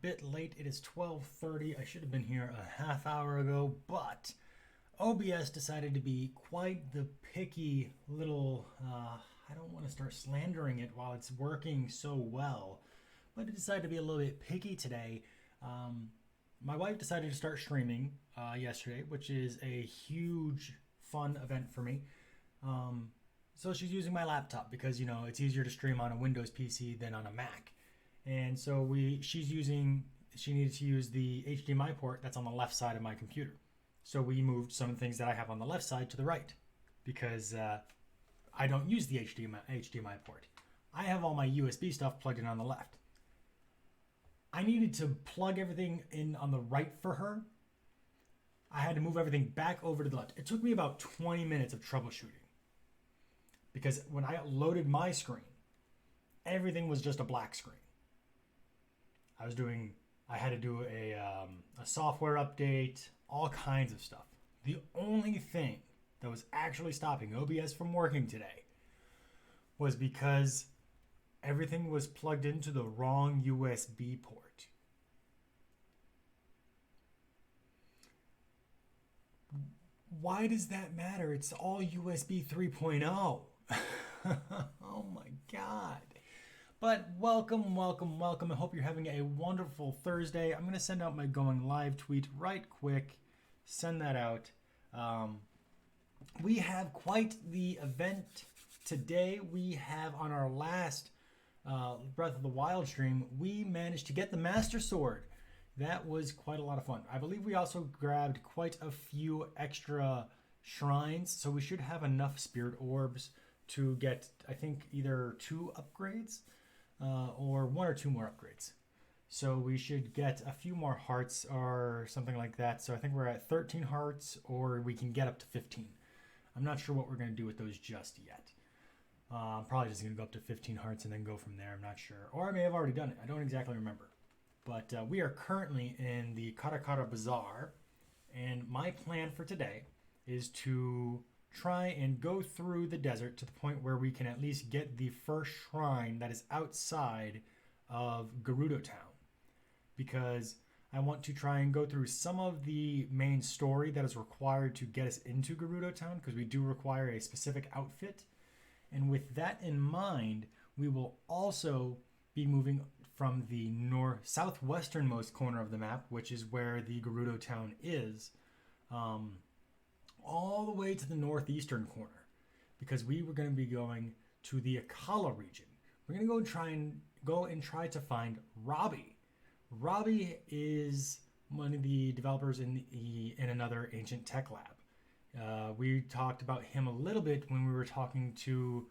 bit late. It is 12:30. I should have been here a half hour ago, but OBS decided to be quite the picky little, I don't want to start slandering it while it's working so well, but it decided to be a little bit picky today. My wife decided to start streaming yesterday, which is a huge fun event for me. So she's using my laptop because, you know, it's easier to stream on a Windows PC than on a Mac. And so she needed to use the HDMI port that's on the left side of my computer. So we moved some of the things that I have on the left side to the right because I don't use the HDMI port. I have all my USB stuff plugged in on the left. I needed to plug everything in on the right for her. I had to move everything back over to the left. It took me about 20 minutes of troubleshooting because when I loaded my screen, everything was just a black screen. I had to do a software update, all kinds of stuff. The only thing that was actually stopping OBS from working today was because everything was plugged into the wrong USB port. Why does that matter? It's all USB 3.0. Oh my God. But welcome. I hope you're having a wonderful Thursday. I'm going to send out my going live tweet right quick. Send that out. We have quite the event today. We have on our last Breath of the Wild stream, we managed to get the Master Sword. That was quite a lot of fun. I believe we also grabbed quite a few extra shrines, so we should have enough Spirit Orbs to get, I think, either 2 upgrades or 1 or 2 more upgrades. So we should get a few more hearts or something like that. So I think we're at 13 hearts, or we can get up to 15. I'm not sure what we're going to do with those just yet. I'm probably just going to go up to 15 hearts and then go from there. I'm not sure. Or I may have already done it. I don't exactly remember. But we are currently in the Karakara Bazaar. And my plan for today is to try and go through the desert to the point where we can at least get the first shrine that is outside of Gerudo Town. Because I want to try and go through some of the main story that is required to get us into Gerudo Town, because we do require a specific outfit. And with that in mind, we will also be moving from the southwesternmost corner of the map, which is where the Gerudo Town is, all the way to the northeastern corner, because we were going to be going to the Akkala region. We're going to go and try to find Robbie. Robbie is one of the developers in another ancient tech lab. We talked about him a little bit when we were talking to,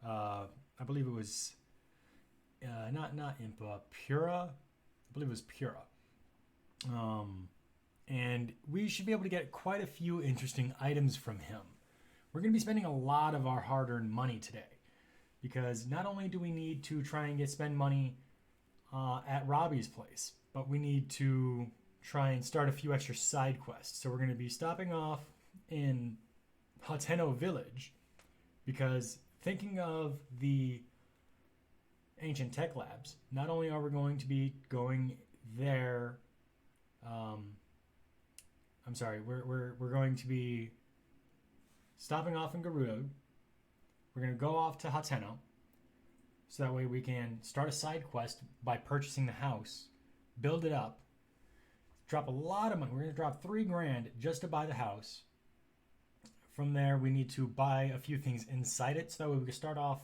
I believe it was not Impa, Pura. I believe it was Pura. And we should be able to get quite a few interesting items from him. We're going to be spending a lot of our hard-earned money today, because not only do we need to try and spend money at Robbie's place, but we need to try and start a few extra side quests. So we're going to be stopping off in Hateno Village, because thinking of the ancient tech labs, not only are we going to be going there, we're going to be stopping off in Gerudo. We're going to go off to Hateno, so that way we can start a side quest by purchasing the house, build it up, drop a lot of money. We're going to drop $3,000 just to buy the house. From there, we need to buy a few things inside it, so that way we can start off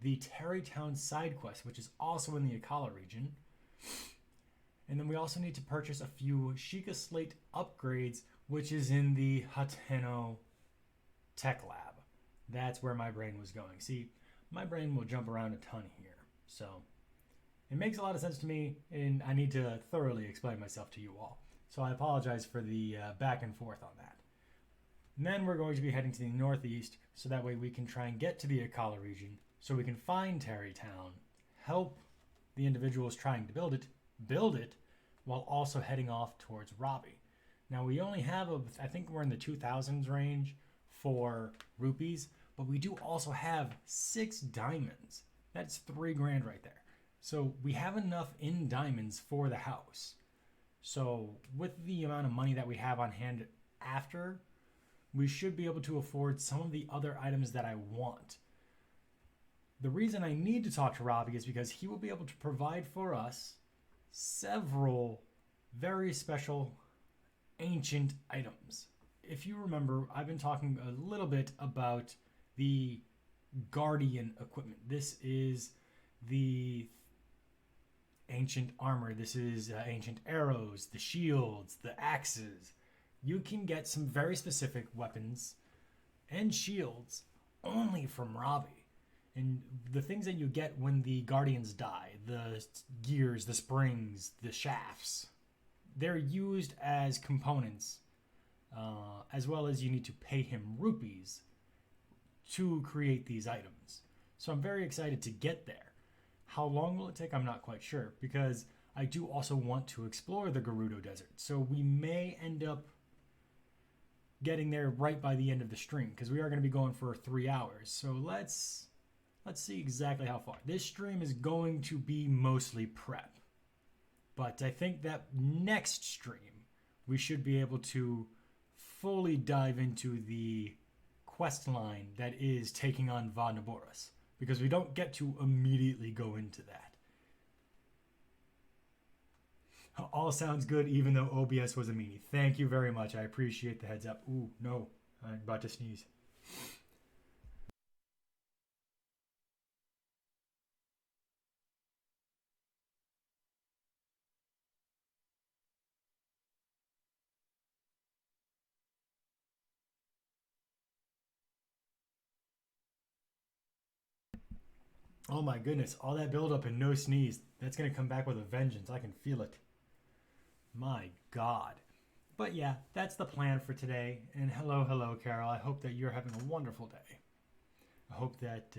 the Terrytown side quest, which is also in the Akkala region. And then we also need to purchase a few Shika Slate upgrades, which is in the Hateno Tech Lab. That's where my brain was going. See, my brain will jump around a ton here. So it makes a lot of sense to me, and I need to thoroughly explain myself to you all. So I apologize for the back and forth on that. And then we're going to be heading to the northeast, so that way we can try and get to the Akkala region, so we can find Terrytown, help the individuals trying to build it, while also heading off towards Robbie. Now we only have, I think we're in the 2000s range for rupees, but we do also have 6 diamonds. That's $3,000 right there. So we have enough in diamonds for the house. So with the amount of money that we have on hand after, we should be able to afford some of the other items that I want. The reason I need to talk to Robbie is because he will be able to provide for us several very special ancient items. If you remember, I've been talking a little bit about the Guardian equipment. This is the ancient armor. This is ancient arrows, the shields, the axes. You can get some very specific weapons and shields only from Robbie. And the things that you get when the Guardians die, the gears, the springs, the shafts, they're used as components, as well as you need to pay him rupees to create these items. So I'm very excited to get there. How long will it take? I'm not quite sure, because I do also want to explore the Gerudo Desert. So we may end up getting there right by the end of the stream, because we are going to be going for 3 hours. So let's see exactly how far. This stream is going to be mostly prep. But I think that next stream, we should be able to fully dive into the quest line that is taking on Vanaboras, because we don't get to immediately go into that. All sounds good, even though OBS was a meanie. Thank you very much. I appreciate the heads up. Ooh, no. I'm about to sneeze. Oh my goodness, all that buildup and no sneeze. That's going to come back with a vengeance. I can feel it. My God. But yeah, that's the plan for today. And hello, Carol. I hope that you're having a wonderful day. I hope that...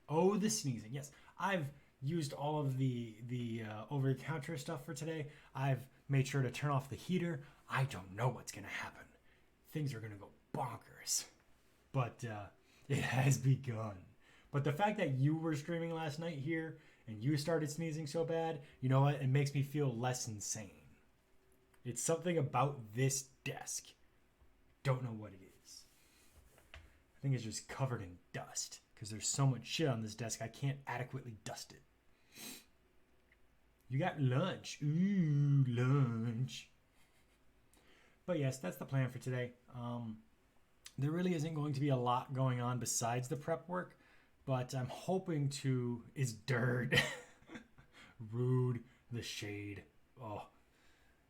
oh, the sneezing. Yes, I've used all of the over-the-counter stuff for today. I've made sure to turn off the heater. I don't know what's going to happen. Things are going to go bonkers. But it has begun. But the fact that you were streaming last night here and you started sneezing so bad, you know what? It makes me feel less insane. It's something about this desk. Don't know what it is. I think it's just covered in dust because there's so much shit on this desk I can't adequately dust it. You got lunch. Ooh, lunch. But yes, that's the plan for today. There really isn't going to be a lot going on besides the prep work. But I'm hoping to... Is dirt. Rude. The shade. Oh.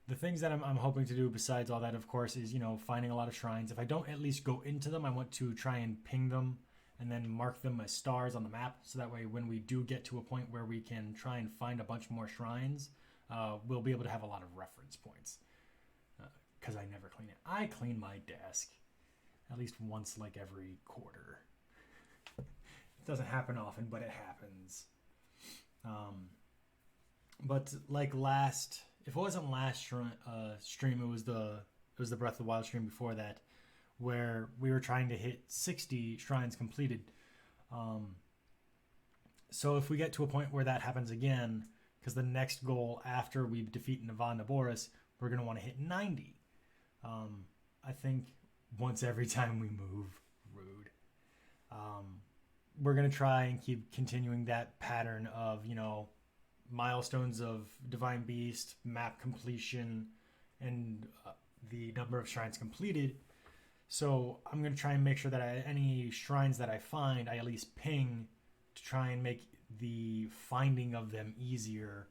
The things that I'm hoping to do besides all that, of course, is, you know, finding a lot of shrines. If I don't at least go into them, I want to try and ping them and then mark them as stars on the map. So that way when we do get to a point where we can try and find a bunch more shrines, we'll be able to have a lot of reference points. Because I never clean it. I clean my desk at least once like every quarter. Doesn't happen often, but it happens. But like if it wasn't last stream, it was the Breath of the Wild stream before that, where we were trying to hit 60 shrines completed. So if we get to a point where that happens again, because the next goal after we defeat Vanaboras, we're going to want to hit 90. I think once every time we move. Rude. We're going to try and keep continuing that pattern of, you know, milestones of Divine Beast, map completion, and the number of shrines completed. So I'm going to try and make sure that any shrines that I find, I at least ping to try and make the finding of them easier.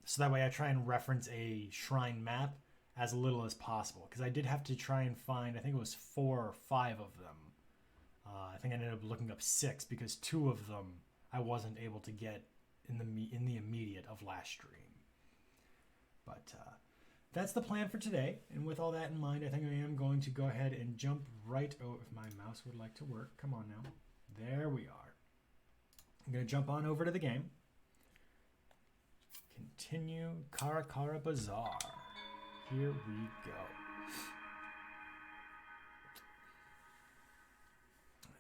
So that way I try and reference a shrine map as little as possible. Because I did have to try and find, I think it was 4 or 5 of them. I think I ended up looking up 6 because 2 of them I wasn't able to get in the immediate of last stream. But that's the plan for today. And with all that in mind, I think I am going to go ahead and jump right... Oh, if my mouse would like to work. Come on now. There we are. I'm going to jump on over to the game. Continue Karakara Bazaar. Here we go.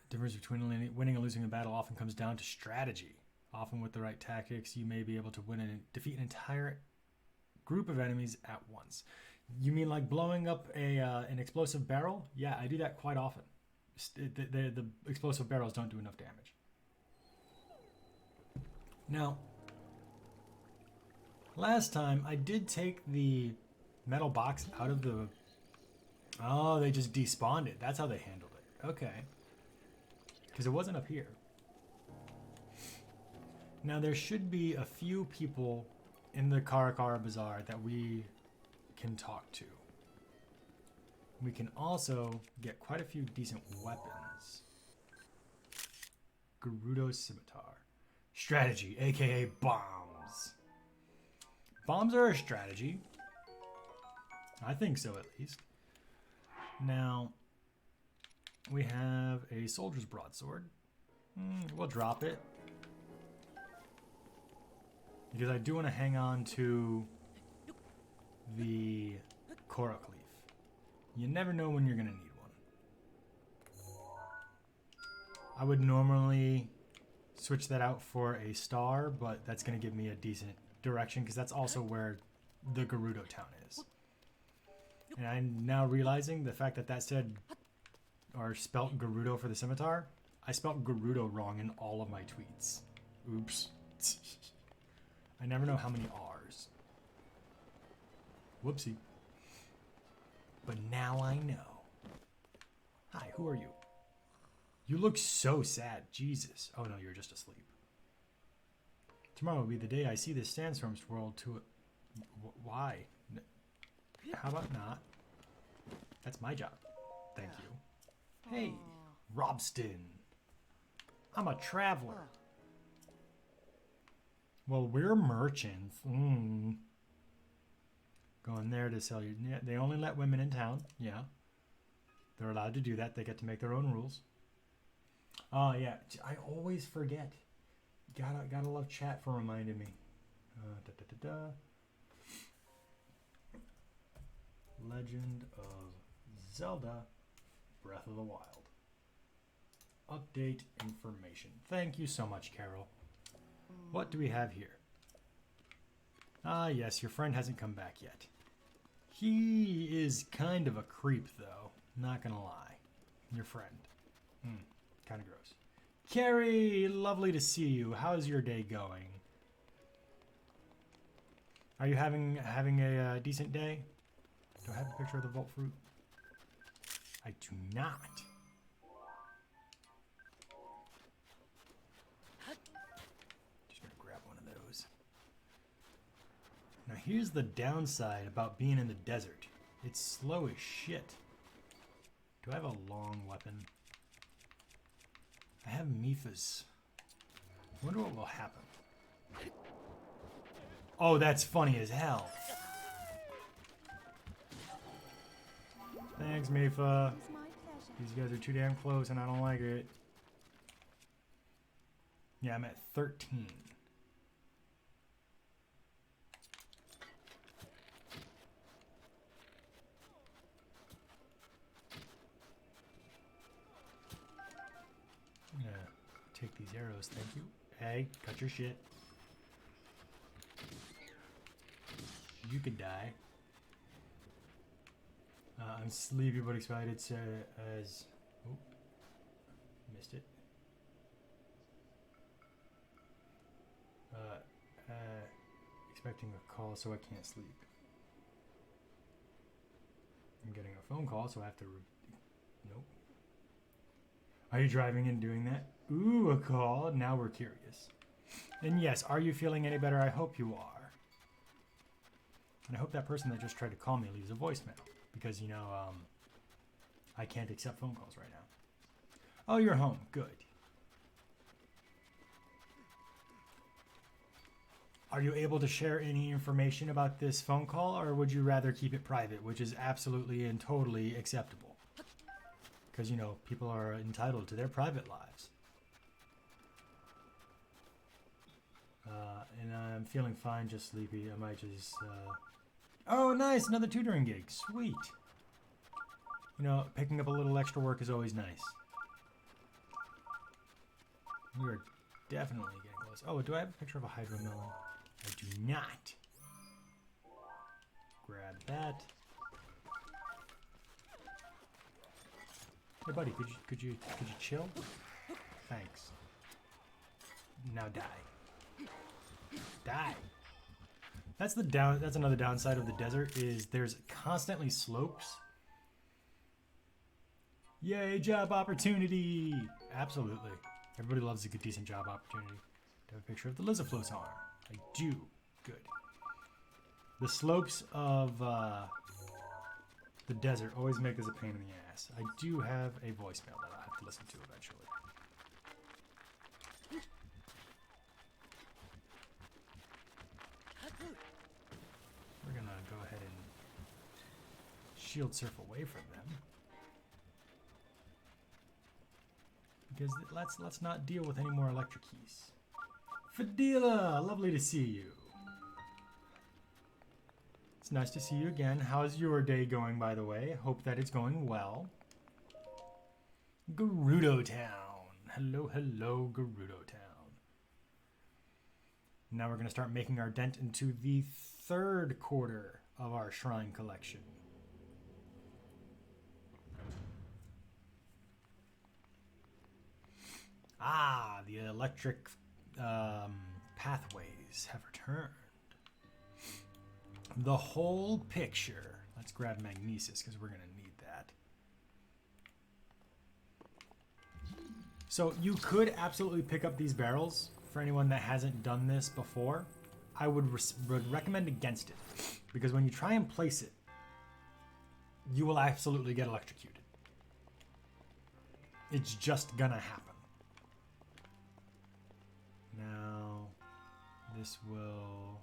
The difference between winning and losing a battle often comes down to strategy. Often with the right tactics, you may be able to win and defeat an entire group of enemies at once. You mean like blowing up an explosive barrel? Yeah, I do that quite often. The explosive barrels don't do enough damage. Now, last time I did take the metal box out of the... Oh, they just despawned it. That's how they handled it. Okay. Because it wasn't up here. Now, there should be a few people in the Karakara Bazaar that we can talk to. We can also get quite a few decent weapons. Gerudo's Scimitar. Strategy, aka bombs. Bombs are a strategy. I think so, at least. Now, we have a soldier's broadsword. We'll drop it. Because I do want to hang on to the Korok leaf. You never know when you're going to need one. I would normally switch that out for a star, but that's going to give me a decent direction because that's also where the Gerudo town is. And I'm now realizing the fact that that said, or spelt Gerudo for the scimitar, I spelt Gerudo wrong in all of my tweets. Oops. I never know how many R's. Whoopsie. But now I know. Hi, who are you? You look so sad. Jesus. Oh no, you're just asleep. Tomorrow will be the day I see this sandstorm swirl to it. Why? How about not? That's my job. Thank you. Hey, Robston. I'm a traveler. Well, we're merchants. Going there to sell you. Yeah, they only let women in town. Yeah. They're allowed to do that. They get to make their own rules. Oh, yeah. I always forget. Gotta love chat for reminding me. Legend of Zelda Breath of the Wild. Update information. Thank you so much, Carol. What do we have here? Ah, yes, your friend hasn't come back yet. He is kind of a creep, though. Not gonna lie. Your friend. Kind of gross. Carrie, lovely to see you. How's your day going? Are you having a decent day? Do I have a picture of the Vault Fruit? I do not. Just gonna grab one of those. Now here's the downside about being in the desert. It's slow as shit. Do I have a long weapon? I have Mifas. I wonder what will happen. Oh, that's funny as hell. Thanks, Mifa. These guys are too damn close and I don't like it. Yeah, I'm at 13. I'm gonna take these arrows, thank you. Hey, cut your shit. You could die. I'm sleepy but excited as... Oh, missed it. Expecting a call, so I can't sleep. I'm getting a phone call, so I have to... Nope. Are you driving and doing that? Ooh, a call. Now we're curious. And yes, are you feeling any better? I hope you are. And I hope that person that just tried to call me leaves a voicemail. Because, you know, I can't accept phone calls right now. Oh, you're home. Good. Are you able to share any information about this phone call, or would you rather keep it private, which is absolutely and totally acceptable? Because, you know, people are entitled to their private lives. And I'm feeling fine, just sleepy. I might just... Oh, nice! Another tutoring gig. Sweet. You know, picking up a little extra work is always nice. We are definitely getting close. those. Oh, do I have a picture of a hydromelon? I do not. Grab that. Hey, buddy, could you chill? Thanks. Now die. Die. That's another downside of the desert is there's constantly slopes. Yay, job opportunity! Absolutely. Everybody loves a good, decent job opportunity. Do I have a picture of the Lizaflos arm? I do. Good. The slopes of the desert always make this a pain in the ass. I do have a voicemail that I'll have to listen to eventually. We're gonna go ahead and shield surf away from them. Because let's not deal with any more electric keys. Fadila, lovely to see you. It's nice to see you again. How's your day going, by the way? Hope that it's going well. Gerudo Town. Hello, hello, Gerudo Town. Now we're going to start making our dent into the third quarter of our shrine collection. Ah, the electric pathways have returned. The whole picture. Let's grab magnesis because we're going to need that. So you could absolutely pick up these barrels for anyone that hasn't done this before. I would recommend against it because when you try and place it, you will absolutely get electrocuted. It's just gonna happen. Now, this will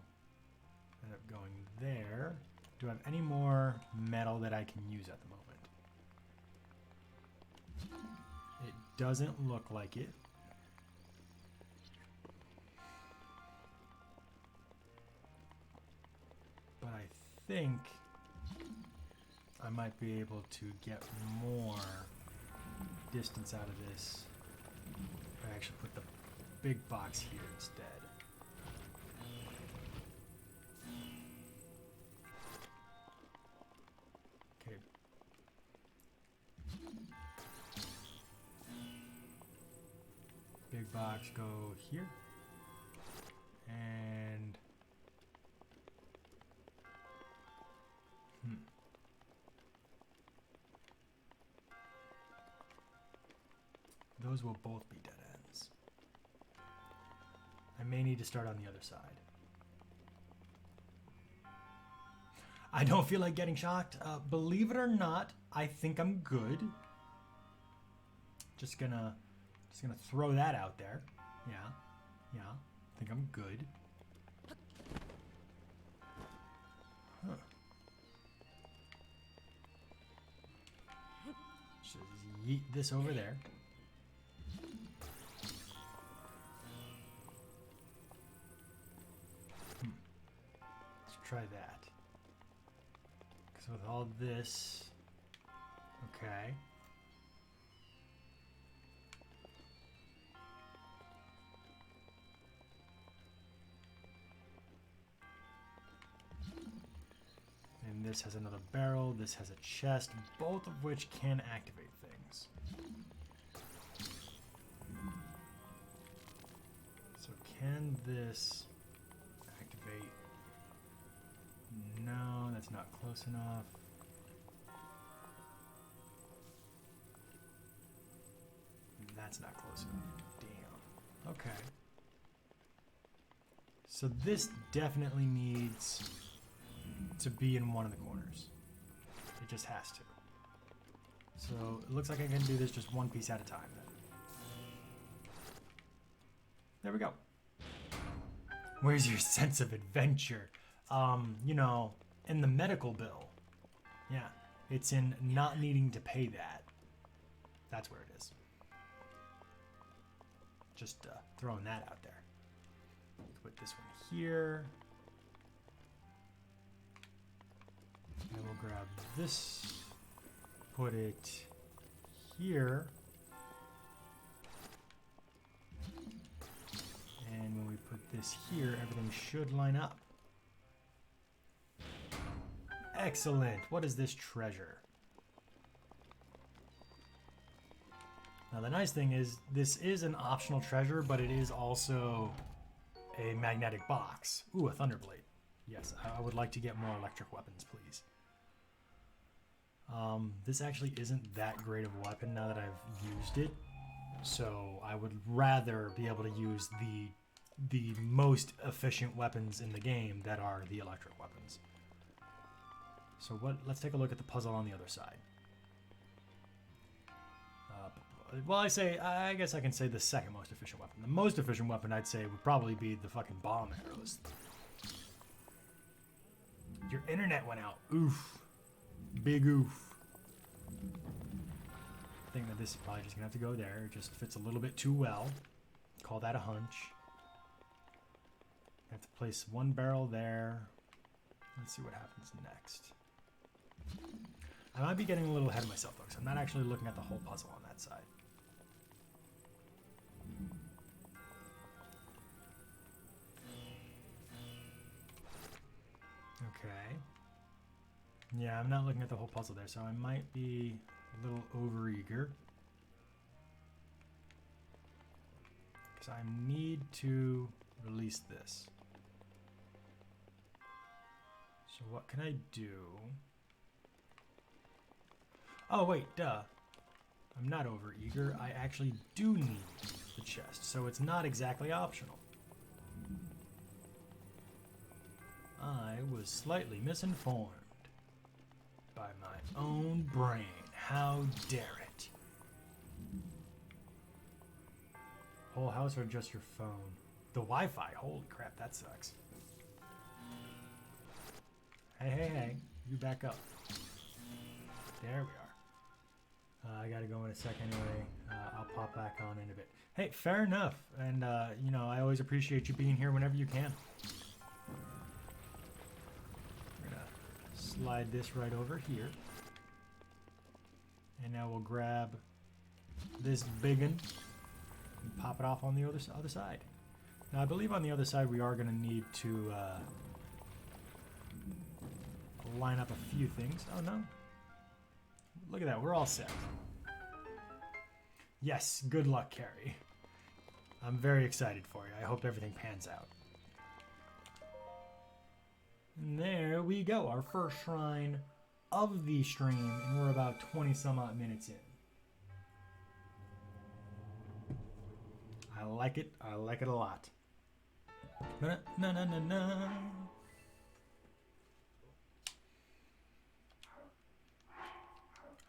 end up going there. Do I have any more metal that I can use at the moment? It doesn't look like it. But I think I might be able to get more distance out of this. I actually put the big box here instead. Okay. Big box go here. And those will both be dead ends. I may need to start on the other side. I don't feel like getting shocked. Believe it or not, I think I'm good. Just gonna throw that out there. Yeah. I think I'm good. Huh. Just yeet this over there. Let's try that. Because with all this, okay. And this has another barrel, this has a chest, both of which can activate things. So can this activate? No, that's not close enough. That's not close enough. Damn. Okay. So this definitely needs to be in one of the corners. It just has to. So it looks like I can do this just one piece at a time. There we go. Where's your sense of adventure? You know, in the medical bill. Yeah, it's in not needing to pay that. That's where it is. Just throwing that out there. Put this one here. And we'll grab this, put it here. And when this here, everything should line up. Excellent. What is this treasure? Now the nice thing is this is an optional treasure, but it is also a magnetic box. Ooh, a thunderblade. Yes, I would like to get more electric weapons, please. This actually isn't that great of a weapon now that I've used it. So I would rather be able to use the most efficient weapons in the game that are the electric weapons. So let's take a look at the puzzle on the other side. Well, I guess I can say the second most efficient weapon. The most efficient weapon I'd say would probably be the fucking bomb arrows. Your internet went out. Oof. Big oof. I think that this is probably just gonna have to go there. It just fits a little bit too well. Call that a hunch. I have to place one barrel there. Let's see what happens next. I might be getting a little ahead of myself though, because I'm not actually looking at the whole puzzle on that side. Okay. Yeah, I'm not looking at the whole puzzle there, so I might be a little overeager. Because I need to release this. So what can I do? Oh wait, duh. I'm not overeager. I actually do need the chest, so it's not exactly optional. I was slightly misinformed by my own brain. How dare it? Whole house or just your phone? The Wi-Fi. Holy crap, that sucks. Hey, you back up. There we are. I gotta go in a sec anyway. I'll pop back on in a bit. Hey, fair enough. And, you know, I always appreciate you being here whenever you can. We're gonna slide this right over here. And now we'll grab this biggin and pop it off on the other side. Now, I believe on the other side we are gonna need to line up a few things. Oh, no. Look at that, we're all set. Yes, good luck, Carrie. I'm very excited for you. I hope everything pans out. And there we go, our first shrine of the stream, and we're about 20 some odd minutes in. I like it a lot. Na na na na na.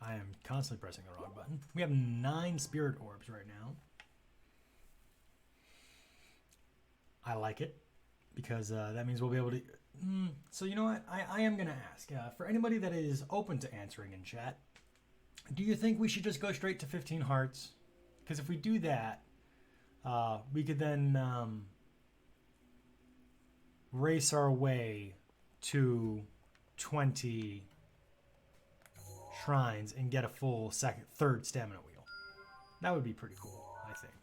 I am constantly pressing the wrong button. We have 9 spirit orbs right now. I like it because that means we'll be able to... So you know what? I am going to ask, for anybody that is open to answering in chat, do you think we should just go straight to 15 hearts? Because if we do that, we could then race our way to 20... shrines and get a full third stamina wheel. That would be pretty cool, I think.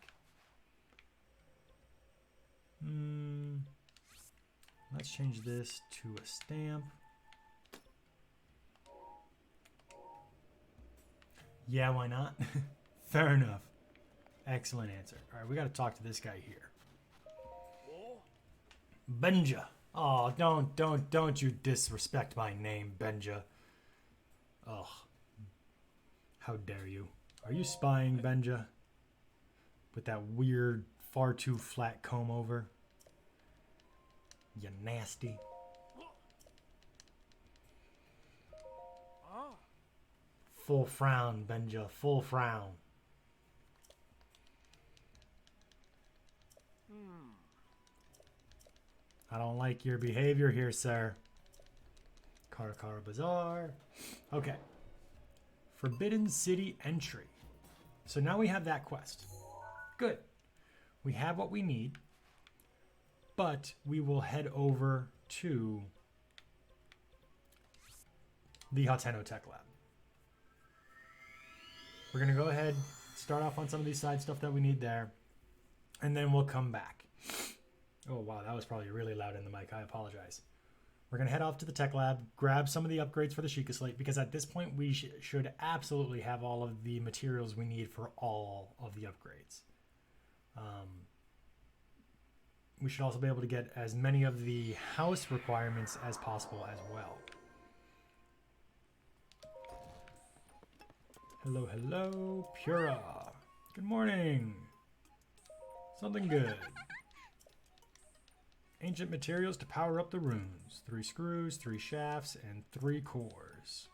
Let's change this to a stamp. Yeah, why not? Fair enough. Excellent answer. All right, we got to talk to this guy here. Benja. Oh, don't you disrespect my name, Benja. Ugh. How dare you? Are you spying, Benja? With that weird, far too flat comb over? You nasty. Full frown, Benja. Full frown. I don't like your behavior here, sir. Karakara Bazaar. Okay. Forbidden City entry. So now we have that quest. Good. We have what we need. But we will head over to the Hateno Tech Lab. We're going to go ahead, start off on some of these side stuff that we need there, and then we'll come back. Oh, wow, that was probably really loud in the mic. I apologize. We're going to head off to the tech lab, grab some of the upgrades for the Shika Slate, because at this point we should absolutely have all of the materials we need for all of the upgrades. We should also be able to get as many of the house requirements as possible as well. Hello, hello, Pura. Good morning. Something good. Ancient materials to power up the runes. 3 screws, 3 shafts, and 3 cores.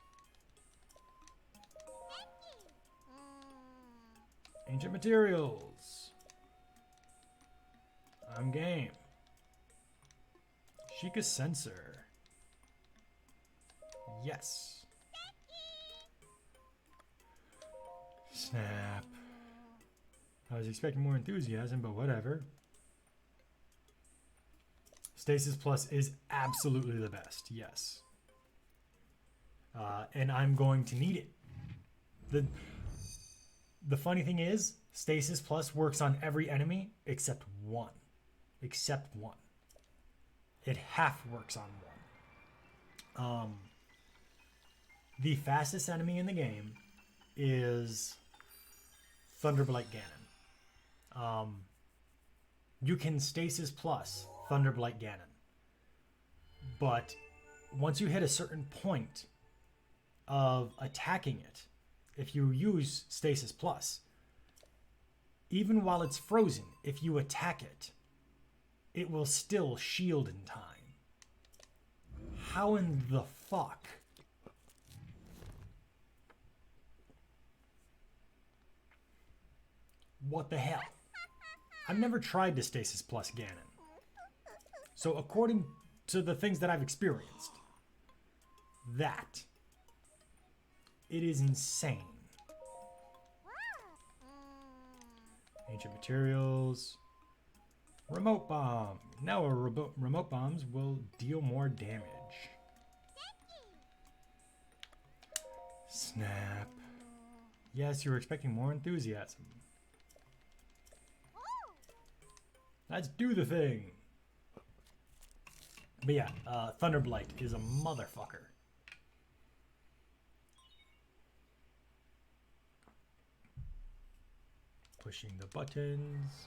Ancient materials. I'm game. Shika sensor. Yes. Snap. I was expecting more enthusiasm, but whatever. Stasis Plus is absolutely the best, yes. And I'm going to need it. The funny thing is, Stasis Plus works on every enemy except one. Except one. It half works on one. The fastest enemy in the game is Thunderblight Ganon. You can Stasis Plus Thunderblight Ganon, but once you hit a certain point of attacking it, if you use Stasis Plus, even while it's frozen, if you attack it, it will still shield in time. How in the fuck? What the hell? I've never tried to Stasis Plus Ganon. So according to the things that I've experienced, it is insane. Ancient materials. Remote bomb. Now remote bombs will deal more damage. Snap. Yes, you were expecting more enthusiasm. Let's do the thing. But yeah, Thunderblight is a motherfucker. Pushing the buttons.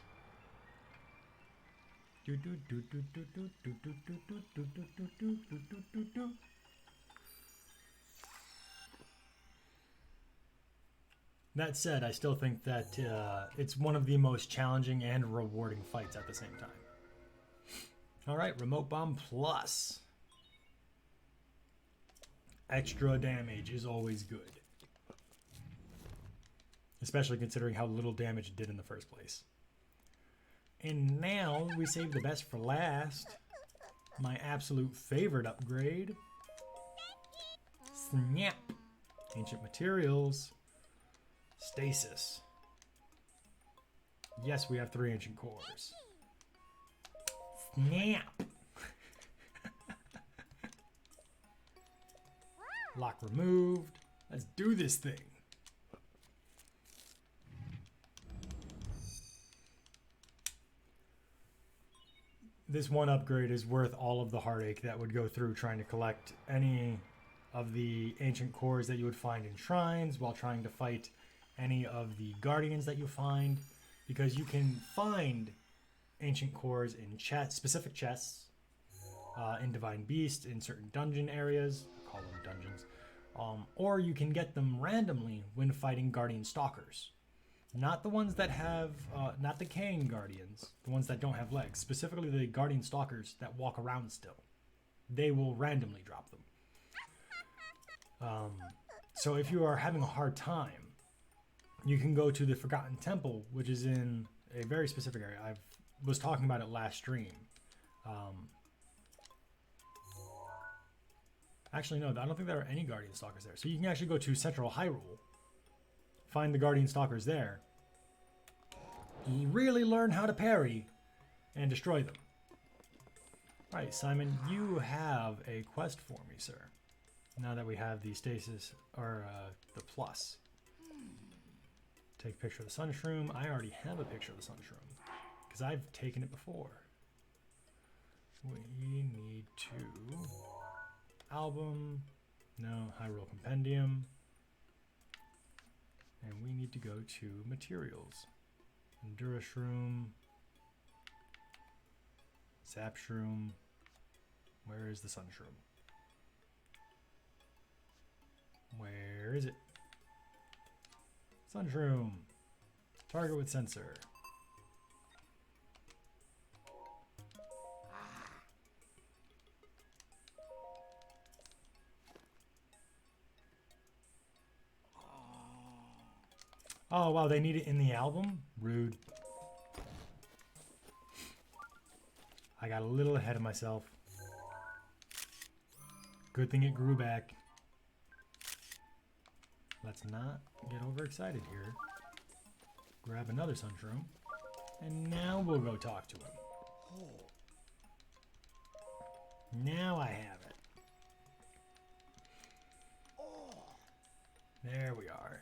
That said, I still think that it's one of the most challenging and rewarding fights at the same time. Alright, Remote Bomb Plus. Extra damage is always good. Especially considering how little damage it did in the first place. And now we save the best for last. My absolute favorite upgrade. Snap. Ancient materials. Stasis. Yes, we have 3 ancient cores. Snap. Lock removed. Let's do this thing. This one upgrade is worth all of the heartache that would go through trying to collect any of the ancient cores that you would find in shrines while trying to fight any of the guardians that you find, because you can find ancient cores in specific chests, in Divine Beast, in certain dungeon areas, I call them dungeons, or you can get them randomly when fighting guardian stalkers. Not the ones that have, not the Kang guardians, the ones that don't have legs, specifically the guardian stalkers that walk around still. They will randomly drop them. So if you are having a hard time, you can go to the Forgotten Temple, which is in a very specific area. I was talking about it last stream. Actually, no, I don't think there are any Guardian Stalkers there. So you can actually go to Central Hyrule, find the Guardian Stalkers there, really learn how to parry, and destroy them. Alright, Simon, you have a quest for me, sir. Now that we have the stasis, or the plus. Take a picture of the Sun Shroom. I already have a picture of the Sun Shroom, because I've taken it before. We need to album, no, Hyrule Compendium, and we need to go to materials. Endura Shroom, Sap Shroom. Where is the Sun Shroom? Where is it? Sun Shroom. Target with sensor. Oh, wow, they need it in the album? Rude. I got a little ahead of myself. Good thing it grew back. Let's not get overexcited here. Grab another Sunshroom. And now we'll go talk to him. Now I have it. There we are.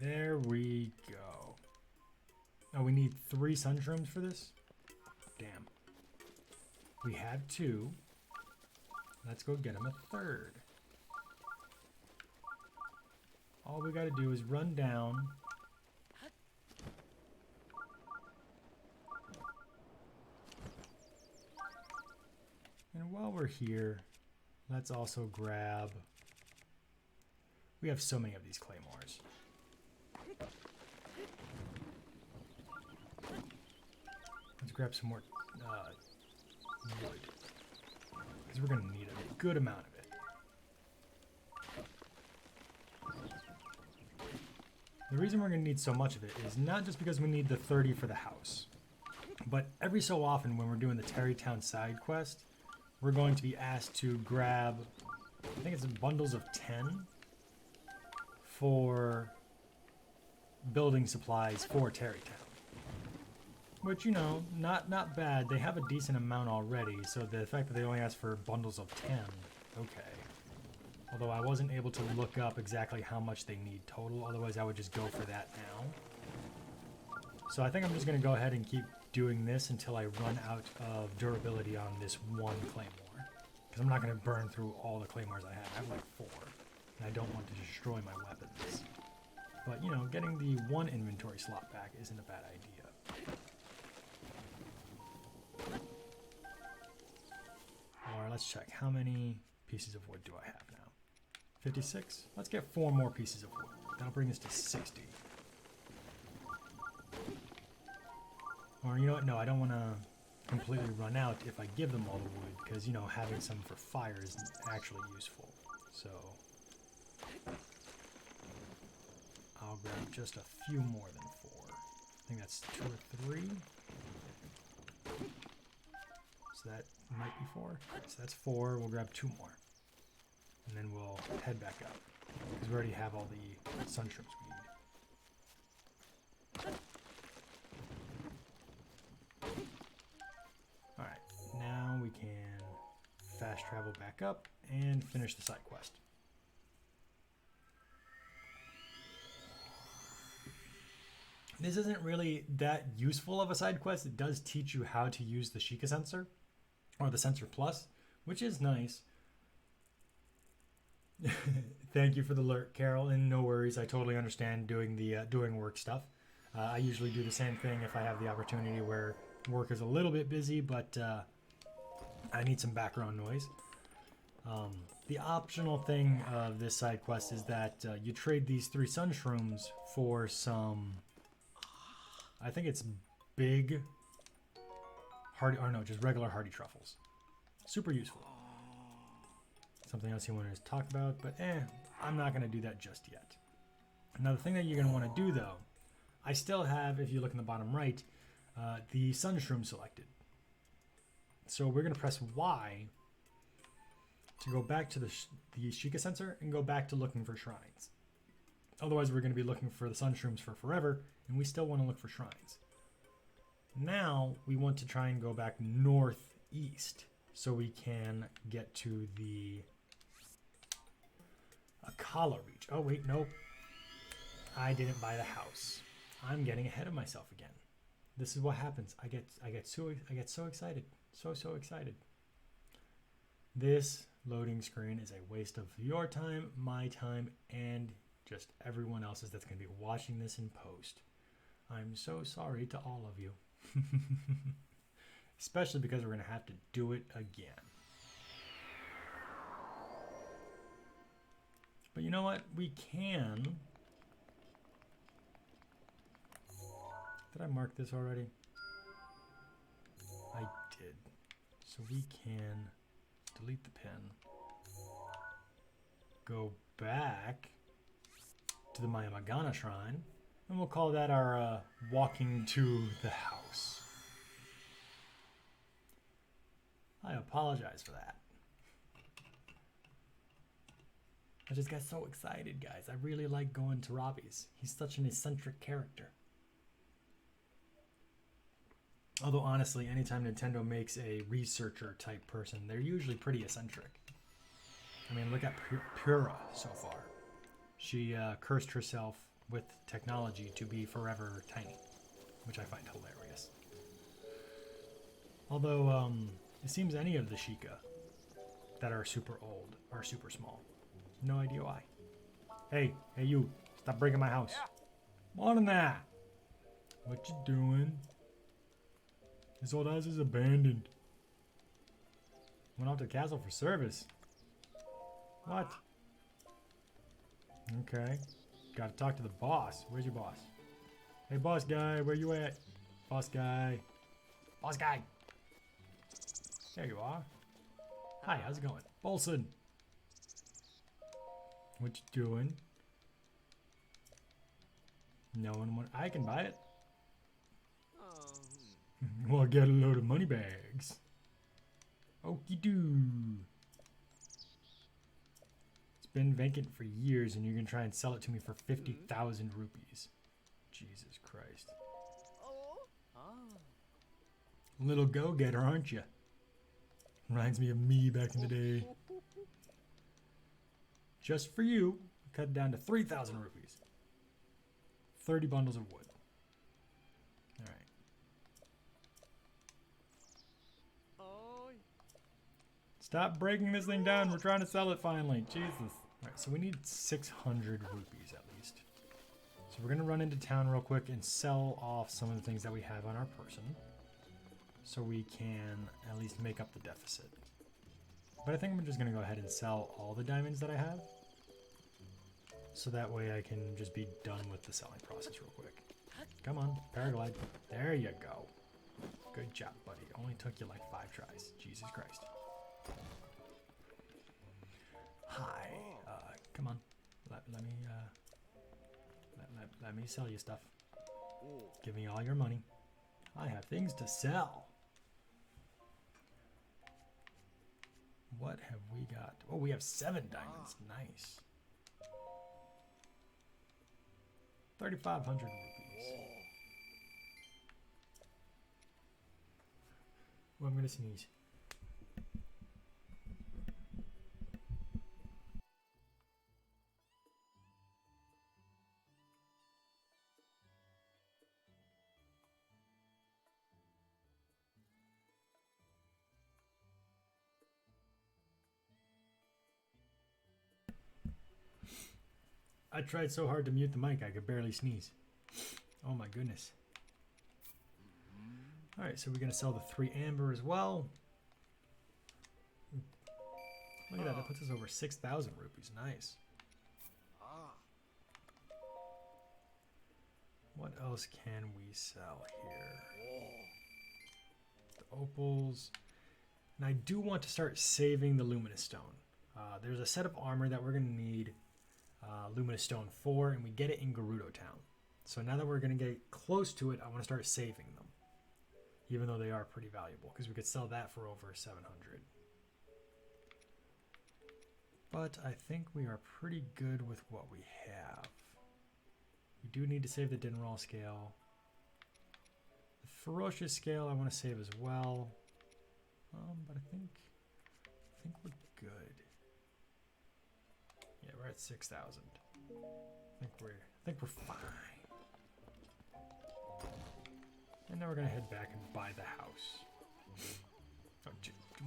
There we go. Oh, we need 3 Sunshrooms for this? Damn. We have 2. Let's go get him a 3rd. All we gotta do is run down. And while we're here, let's also grab... We have so many of these claymores. Let's grab some more wood. Because we're going to need a good amount of it. The reason we're going to need so much of it is not just because we need the 30 for the house. But every so often when we're doing the Terrytown side quest, we're going to be asked to grab, I think it's bundles of 10 for building supplies for Terrytown. Which, you know, not bad. They have a decent amount already, so the fact that they only ask for bundles of 10, okay. Although I wasn't able to look up exactly how much they need total, otherwise I would just go for that now. So I think I'm just going to go ahead and keep doing this until I run out of durability on this one claymore. Because I'm not going to burn through all the claymores I have. I have like 4, and I don't want to destroy my weapons. But, you know, getting the 1 inventory slot back isn't a bad idea. Or let's check. How many pieces of wood do I have now? 56? Let's get 4 more pieces of wood. That'll bring us to 60. Or you know what? No, I don't want to completely run out if I give them all the wood, because, you know, having some for fire is actually useful. So I'll grab just a few more than 4. I think that's 2 or 3. So that might be 4. So that's 4. We'll grab 2 more. And then we'll head back up. Because we already have all the sunshrooms we need. Alright, now we can fast travel back up and finish the side quest. This isn't really that useful of a side quest. It does teach you how to use the Shika sensor, or the sensor plus, which is nice. Thank you for the alert, Carol, and no worries. I totally understand doing the doing work stuff. I usually do the same thing if I have the opportunity where work is a little bit busy, but I need some background noise. The optional thing of this side quest is that you trade these 3 sunshrooms for some, I think it's big hardy, or no, just regular hardy truffles. Super useful. Something else you wanted to talk about, but I'm not going to do that just yet. Now the thing that you're going to want to do though, I still have, if you look in the bottom right, the sunshroom selected. So we're going to press Y to go back to the Shika sensor and go back to looking for shrines. Otherwise we're going to be looking for the sunshrooms for forever, and we still want to look for shrines. Now we want to try and go back northeast so we can get to the Akkala reach. Oh wait, nope. I didn't buy the house. I'm getting ahead of myself again. This is what happens. I get so excited. So excited. This loading screen is a waste of your time, my time, and just everyone else's that's going to be watching this in post. I'm so sorry to all of you. Especially because we're going to have to do it again. But you know what? We can... Did I mark this already? I did. So we can delete the pin. Go back to the Mayamagana shrine. And we'll call that our walking to the house. I apologize for that. I just got so excited, guys. I really like going to Robbie's. He's such an eccentric character. Although, honestly, anytime Nintendo makes a researcher type person, they're usually pretty eccentric. I mean, look at Pura so far. She cursed herself with technology to be forever tiny, which I find hilarious. Although, it seems any of the Shika that are super old are super small. No idea why. Hey you, stop breaking my house. More than that. What you doing? This old house is abandoned. Went off to the castle for service. What? Okay. Gotta talk to the boss. Where's your boss? Hey, boss guy, where you at? Boss guy. Boss guy. There you are. Hi, how's it going? Bolson. What you doing? No one want... I can buy it. Well, get a load of money bags. Okie doo. It's been vacant for years and you're going to try and sell it to me for 50,000 rupees. Jesus Christ. Little go-getter, aren't you? Reminds me of me back in the day. Just for you, cut it down to 3,000 rupees. 30 bundles of wood. Alright. Stop breaking this thing down. We're trying to sell it finally. Jesus. Alright, so we need 600 rupees at least. So we're going to run into town real quick and sell off some of the things that we have on our person. So we can at least make up the deficit. But I think I'm just going to go ahead and sell all the diamonds that I have. So that way I can just be done with the selling process real quick. Come on, paraglide. There you go. Good job, buddy. Only took you like 5 tries. Jesus Christ. Hi. Come on. Let me sell you stuff. Give me all your money. I have things to sell. What have we got? Oh, we have 7 diamonds. Nice. 3,500 rupees. Oh, I'm gonna sneeze. I tried so hard to mute the mic, I could barely sneeze. Oh my goodness. Alright, so we're going to sell the 3 amber as well. Look at that, that puts us over 6,000 rupees. Nice. What else can we sell here? The opals. And I do want to start saving the luminous stone. There's a set of armor that we're going to need luminous stone for, and we get it in Gerudo Town. So now that we're going to get close to it, I want to start saving them. Even though they are pretty valuable, because we could sell that for over 700. But I think we are pretty good with what we have. We do need to save the Dinral scale. The Ferocious scale I want to save as well. But I think we're good. Yeah, we're at 6,000. I think we're fine. And then we're gonna head back and buy the house. Oh,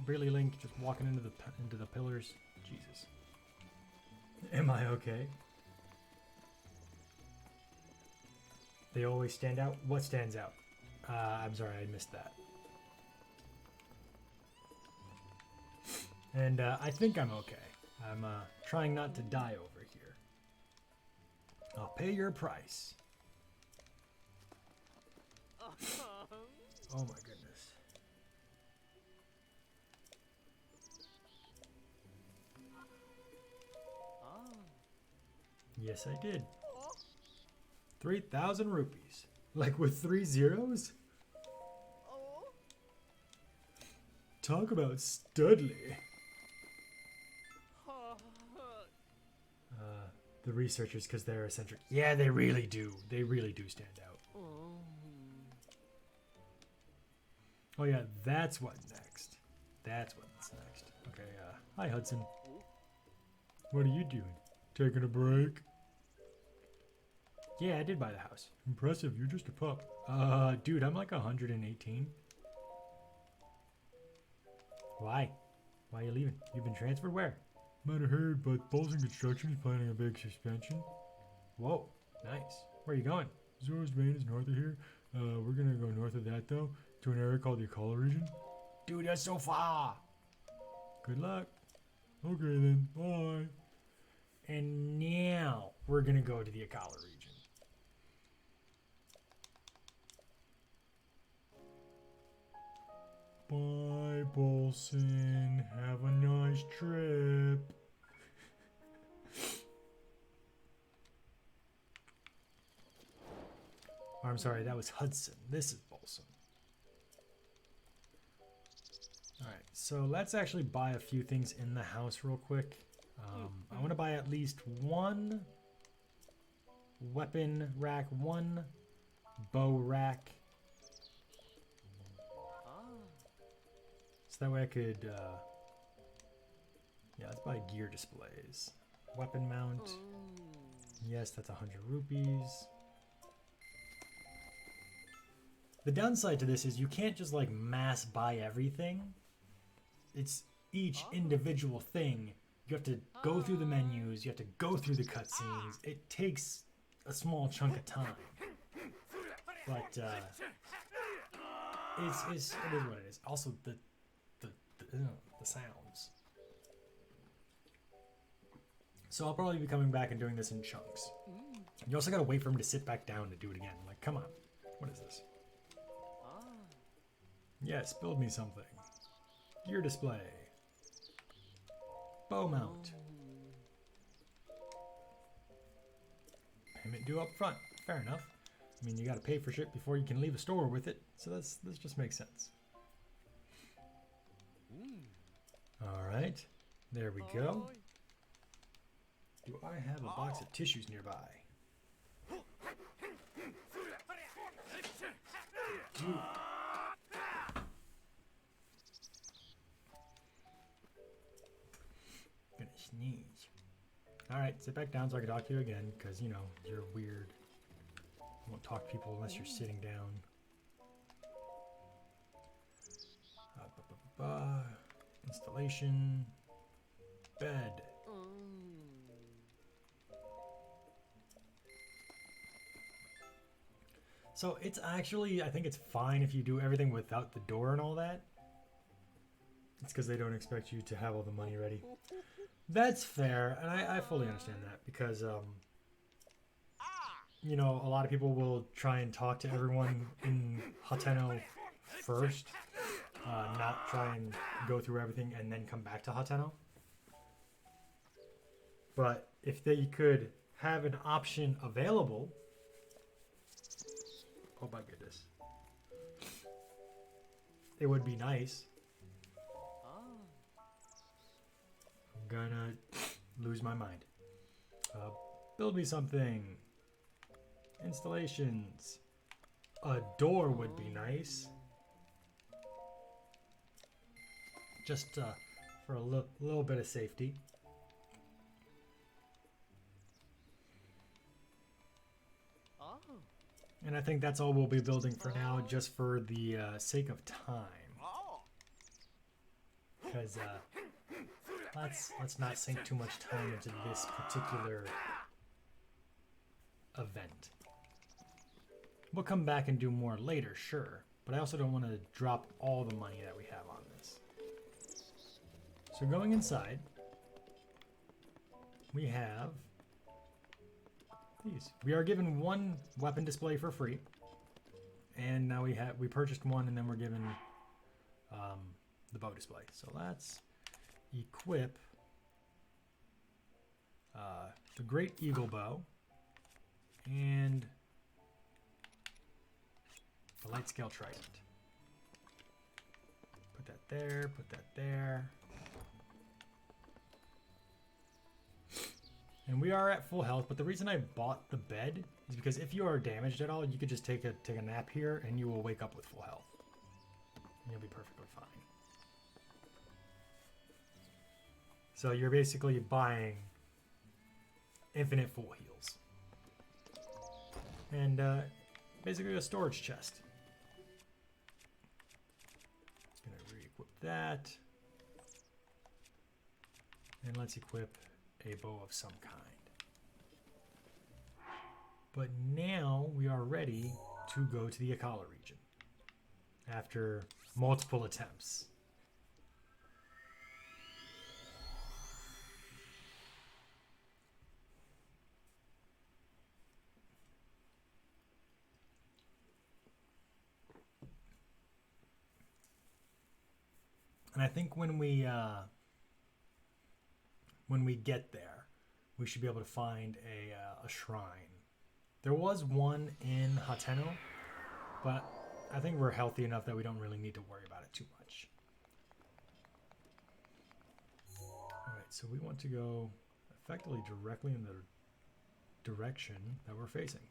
really, Link, just walking into the pillars. Jesus. Am I okay? They always stand out. What stands out? I'm sorry, I missed that. And I think I'm okay. I'm trying not to die over here. I'll pay your price. Oh my goodness. Yes, I did. 3,000 rupees. Like with 3 zeros? Talk about studly. The researchers, because they're eccentric. Yeah, they really do. They really do stand out. Oh yeah, that's what next. That's what's next. Okay, hi Hudson. What are you doing? Taking a break? Yeah, I did buy the house. Impressive, you're just a pup. Dude, I'm like 118. Why? Why are you leaving? You've been transferred where? Might have heard, but Bolson Construction is planning a big suspension. Whoa, nice. Where are you going? Zora's Vein is north of here. We're gonna go north of that though, to an area called the Akkala region. Dude, that's so far. Good luck. Okay then, bye. And now we're gonna go to the Akkala region. Bye, Bolson. Have a nice trip. I'm sorry, that was Hudson. This is Bolson. Alright, so let's actually buy a few things in the house real quick. I want to buy at least one weapon rack, one bow rack. So that way I could, yeah, let's buy gear displays. Weapon mount. Yes, that's 100 rupees. The downside to this is you can't just like mass buy everything. It's each individual thing. You have to go through the menus, you have to go through the cutscenes. It takes a small chunk of time. But it is what it is. Also the sounds. So I'll probably be coming back and doing this in chunks. You also gotta wait for him to sit back down to do it again. Like, come on. What is this? Yes, build me something. Gear display. Bow mount. Payment due up front. Fair enough. I mean, you gotta pay for shit before you can leave a store with it. So this just makes sense. Alright. There we go. Do I have a box of tissues nearby? Dude. Gonna sneeze. Alright, sit back down so I can talk to you again, because, you know, you're weird. You won't talk to people unless you're sitting down. Installation. Bed. So it's actually, I think it's fine if you do everything without the door and all that. It's because they don't expect you to have all the money ready. That's fair, and I fully understand that because, you know, a lot of people will try and talk to everyone in Hateno first, not try and go through everything and then come back to Hateno. But if they could have an option available, oh my goodness, it would be nice. I'm gonna lose my mind. Build me something. Installations. A door would be nice. Just for a little bit of safety. And I think that's all we'll be building for now, just for the sake of time. Because let's not sink too much time into this particular event. We'll come back and do more later, sure. But I also don't want to drop all the money that we have on this. So going inside, we have these. We are given one weapon display for free. And now we purchased one, and then we're given the bow display. So let's equip the Great Eagle Bow and the Light Scale Trident. Put that there, put that there. And we are at full health, but the reason I bought the bed is because if you are damaged at all, you could just take a nap here and you will wake up with full health. And you'll be perfectly fine. So you're basically buying infinite full heals. And basically a storage chest. Gonna re-equip that. And let's equip a bow of some kind. But now we are ready to go to the Akkala region after multiple attempts. And I think when we get there, we should be able to find a shrine. There was one in Hateno, but I think we're healthy enough that we don't really need to worry about it too much. Alright, so we want to go effectively directly in the direction that we're facing.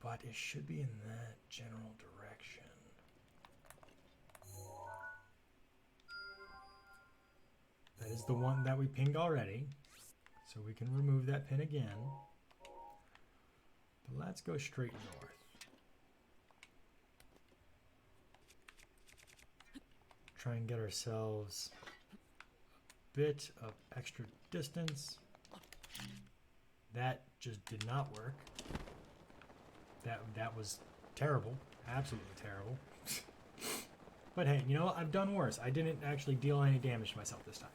But it should be in that general direction. That is the one that we pinged already. So we can remove that pin again. But let's go straight north. Try and get ourselves a bit of extra distance. That just did not work. That was terrible. Absolutely terrible. But hey, you know what? I've done worse. I didn't actually deal any damage to myself this time.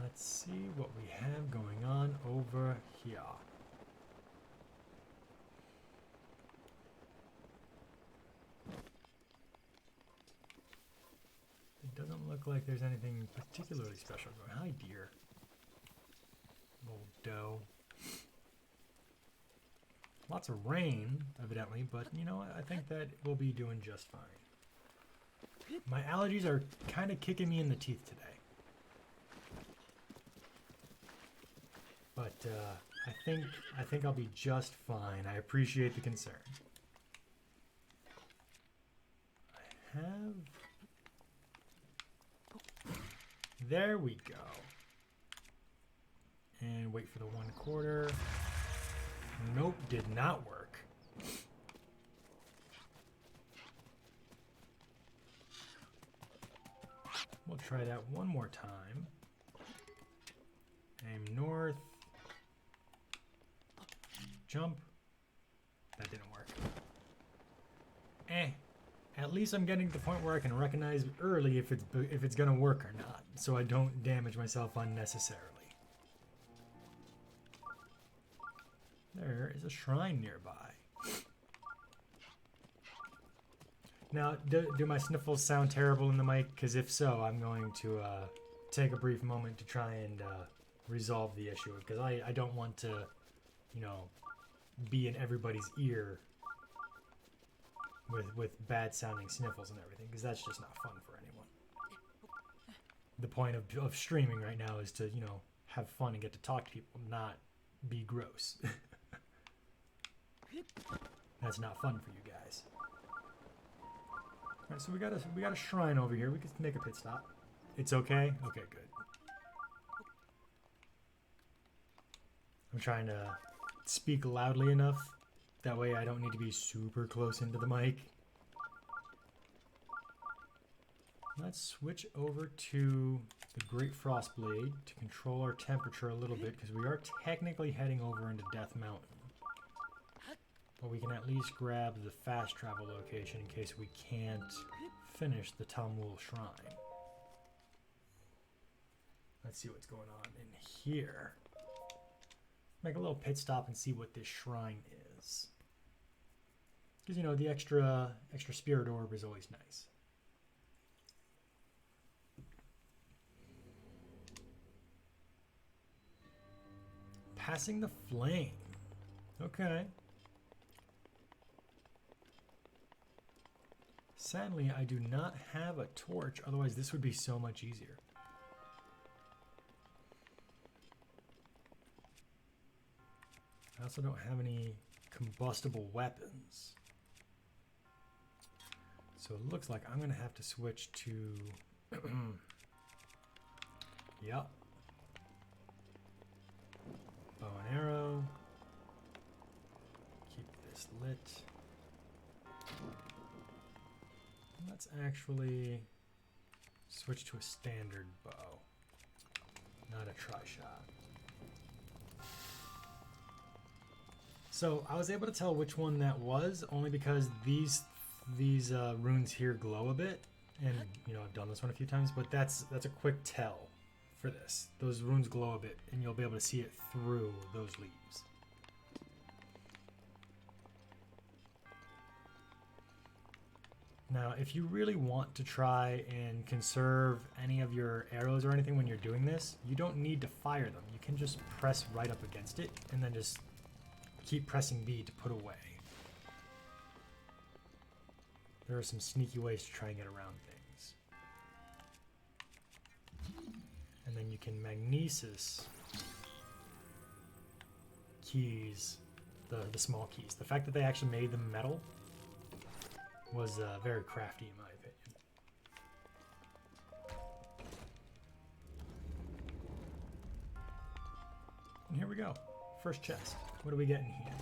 Let's see what we have going on over here. It doesn't look like there's anything particularly special going on. Hi, dear. Little doe. Lots of rain, evidently, but you know what? I think that we'll be doing just fine. My allergies are kind of kicking me in the teeth today. But I think I'll be just fine. I appreciate the concern. I have... There we go. And wait for the 1/4. Nope, did not work. We'll try that one more time. Aim north. Jump. That didn't work. At least I'm getting to the point where I can recognize early if it's gonna work or not, so I don't damage myself unnecessarily. There is a shrine nearby. Now, do my sniffles sound terrible in the mic? Because if so, I'm going to take a brief moment to try and resolve the issue, because I don't want to, you know, be in everybody's ear with bad sounding sniffles and everything, because that's just not fun for anyone. The point of streaming right now is to, you know, have fun and get to talk to people, not be gross. That's not fun for you guys. Alright, so we got a shrine over here. We can make a pit stop. It's okay? Okay, good. I'm trying to speak loudly enough. That way I don't need to be super close into the mic. Let's switch over to the Great Frost Blade to control our temperature a little bit, because we are technically heading over into Death Mountain. But we can at least grab the fast travel location in case we can't finish the Tamul Shrine. Let's see what's going on in here. Make a little pit stop and see what this shrine is. Because, you know, the extra spirit orb is always nice. Passing the flame. Okay. Sadly, I do not have a torch, otherwise this would be so much easier. I also don't have any combustible weapons. So it looks like I'm going to have to switch to... Yep. Bow and arrow. Keep this lit. Let's actually switch to a standard bow, not a tri-shot. So I was able to tell which one that was only because these runes here glow a bit, and you know I've done this one a few times, but that's a quick tell for this. Those runes glow a bit, and you'll be able to see it through those leaves. Now, if you really want to try and conserve any of your arrows or anything when you're doing this, you don't need to fire them. You can just press right up against it and then just keep pressing B to put away. There are some sneaky ways to try and get around things. And then you can magnesis keys, the small keys. The fact that they actually made them metal was very crafty in my opinion. And here we go. First chest. What do we get in here?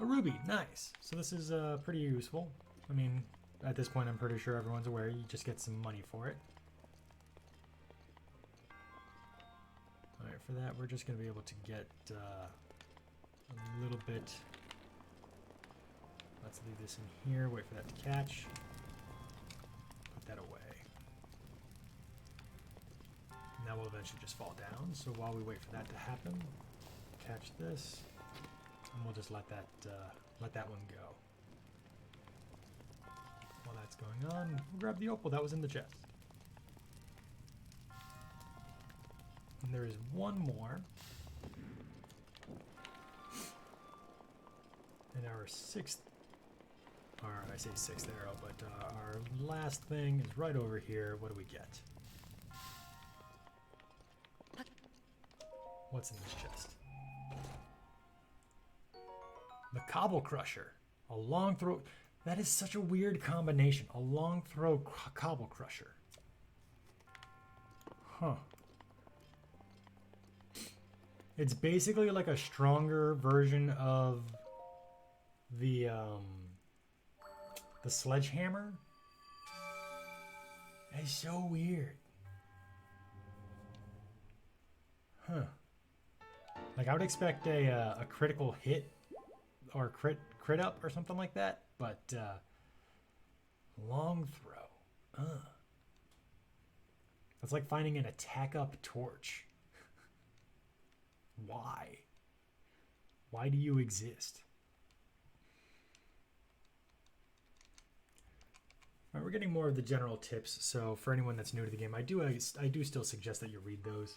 A ruby. Nice. So this is pretty useful. I mean, at this point I'm pretty sure everyone's aware you just get some money for it. Alright, for that we're just going to be able to get a little bit. Let's leave this in here, wait for that to catch. Put that away. And that will eventually just fall down, so while we wait for that to happen, catch this, and we'll just let that one go. While that's going on, we'll grab the opal that was in the chest. And there is one more. And our sixth, or I say sixth arrow, but our last thing is right over here. What do we get? What's in this chest? The Cobble Crusher. A long throw. That is such a weird combination. A long throw Cobble Crusher. Huh. It's basically like a stronger version of the sledgehammer. It's so weird. Huh. Like I would expect a critical hit or crit up or something like that, but long throw. That's like finding an attack up torch. Why? Why do you exist? All right, we're getting more of the general tips, so for anyone that's new to the game, I do still suggest that you read those.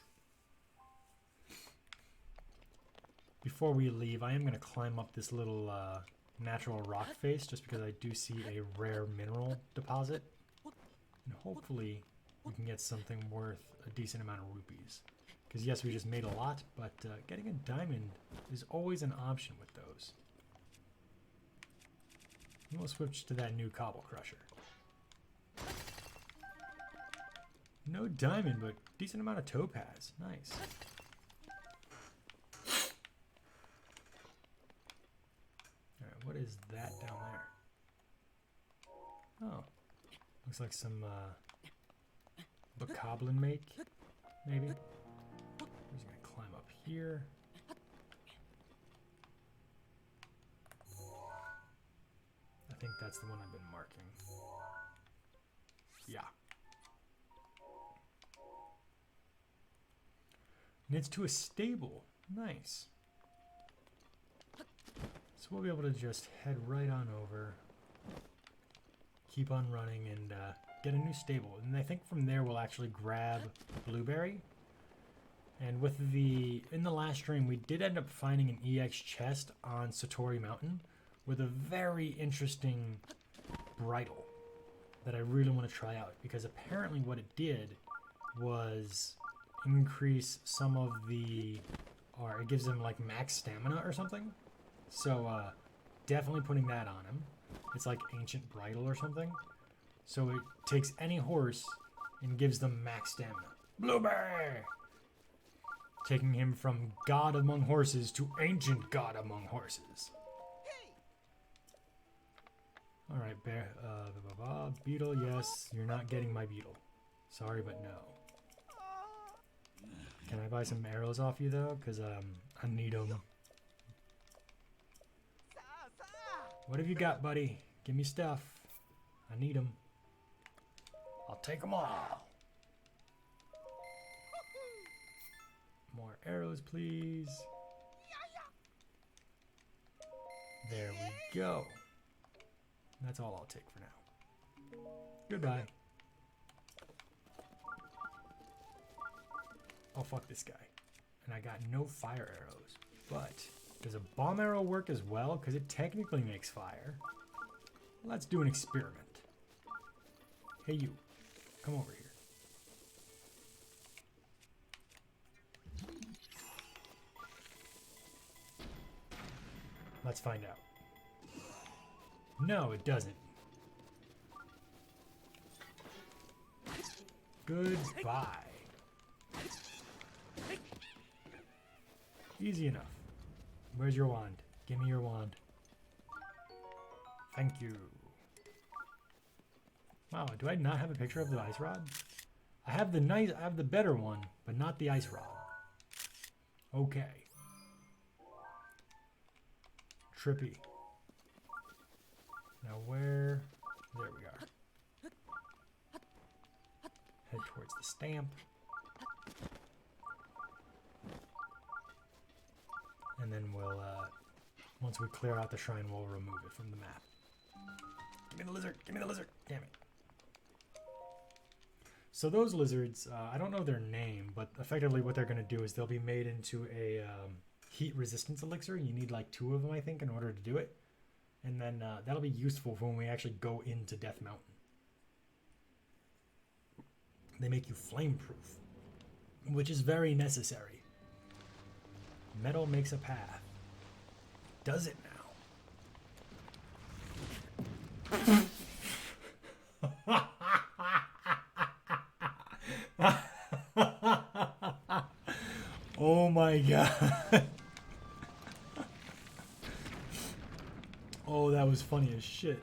Before we leave, I am going to climb up this little natural rock face just because I do see a rare mineral deposit. And hopefully we can get something worth a decent amount of rupees. Because yes, we just made a lot, but getting a diamond is always an option with those. And we'll switch to that new Cobble Crusher. No diamond, but decent amount of topaz. Nice. What is that down there? Oh, looks like some bokoblin make, maybe. We're just gonna climb up here. I think that's the one I've been marking. Yeah. And it's to a stable. Nice. So we'll be able to just head right on over, keep on running, and get a new stable. And I think from there we'll actually grab Blueberry. And with in the last stream, we did end up finding an EX chest on Satori Mountain with a very interesting bridle that I really want to try out, because apparently what it did was increase some of or it gives him like max stamina or something. So definitely putting that on him. It's like ancient bridle or something. So it takes any horse and gives them max stamina. Blueberry! Taking him from god among horses to ancient god among horses. All right, bear, beetle, yes, you're not getting my beetle. Sorry, but no. Can I buy some arrows off you though? Cause I need them. What have you got, buddy? Give me stuff. I need them. I'll take them all. More arrows, please. There we go. That's all I'll take for now. Goodbye. Oh, fuck this guy. And I got no fire arrows. But does a bomb arrow work as well? Because it technically makes fire. Let's do an experiment. Hey, you. Come over here. Let's find out. No, it doesn't. Goodbye. Easy enough. Where's your wand? Give me your wand. Thank you. Wow, do I not have a picture of the ice rod? I have the better one, but not the ice rod. Okay. Trippy. Now where? There we are. Head towards the stamp. And then we'll, once we clear out the shrine, we'll remove it from the map. Give me the lizard! Give me the lizard! Damn it. So those lizards, I don't know their name, but effectively what they're going to do is they'll be made into a heat resistance elixir. You need like 2 of them, I think, in order to do it. And then that'll be useful for when we actually go into Death Mountain. They make you flame proof, which is very necessary. Metal makes a path. Does it now? Oh my god. Oh, that was funny as shit.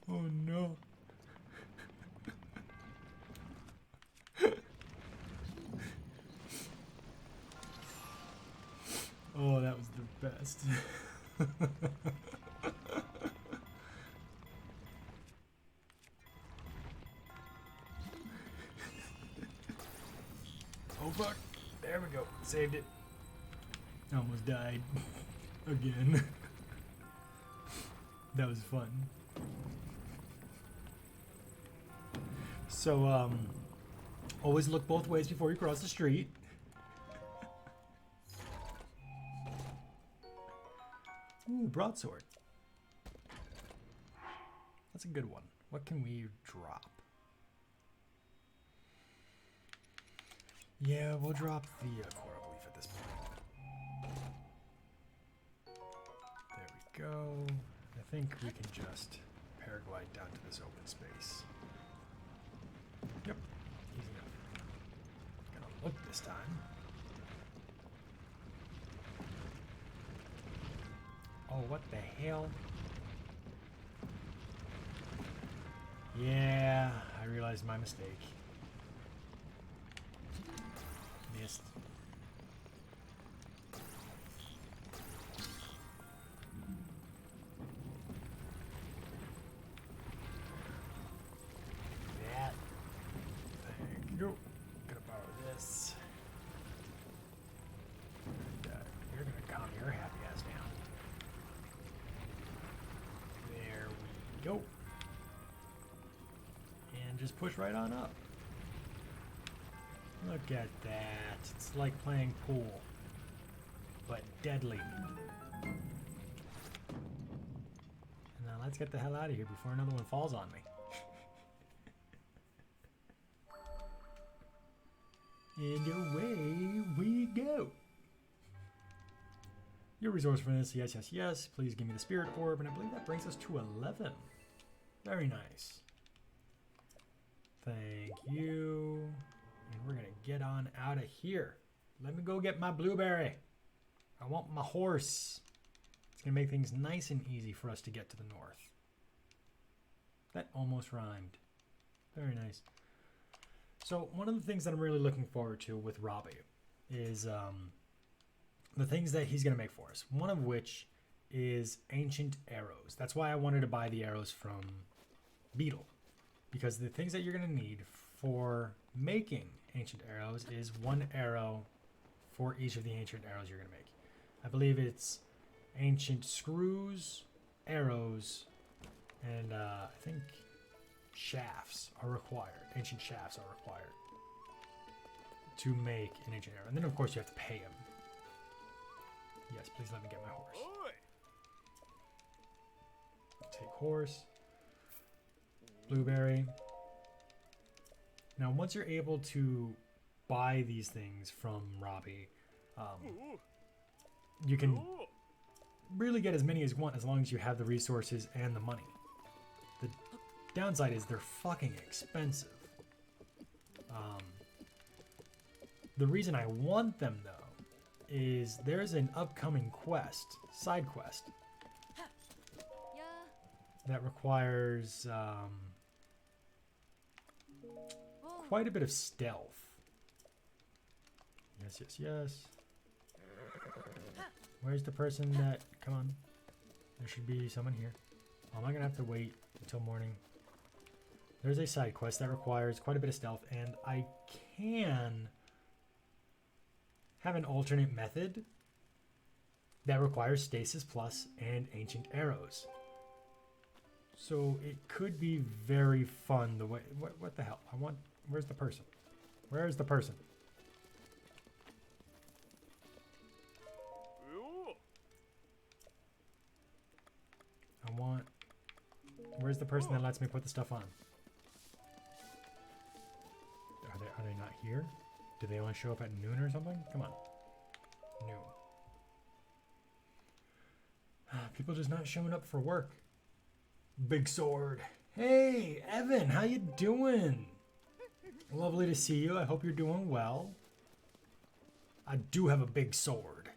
Oh no. Oh, that was the best. Oh fuck. There we go. Saved it. Almost died. Again. That was fun. So, always look both ways before you cross the street. Ooh, broadsword. That's a good one. What can we drop? Yeah, we'll drop the coral leaf at this point. There we go. I think we can just paraglide down to this open space. Yep, easy enough. Gonna look this time. Oh, what the hell? Yeah, I realized my mistake. Missed. That. Thank you. Gonna borrow this. And, you're gonna calm your happy ass down. There we go. And just push right on up. Look at that. It's like playing pool, but deadly. Now let's get the hell out of here before another one falls on me. And away we go. Your resourcefulness, yes, yes, yes. Please give me the spirit orb, and I believe that brings us to 11. Very nice. Thank you. And we're gonna get on out of here. Let me go get my blueberry. I want my horse. It's gonna make things nice and easy for us to get to the north. That almost rhymed. Very nice. So one of the things that I'm really looking forward to with Robbie is the things that he's gonna make for us. One of which is ancient arrows. That's why I wanted to buy the arrows from Beetle. Because the things that you're going to need for making ancient arrows is 1 arrow for each of the ancient arrows you're going to make. I believe it's ancient screws, arrows, and I think shafts are required. Ancient shafts are required to make an ancient arrow. And then, of course, you have to pay him. Yes, please let me get my horse. Take horse. Blueberry. Now, once you're able to buy these things from Robbie, you can really get as many as you want as long as you have the resources and the money. The downside is they're fucking expensive. The reason I want them, though, is there's an upcoming quest, side quest, that requires quite a bit of stealth. Yes, yes, yes. Where's the person that... Come on. There should be someone here. Oh, am I going to have to wait until morning? There's a side quest that requires quite a bit of stealth, and I can have an alternate method that requires stasis plus and ancient arrows. So it could be very fun the way... What the hell? I want... Where's the person? Where's the person? I want... Where's the person that lets me put the stuff on? Are they not here? Do they only show up at noon or something? Come on. Noon. People just not showing up for work. Big sword. Hey, Evan, how you doing? Lovely to see you. I hope you're doing well. I do have a big sword.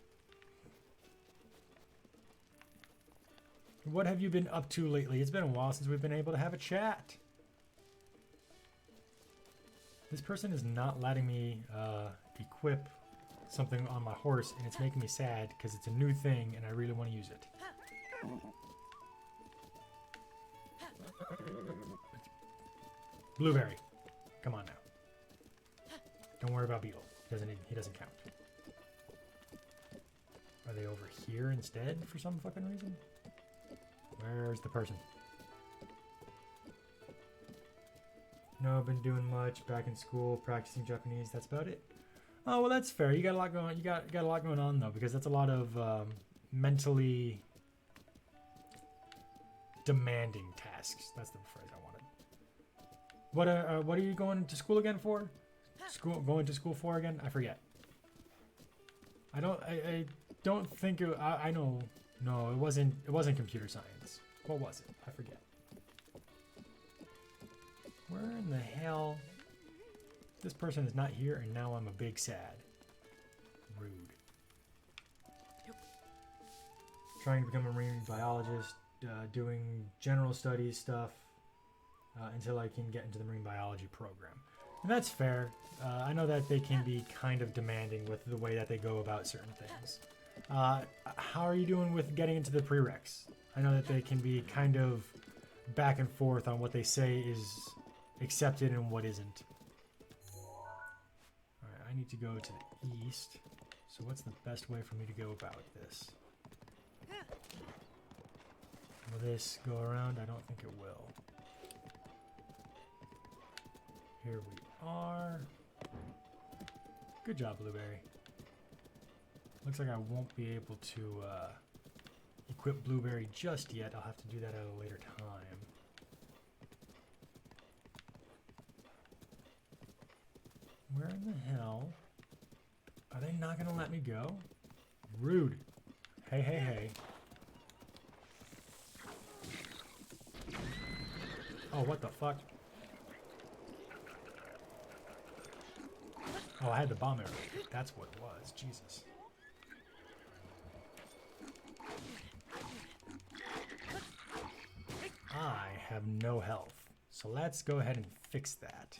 What have you been up to lately? It's been a while since we've been able to have a chat. This person is not letting me equip something on my horse, and it's making me sad because it's a new thing and I really want to use it. Blueberry. Come on now. Don't worry about Beetle. He doesn't count. Are they over here instead for some fucking reason? Where's the person? No, I've been doing much. Back in school, practicing Japanese. That's about it. Oh well, that's fair. You got a lot going on. You got a lot going on though, because that's a lot of mentally demanding tasks. That's the phrase I wanted. What are you going to school again for? Going to school for again? I forget. I don't think it, I know. No, it wasn't computer science. What was it? I forget. Where in the hell? This person is not here, and now I'm a big sad. Rude. Trying to become a marine biologist, doing general studies stuff until I can get into the marine biology program. And that's fair. I know that they can be kind of demanding with the way that they go about certain things. How are you doing with getting into the prereqs? I know that they can be kind of back and forth on what they say is accepted and what isn't. Alright, I need to go to the east. So what's the best way for me to go about this? Will this go around? I don't think it will. Here we are. Good job, Blueberry. Looks like I won't be able to equip Blueberry just yet. I'll have to do that at a later time. Where in the hell? Are they not going to let me go? Rude. Hey, hey, hey. Oh, what the fuck? Oh, I had the bomb arrow. That's what it was. Jesus. I have no health. So let's go ahead and fix that.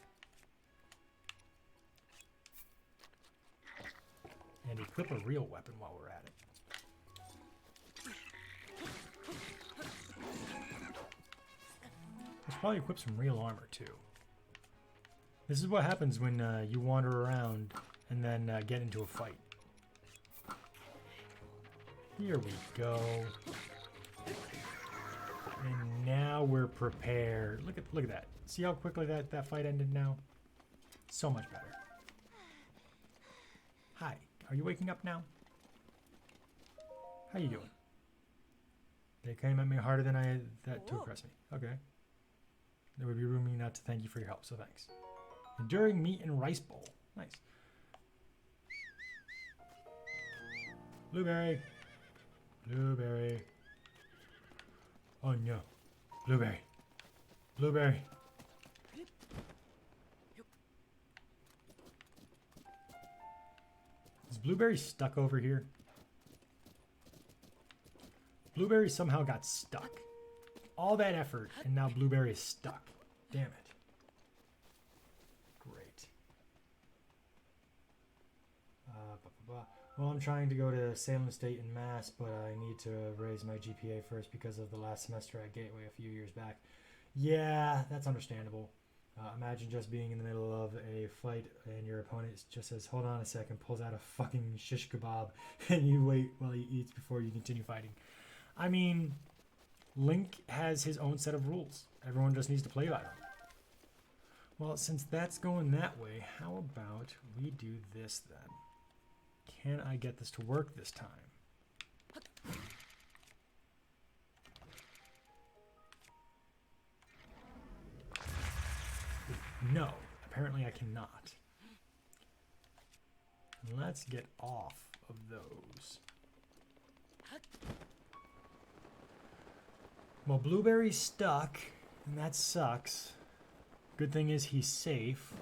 And equip a real weapon while we're at it. Let's probably equip some real armor too. This is what happens when you wander around and then get into a fight. Here we go. And now we're prepared. Look at that. See how quickly that fight ended now? So much better. Hi. Are you waking up now? How you doing? They came at me harder than to impress me. Okay. There would be room not to thank you for your help, so thanks. Enduring meat and rice bowl. Nice. Blueberry. Blueberry. Oh no. Blueberry. Blueberry. Is Blueberry stuck over here? Blueberry somehow got stuck. All that effort, and now Blueberry is stuck. Damn it. Great. Well, I'm trying to go to Salem State in Mass, but I need to raise my GPA first because of the last semester at Gateway a few years back. Yeah, that's understandable. Imagine just being in the middle of a fight and your opponent just says, hold on a second, pulls out a fucking shish kebab, and you wait while he eats before you continue fighting. I mean, Link has his own set of rules. Everyone just needs to play by them. Well, since that's going that way, how about we do this then? Can I get this to work this time? No, apparently I cannot. Let's get off of those. Well, Blueberry's stuck, and that sucks. Good thing is he's safe,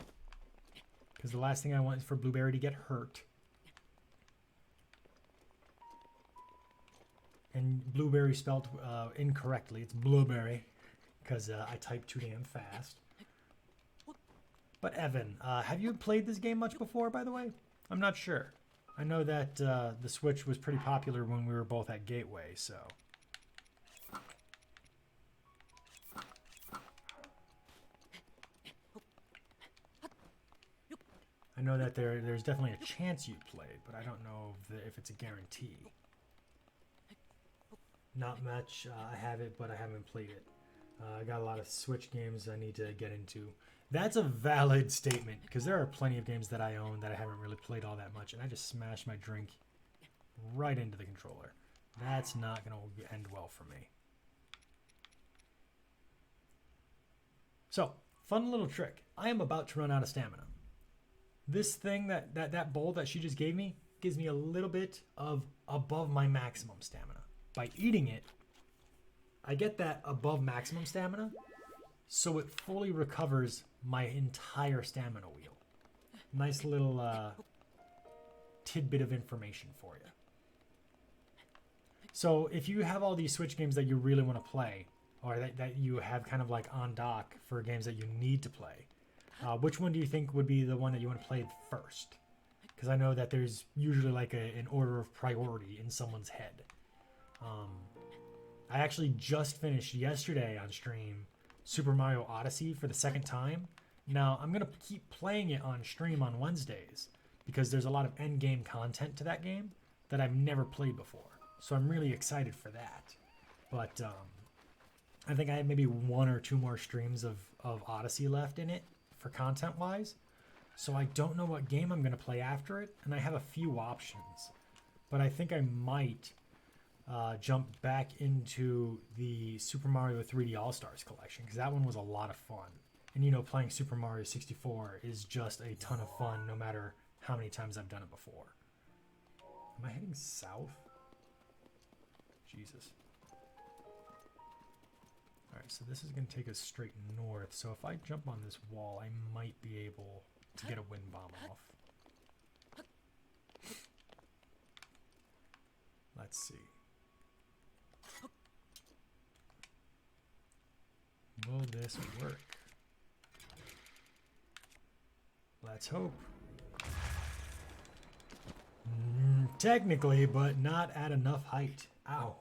because the last thing I want is for Blueberry to get hurt. And Blueberry spelled incorrectly. It's Blueberry, because I type too damn fast. But Evan, have you played this game much before, by the way? I'm not sure. I know that the Switch was pretty popular when we were both at Gateway, so... I know that there's definitely a chance you played, but I don't know if it's a guarantee. Not much. I have it, but I haven't played it. I got a lot of Switch games I need to get into. That's a valid statement, because there are plenty of games that I own that I haven't really played all that much, and I just smashed my drink right into the controller. That's not going to end well for me. So, fun little trick. I am about to run out of stamina. This thing, that bowl that she just gave me, gives me a little bit of above my maximum stamina. By eating it, I get that above maximum stamina, so it fully recovers my entire stamina wheel. nice little tidbit of information for you. So if you have all these Switch games that you really want to play, or that you have kind of like on dock for games that you need to play, which one do you think would be the one that you want to play first? Because I know that there's usually like an order of priority in someone's head. I actually just finished yesterday on stream Super Mario Odyssey for the second time. Now I'm going to keep playing it on stream on Wednesdays because there's a lot of end game content to that game that I've never played before. So I'm really excited for that. But I think I have maybe 1 or 2 more streams of Odyssey left in it for content-wise. So I don't know what game I'm going to play after it, and I have a few options. But I think I might jump back into the Super Mario 3D All-Stars collection, because that one was a lot of fun. And you know, playing Super Mario 64 is just a ton of fun, no matter how many times I've done it before. Am I heading south? Jesus. Alright, so this is going to take us straight north. So if I jump on this wall, I might be able to get a wind bomb off. Let's see. Will this work? Let's hope. Technically, but not at enough height. Ow.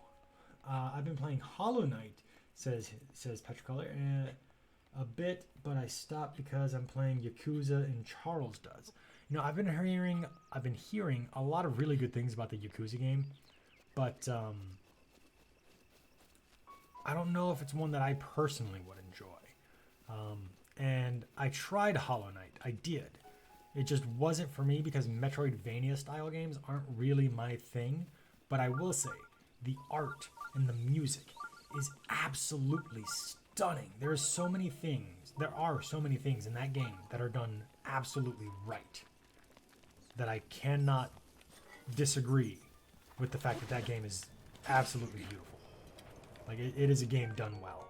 I've been playing Hollow Knight, says Petrocolor, a bit, but I stopped because I'm playing Yakuza and Charles does. You know, I've been hearing a lot of really good things about the Yakuza game, but I don't know if it's one that I personally would enjoy. And I tried Hollow Knight. I did. It just wasn't for me because Metroidvania style games aren't really my thing. But I will say, the art and the music is absolutely stunning. There are so many things in that game that are done absolutely right, that I cannot disagree with the fact that that game is absolutely beautiful. Like, it is a game done well.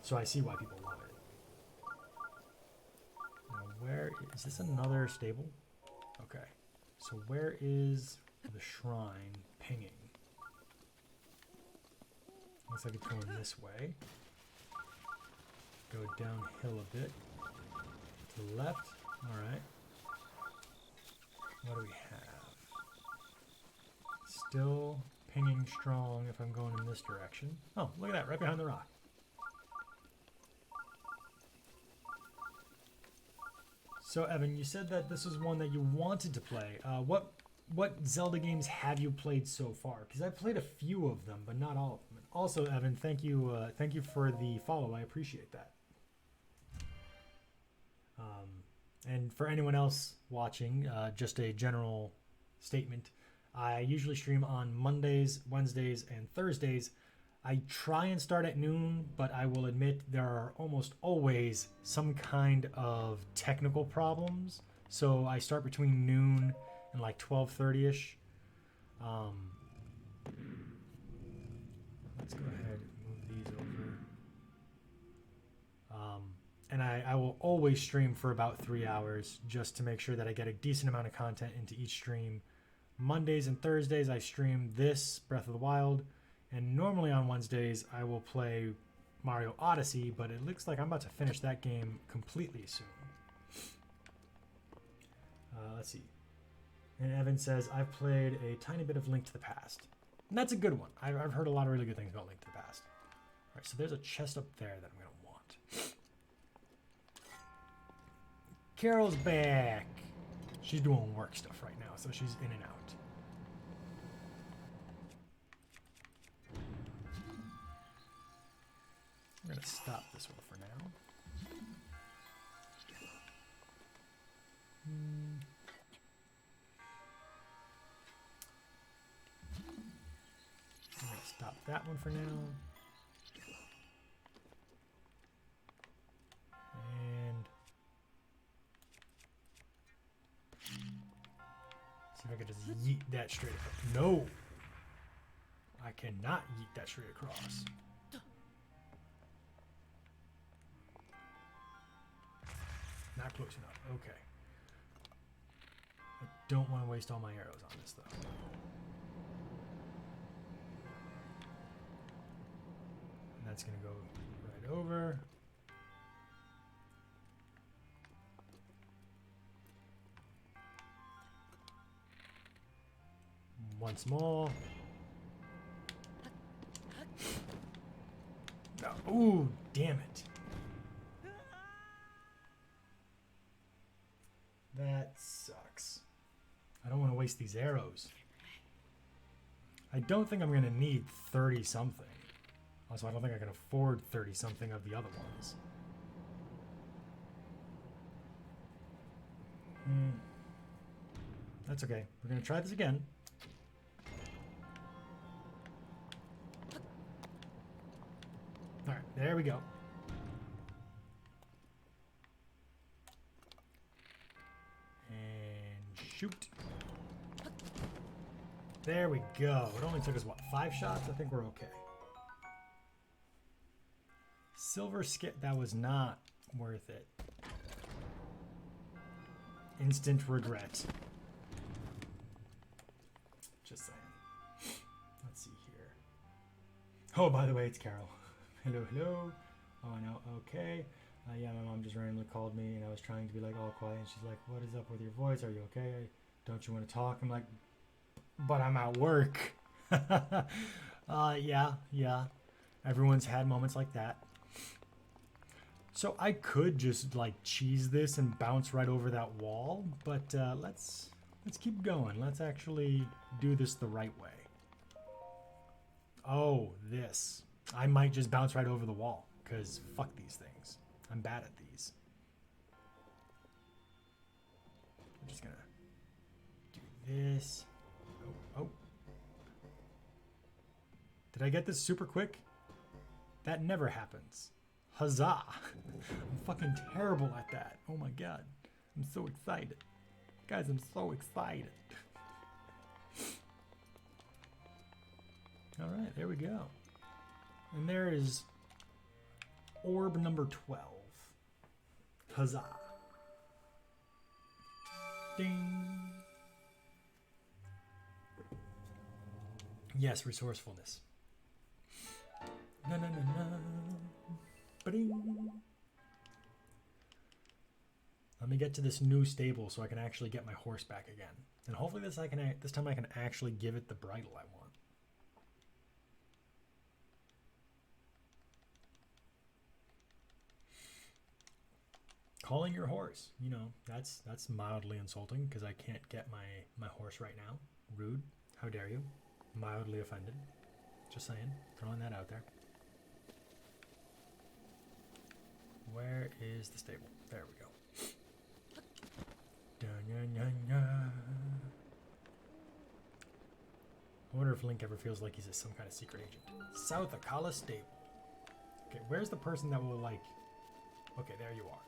So I see why people love it. Now, where is this another stable? Okay. So where is the shrine pinging? Looks like it's going this way. Go downhill a bit. To the left. Alright. What do we have? Still pinging strong if I'm going in this direction. Oh, look at that, right behind the rock. So Evan, you said that this was one that you wanted to play. What Zelda games have you played so far? Because I've played a few of them, but not all of them. Also, Evan, thank you for the follow. I appreciate that. And for anyone else watching, just a general statement. I usually stream on Mondays, Wednesdays, and Thursdays. I try and start at noon, but I will admit there are almost always some kind of technical problems. So I start between noon and like 12:30ish. Let's go ahead and move these over. And I will always stream for about 3 hours just to make sure that I get a decent amount of content into each stream. Mondays and Thursdays I stream this, Breath of the Wild. And normally on Wednesdays, I will play Mario Odyssey, but it looks like I'm about to finish that game completely soon. Let's see. And Evan says, I've played a tiny bit of Link to the Past. And that's a good one. I've heard a lot of really good things about Link to the Past. All right, so there's a chest up there that I'm going to want. Carol's back. She's doing work stuff right now, so she's in and out. I'm going to stop this one for now. I'm going to stop that one for now. And see if I can just yeet that straight across. No! I cannot yeet that straight across. not close enough. Okay. I don't want to waste all my arrows on this, though. And that's going to go right over. Once more. No. Ooh, damn it. That sucks. I don't want to waste these arrows. I don't think I'm going to need 30-something. Also, I don't think I can afford 30-something of the other ones. That's okay. We're going to try this again. Alright, there we go. And shoot. There we go. It only took us, what, 5 shots? I think we're okay. Silver skit, that was not worth it. Instant regret. Just saying. Let's see here. Oh, by the way, it's Carol. Hello, hello. Oh, no, okay. Yeah, my mom just randomly called me, and I was trying to be like all quiet, and she's like, "What is up with your voice? Are you okay? Don't you want to talk?" I'm like, "But I'm at work." Yeah. Everyone's had moments like that. So I could just like cheese this and bounce right over that wall, but let's keep going. Let's actually do this the right way. Oh, this. I might just bounce right over the wall, because fuck these things. I'm bad at these. I'm just gonna do this. Oh. Did I get this super quick? That never happens. Huzzah! I'm fucking terrible at that. Oh my god. I'm so excited. Guys, I'm so excited. Alright, there we go. And there is orb number 12. Huzzah. Ding. Yes, resourcefulness. Na na na na. Ba-ding. Let me get to this new stable so I can actually get my horse back again. And hopefully this time I can actually give it the bridle I want. Calling your horse, you know, that's mildly insulting because I can't get my horse right now. Rude. How dare you? Mildly offended. Just saying. Throwing that out there. Where is the stable? There we go. I wonder if Link ever feels like he's some kind of secret agent. South Akkala stable. Okay, where's the person that will like... Okay, there you are.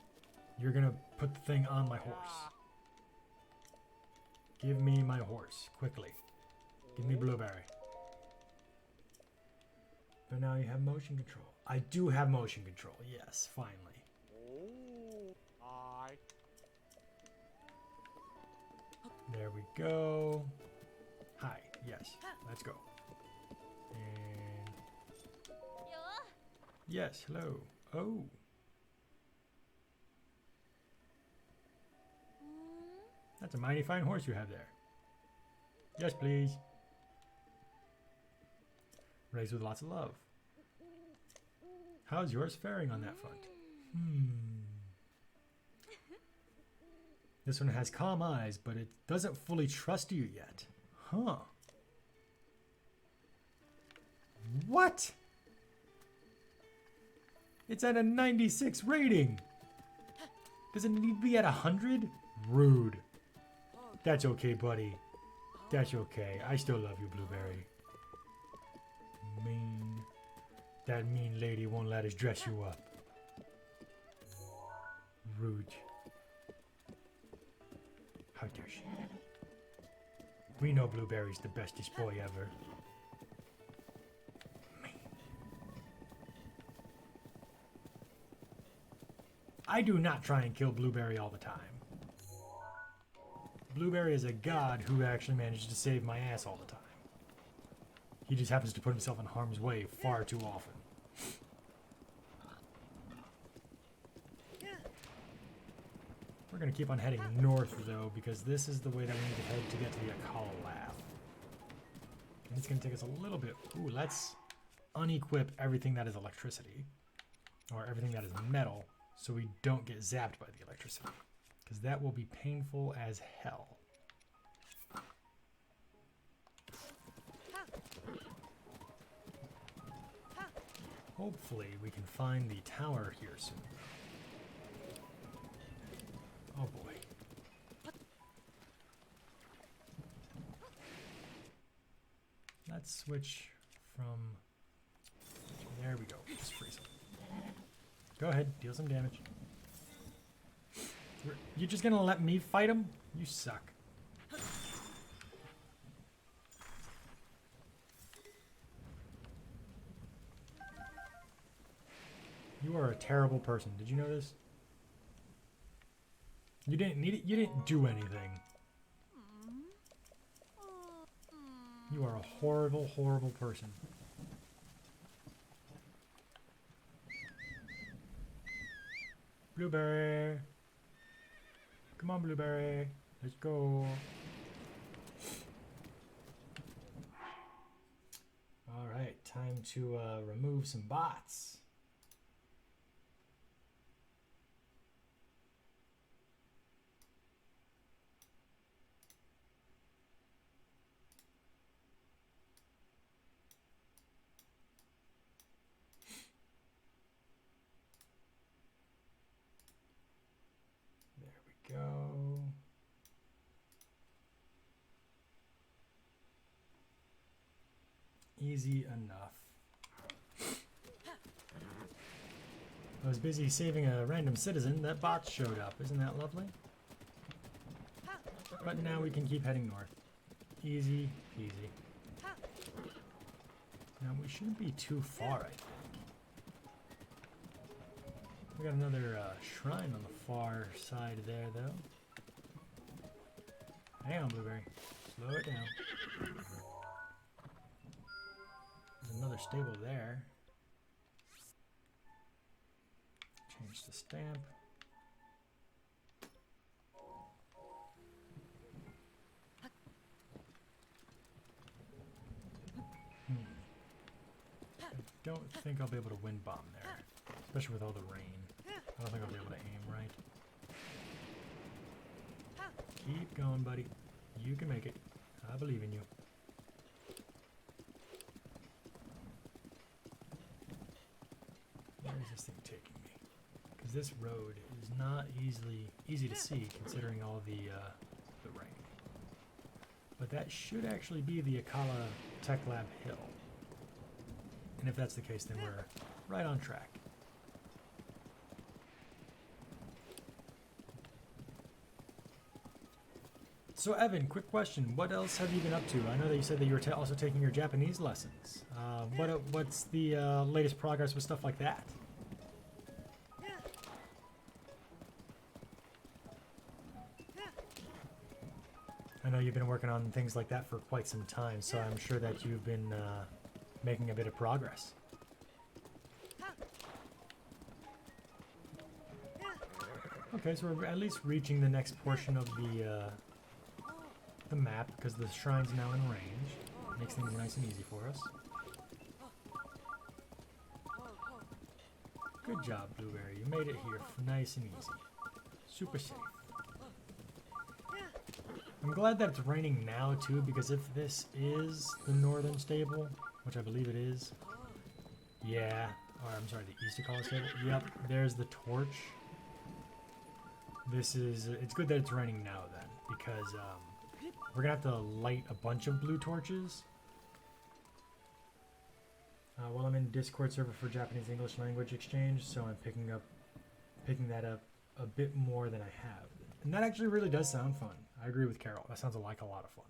You're gonna put the thing on my horse. Give me my horse, quickly. Give me Blueberry. But now you have motion control. I do have motion control, yes, finally. There we go. Hi, yes, let's go. And... Yes, hello. Oh. That's a mighty fine horse you have there. Yes, please. Raised with lots of love. How's yours faring on that front? This one has calm eyes, but it doesn't fully trust you yet. Huh. What? It's at a 96 rating. Does it need to be at 100? Rude. That's okay, buddy. That's okay. I still love you, Blueberry. Mean. That mean lady won't let us dress you up. Rude. How dare she? We know Blueberry's the bestest boy ever. I do not try and kill Blueberry all the time. Blueberry is a god who actually manages to save my ass all the time. He just happens to put himself in harm's way far too often. We're going to keep on heading north, though, because this is the way that we need to head to get to the Akkala lab. And it's going to take us a little bit. Ooh, let's unequip everything that is electricity, or everything that is metal, so we don't get zapped by the electricity, because that will be painful as hell. Hopefully we can find the tower here soon. Oh boy. Let's switch from... There we go. Just freeze him. Go ahead, deal some damage. You're just gonna let me fight him? You suck. You are a terrible person. Did you know this? You didn't need it. You didn't do anything. You are a horrible, horrible person. Blueberry. Come on, Blueberry. Let's go. All right, time to remove some bots. Go. Easy enough. I was busy saving a random citizen. That bot showed up. Isn't that lovely? But now we can keep heading north. Easy peasy. Now we shouldn't be too far, I think. We got another shrine on the far side there, though. Hang on, Blueberry. Slow it down. There's another stable there. Change the stamp. I don't think I'll be able to wind bomb there, especially with all the rain. I don't think I'll be able to aim right. Keep going, buddy. You can make it. I believe in you. Where is this thing taking me? Because this road is not easy to see, considering all the rain. But that should actually be the Akkala Tech Lab Hill. And if that's the case, then we're right on track. So Evan, quick question. What else have you been up to? I know that you said that you were also taking your Japanese lessons. What's the latest progress with stuff like that? I know you've been working on things like that for quite some time, so I'm sure that you've been making a bit of progress. Okay, so we're at least reaching the next portion of the map, because the shrine's now in range. Makes things nice and easy for us. Good job, Blueberry. You made it here nice and easy. Super safe. I'm glad that it's raining now, too, because if this is the northern stable, which I believe it is, yeah, or I'm sorry, the east Akkala stable, yep, there's the torch. It's good that it's raining now, then, because, we're gonna have to light a bunch of blue torches. Well, I'm in Discord server for Japanese English language exchange, so I'm picking that up a bit more than I have. And that actually really does sound fun. I agree with Carol. That sounds like a lot of fun.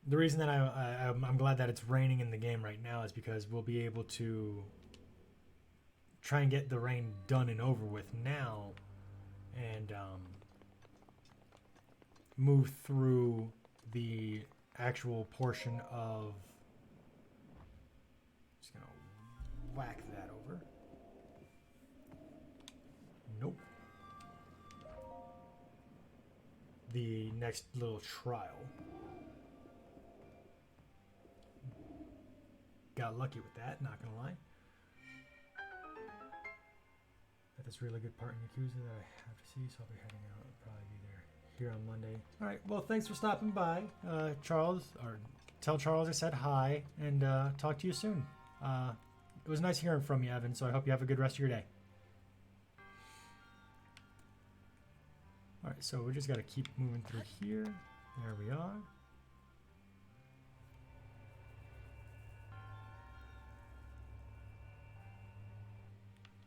the reason that I'm glad that it's raining in the game right now is because we'll be able to try and get the rain done and over with now, and move through the actual portion of. Just gonna whack that over. Nope. The next little trial. Got lucky with that, not gonna lie. Got this really good part in Yakuza that I have to see, so I'll be heading out. I'll probably be there here on Monday. All right, well, thanks for stopping by, Charles. Or tell Charles I said hi, and talk to you soon. It was nice hearing from you, Evan, so I hope you have a good rest of your day. All right, so we just got to keep moving through here. There we are.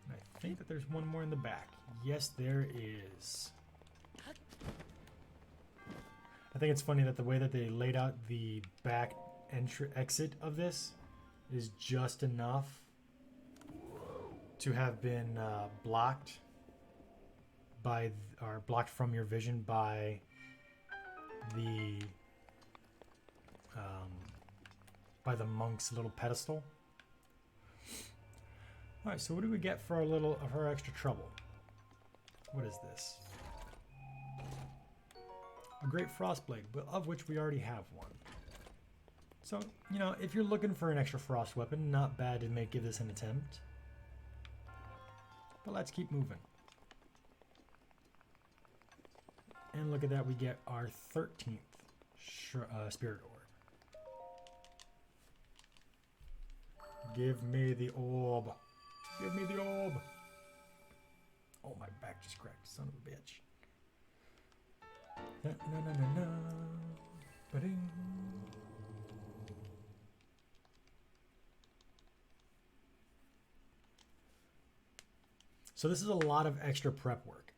And I think that there's one more in the back. Yes, there is. I think it's funny that the way that they laid out the back exit of this is just enough to have been blocked by, or blocked from your vision by the monk's little pedestal. All right, so what do we get for our extra trouble? What is this? A great frostblade, but of which we already have one. So, you know, if you're looking for an extra frost weapon, not bad to give this an attempt. But let's keep moving. And look at that, we get our 13th Spirit Orb. Give me the orb. Give me the orb. Oh, my back just cracked, son of a bitch. Na, na, na, na, na. Ba-ding. So this is a lot of extra prep work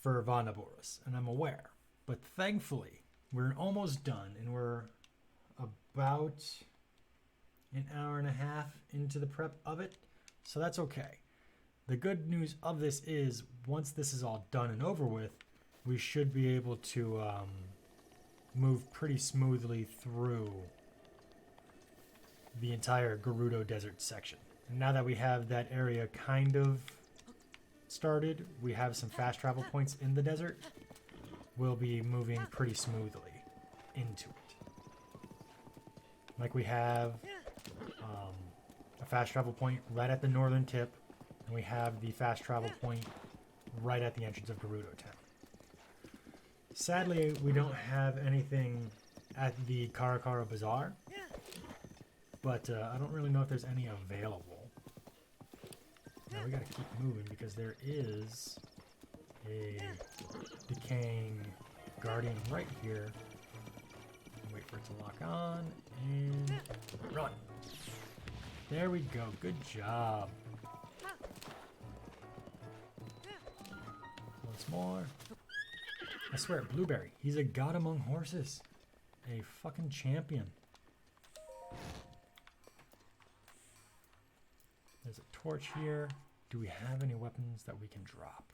for Vanaboris, and I'm aware. But thankfully, we're almost done, and we're about an hour and a half into the prep of it, so that's okay. The good news of this is, once this is all done and over with, we should be able to move pretty smoothly through the entire Gerudo Desert section. And now that we have that area kind of started, we have some fast travel points in the desert, we'll be moving pretty smoothly into it. Like we have a fast travel point right at the northern tip, and we have the fast travel point right at the entrance of Gerudo Town. Sadly, we don't have anything at the Karakara Bazaar, but I don't really know if there's any available. Now we gotta keep moving because there is a decaying guardian right here. Wait for it to lock on and run. There we go. Good job. Once more. I swear, Blueberry, he's a god among horses. A fucking champion. There's a torch here. Do we have any weapons that we can drop?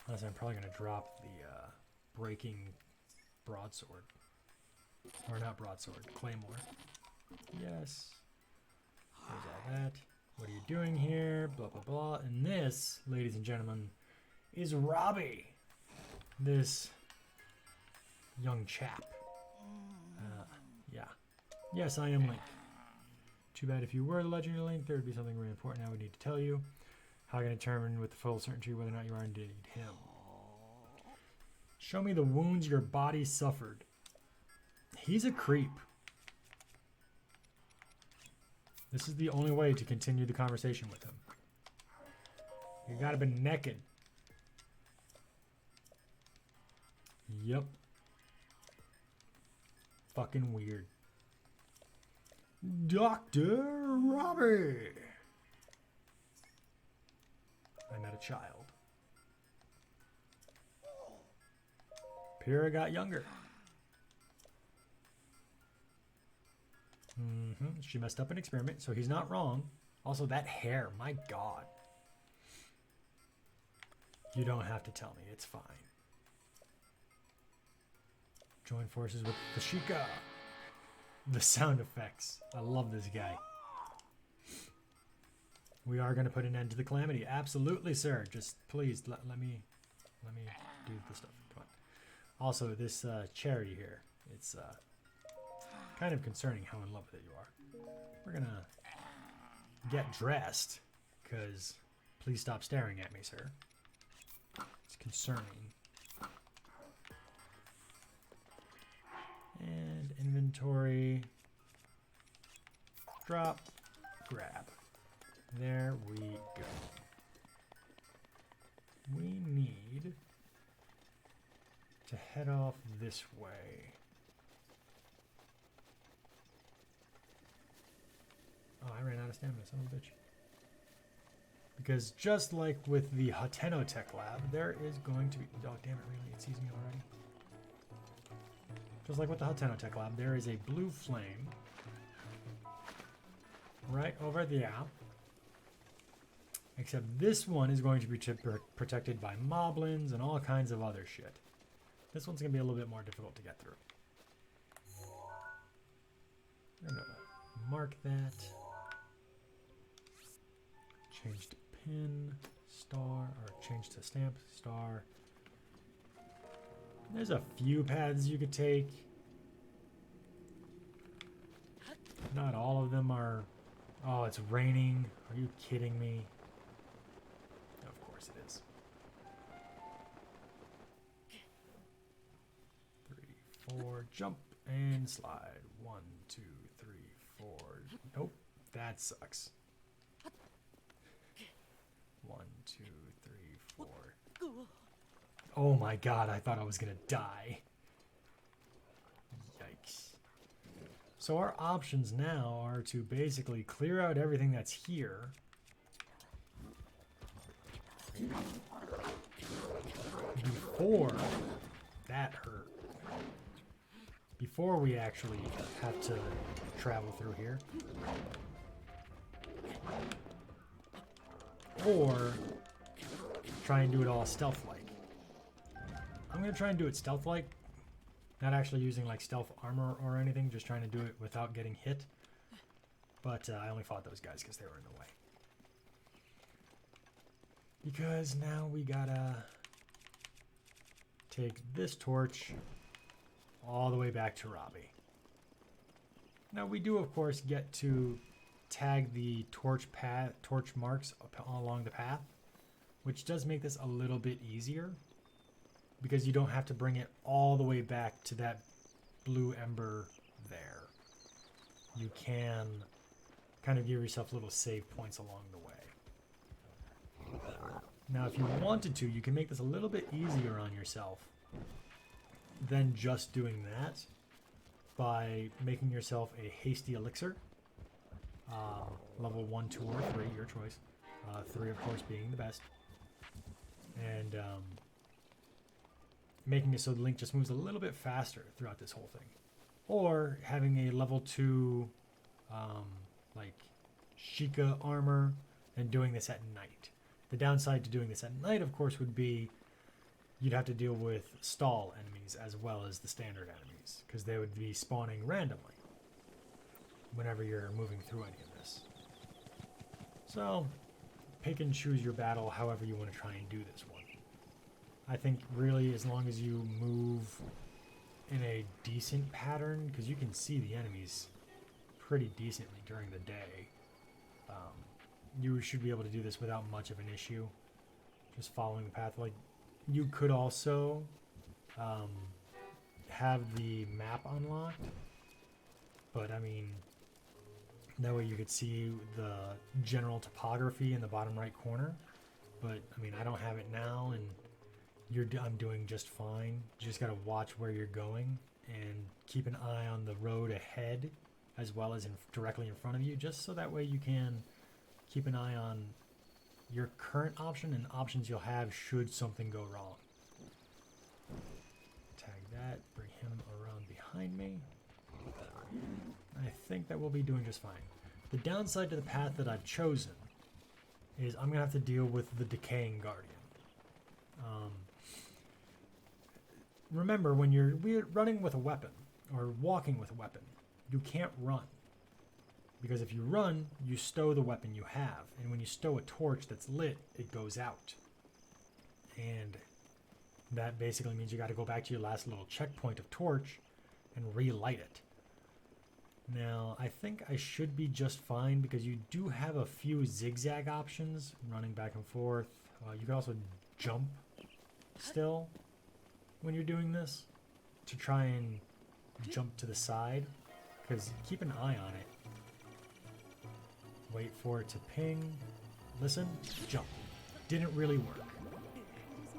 Honestly, I'm probably going to drop the breaking broadsword. Or not broadsword, claymore. Yes. There's all that. What are you doing here? Blah, blah, blah. And this, ladies and gentlemen, is Robbie. This young chap. Yeah. Yes, I am Link. Too bad if you were the legendary Link, there would be something really important I would need to tell you. How can I determine with full certainty whether or not you are indeed him? Show me the wounds your body suffered. He's a creep. This is the only way to continue the conversation with him. You gotta be naked. Yep. Fucking weird. Dr. Robbie! I met a child. Pyrrha got younger. She messed up an experiment, so he's not wrong. Also, that hair, my God. You don't have to tell me, it's fine. Join forces with the Shika. The sound effects. I love this guy. We are going to put an end to the calamity. Absolutely, sir. Just please let me do the stuff. Come on. Also, this charity here. It's kind of concerning how in love with it you are. We're going to get dressed because please stop staring at me, sir. It's concerning. And inventory. Drop. Grab. There we go. We need to head off this way. Oh, I ran out of stamina, son of a bitch. Because just like with the Hideout lab, there is going to be... Oh, damn it, really? It sees me already? Just like with the Hideout lab, there is a blue flame right over there. Except this one is going to be protected by moblins and all kinds of other shit. This one's going to be a little bit more difficult to get through. I'm going to mark that. Change to pin, star, or change to stamp, star. There's a few paths you could take. Not all of them are... Oh, it's raining. Are you kidding me? Of course it is. 3, 4, jump and slide. 1, 2, 3, 4. Nope, that sucks. 1, 2, 3, 4. Oh my God, I thought I was gonna die. Yikes. So our options now are to basically clear out everything that's here. Before that hurt. Before we actually have to travel through here. Or try and do it all stealth-like. I'm going to try and do it stealth-like. Not actually using like stealth armor or anything, just trying to do it without getting hit. But I only fought those guys because they were in the way. Because now we gotta take this torch all the way back to Robbie. Now we do of course get to tag the torch marks along the path, which does make this a little bit easier because you don't have to bring it all the way back to that blue ember there. You can kind of give yourself little save points along the way. Now if you wanted to, you can make this a little bit easier on yourself than just doing that by making yourself a hasty elixir. Level 1, 2, or 3, your choice. 3 of course being the best. And making it so the Link just moves a little bit faster throughout this whole thing. Or having a level 2 like Shika armor and doing this at night. The downside to doing this at night of course would be you'd have to deal with stall enemies as well as the standard enemies because they would be spawning randomly whenever you're moving through any of this. So pick and choose your battle however you want to try and do this one. I think really as long as you move in a decent pattern, because you can see the enemies pretty decently during the day, you should be able to do this without much of an issue. Just following the path. Like you could also have the map unlocked, but I mean that way you could see the general topography in the bottom right corner. But I mean I don't have it now, and I'm doing just fine. You just gotta watch where you're going and keep an eye on the road ahead as well as directly in front of you, just so that way you can keep an eye on your current option and options you'll have should something go wrong. Tag that. Bring him around behind me. I think that we'll be doing just fine. The downside to the path that I've chosen is I'm going to have to deal with the decaying guardian. Remember, when you're running with a weapon or walking with a weapon, you can't run. Because if you run, you stow the weapon you have. And when you stow a torch that's lit, it goes out. And that basically means you got to go back to your last little checkpoint of torch and relight it. Now, I think I should be just fine because you do have a few zigzag options, running back and forth. You can also jump still when you're doing this to try and jump to the side, because keep an eye on it. Wait for it to ping. Listen, jump. Didn't really work.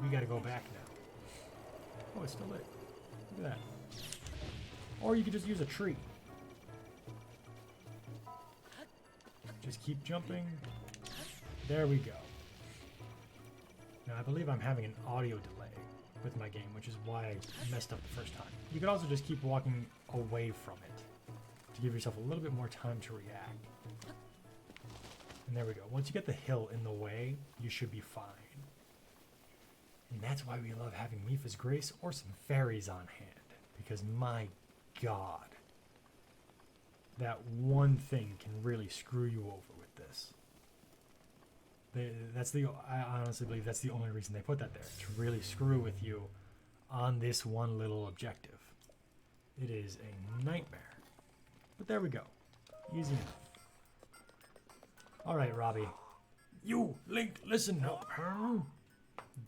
We gotta go back now. Oh, it's still lit. Look at that. Or you could just use a tree. Just keep jumping. There we go. Now I believe I'm having an audio delay with my game, which is why I messed up the first time. You could also just keep walking away from it to give yourself a little bit more time to react. And there we go. Once you get the hill in the way, you should be fine. And that's why we love having Mipha's Grace or some fairies on hand. Because my god, that one thing can really screw you over with this. I honestly believe that's the only reason they put that there, to really screw with you on this one little objective. It is a nightmare. But there we go. Easy enough. Alright, Robbie. You, Link, listen up.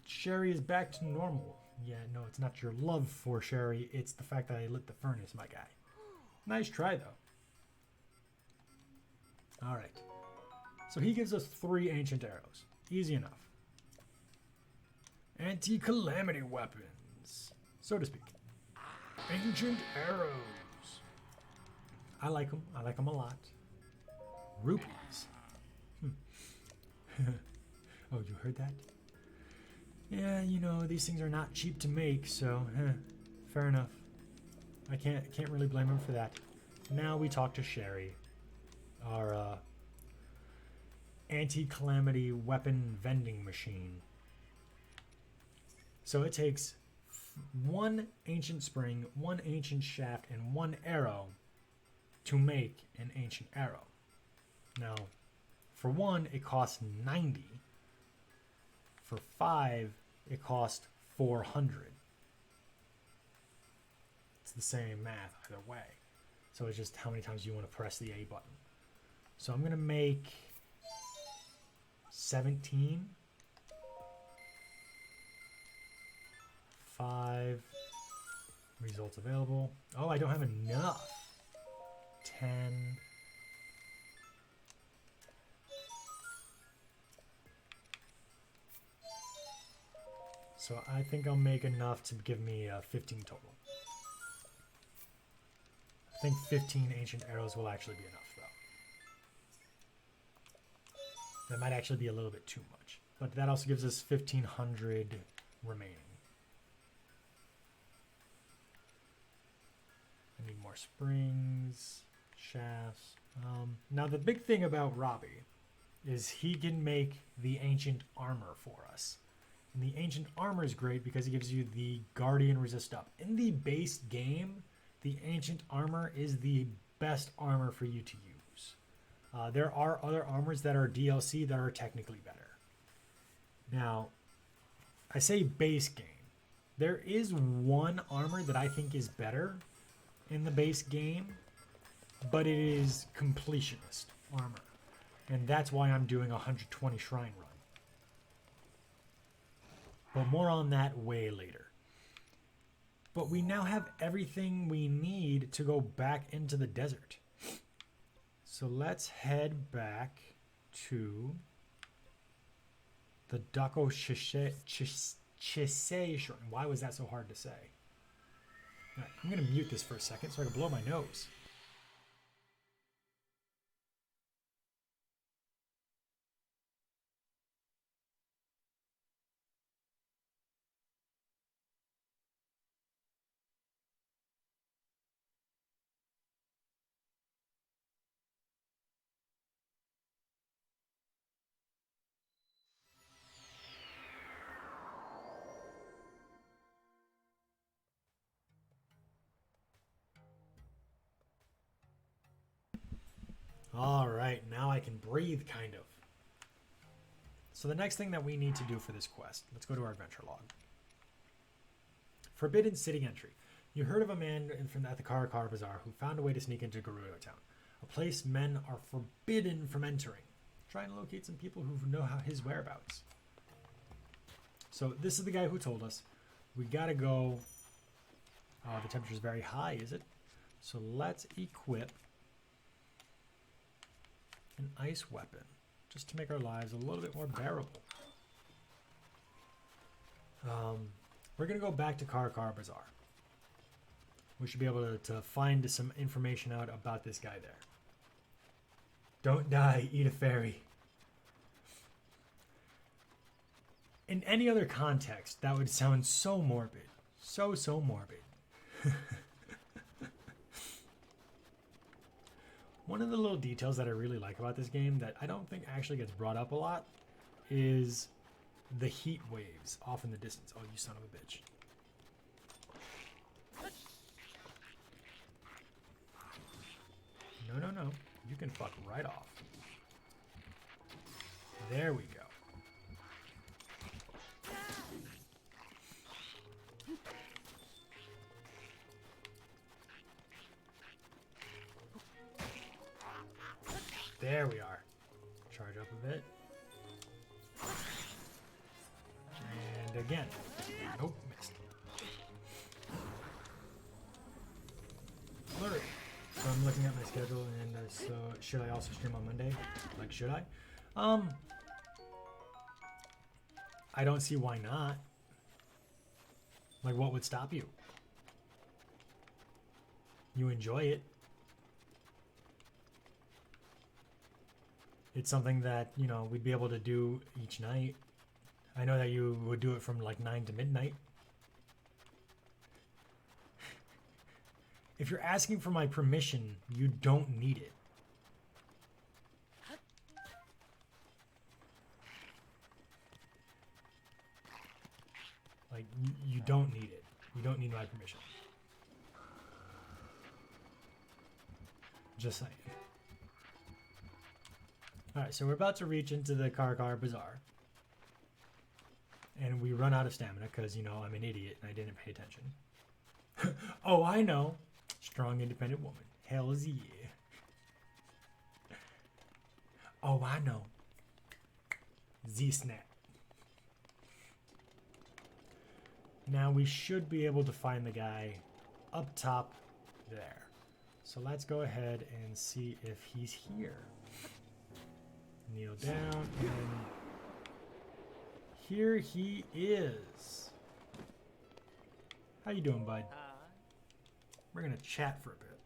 Sherry is back to normal. Yeah, no, it's not your love for Sherry, it's the fact that I lit the furnace, my guy. Nice try, though. Alright. So he gives us 3 ancient arrows. Easy enough. Anti-calamity weapons, so to speak. Ancient arrows. I like them. I like them a lot. Rupees. Oh, you heard that? Yeah, you know, these things are not cheap to make, so fair enough. I can't really blame him for that. Now we talk to Sherry, our anti-calamity weapon vending machine. So it takes 1 ancient spring, 1 ancient shaft, and 1 arrow to make an ancient arrow. Now, for 1, it costs 90. For 5, it costs 400. It's the same math either way. So it's just how many times you want to press the A button. So I'm going to make 17. 5. Results available. Oh, I don't have enough. 10. So I think I'll make enough to give me 15 total. I think 15 ancient arrows will actually be enough, though. That might actually be a little bit too much. But that also gives us 1,500 remaining. I need more springs, shafts. Now the big thing about Robbie is he can make the ancient armor for us. And the ancient armor is great because it gives you the Guardian resist up. In the base game, the ancient armor is the best armor for you to use. There are other armors that are DLC that are technically better. Now, I say base game. There is one armor that I think is better in the base game, but it is completionist armor. And that's why I'm doing a 120 shrine run. But more on that way later. But we now have everything we need to go back into the desert. So let's head back to the Daqo Chisay shrine. Why was that so hard to say? Right, I'm going to mute this for a second so I can blow my nose. All right, now I can breathe, kind of. So the next thing that we need to do for this quest, let's go to our adventure log. Forbidden city entry. You heard of a man at the Karakar Bazaar who found a way to sneak into Gerudo Town, a place men are forbidden from entering. Try and locate some people who know his whereabouts. So this is the guy who told us. We gotta go. Oh, the temperature's very high, is it? So let's equip an ice weapon, just to make our lives a little bit more bearable. We're going to go back to Karakar Bazaar. We should be able to find some information out about this guy there. Don't die, eat a fairy. In any other context, that would sound so morbid. So morbid. One of the little details that I really like about this game that I don't think actually gets brought up a lot is the heat waves off in the distance. Oh, you son of a bitch. No. You can fuck right off. There we go. There we are. Charge up a bit. And again. Nope, missed. Flurry. So I'm looking at my schedule, and so should I also stream on Monday? Like, should I? I don't see why not. Like, what would stop you? You enjoy it. It's something that, you know, we'd be able to do each night. I know that you would do it from like 9 to midnight. If you're asking for my permission, you don't need it. Like, you don't need it. You don't need my permission. Just saying. Alright, so we're about to reach into the Karakar Bazaar. And we run out of stamina because, you know, I'm an idiot and I didn't pay attention. Oh, I know. Strong, independent woman. Hell's yeah. Oh, I know. Z-Snap. Now we should be able to find the guy up top there. So let's go ahead and see if he's here. Kneel down, and here he is. How you doing, bud? We're gonna chat for a bit.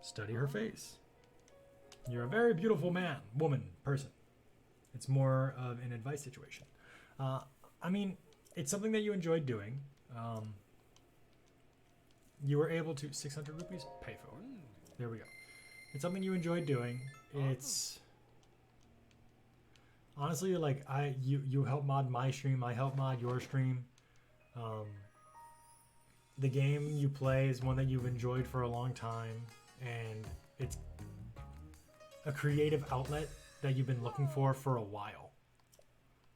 Study her face. You're a very beautiful man, woman, person. It's more of an advice situation. I mean, it's something that you enjoyed doing. You were able to 600 rupees pay for it. There we go. It's something you enjoyed doing. It's honestly like you help mod my stream, I help mod your stream. The game you play is one that you've enjoyed for a long time, and it's a creative outlet that you've been looking for a while.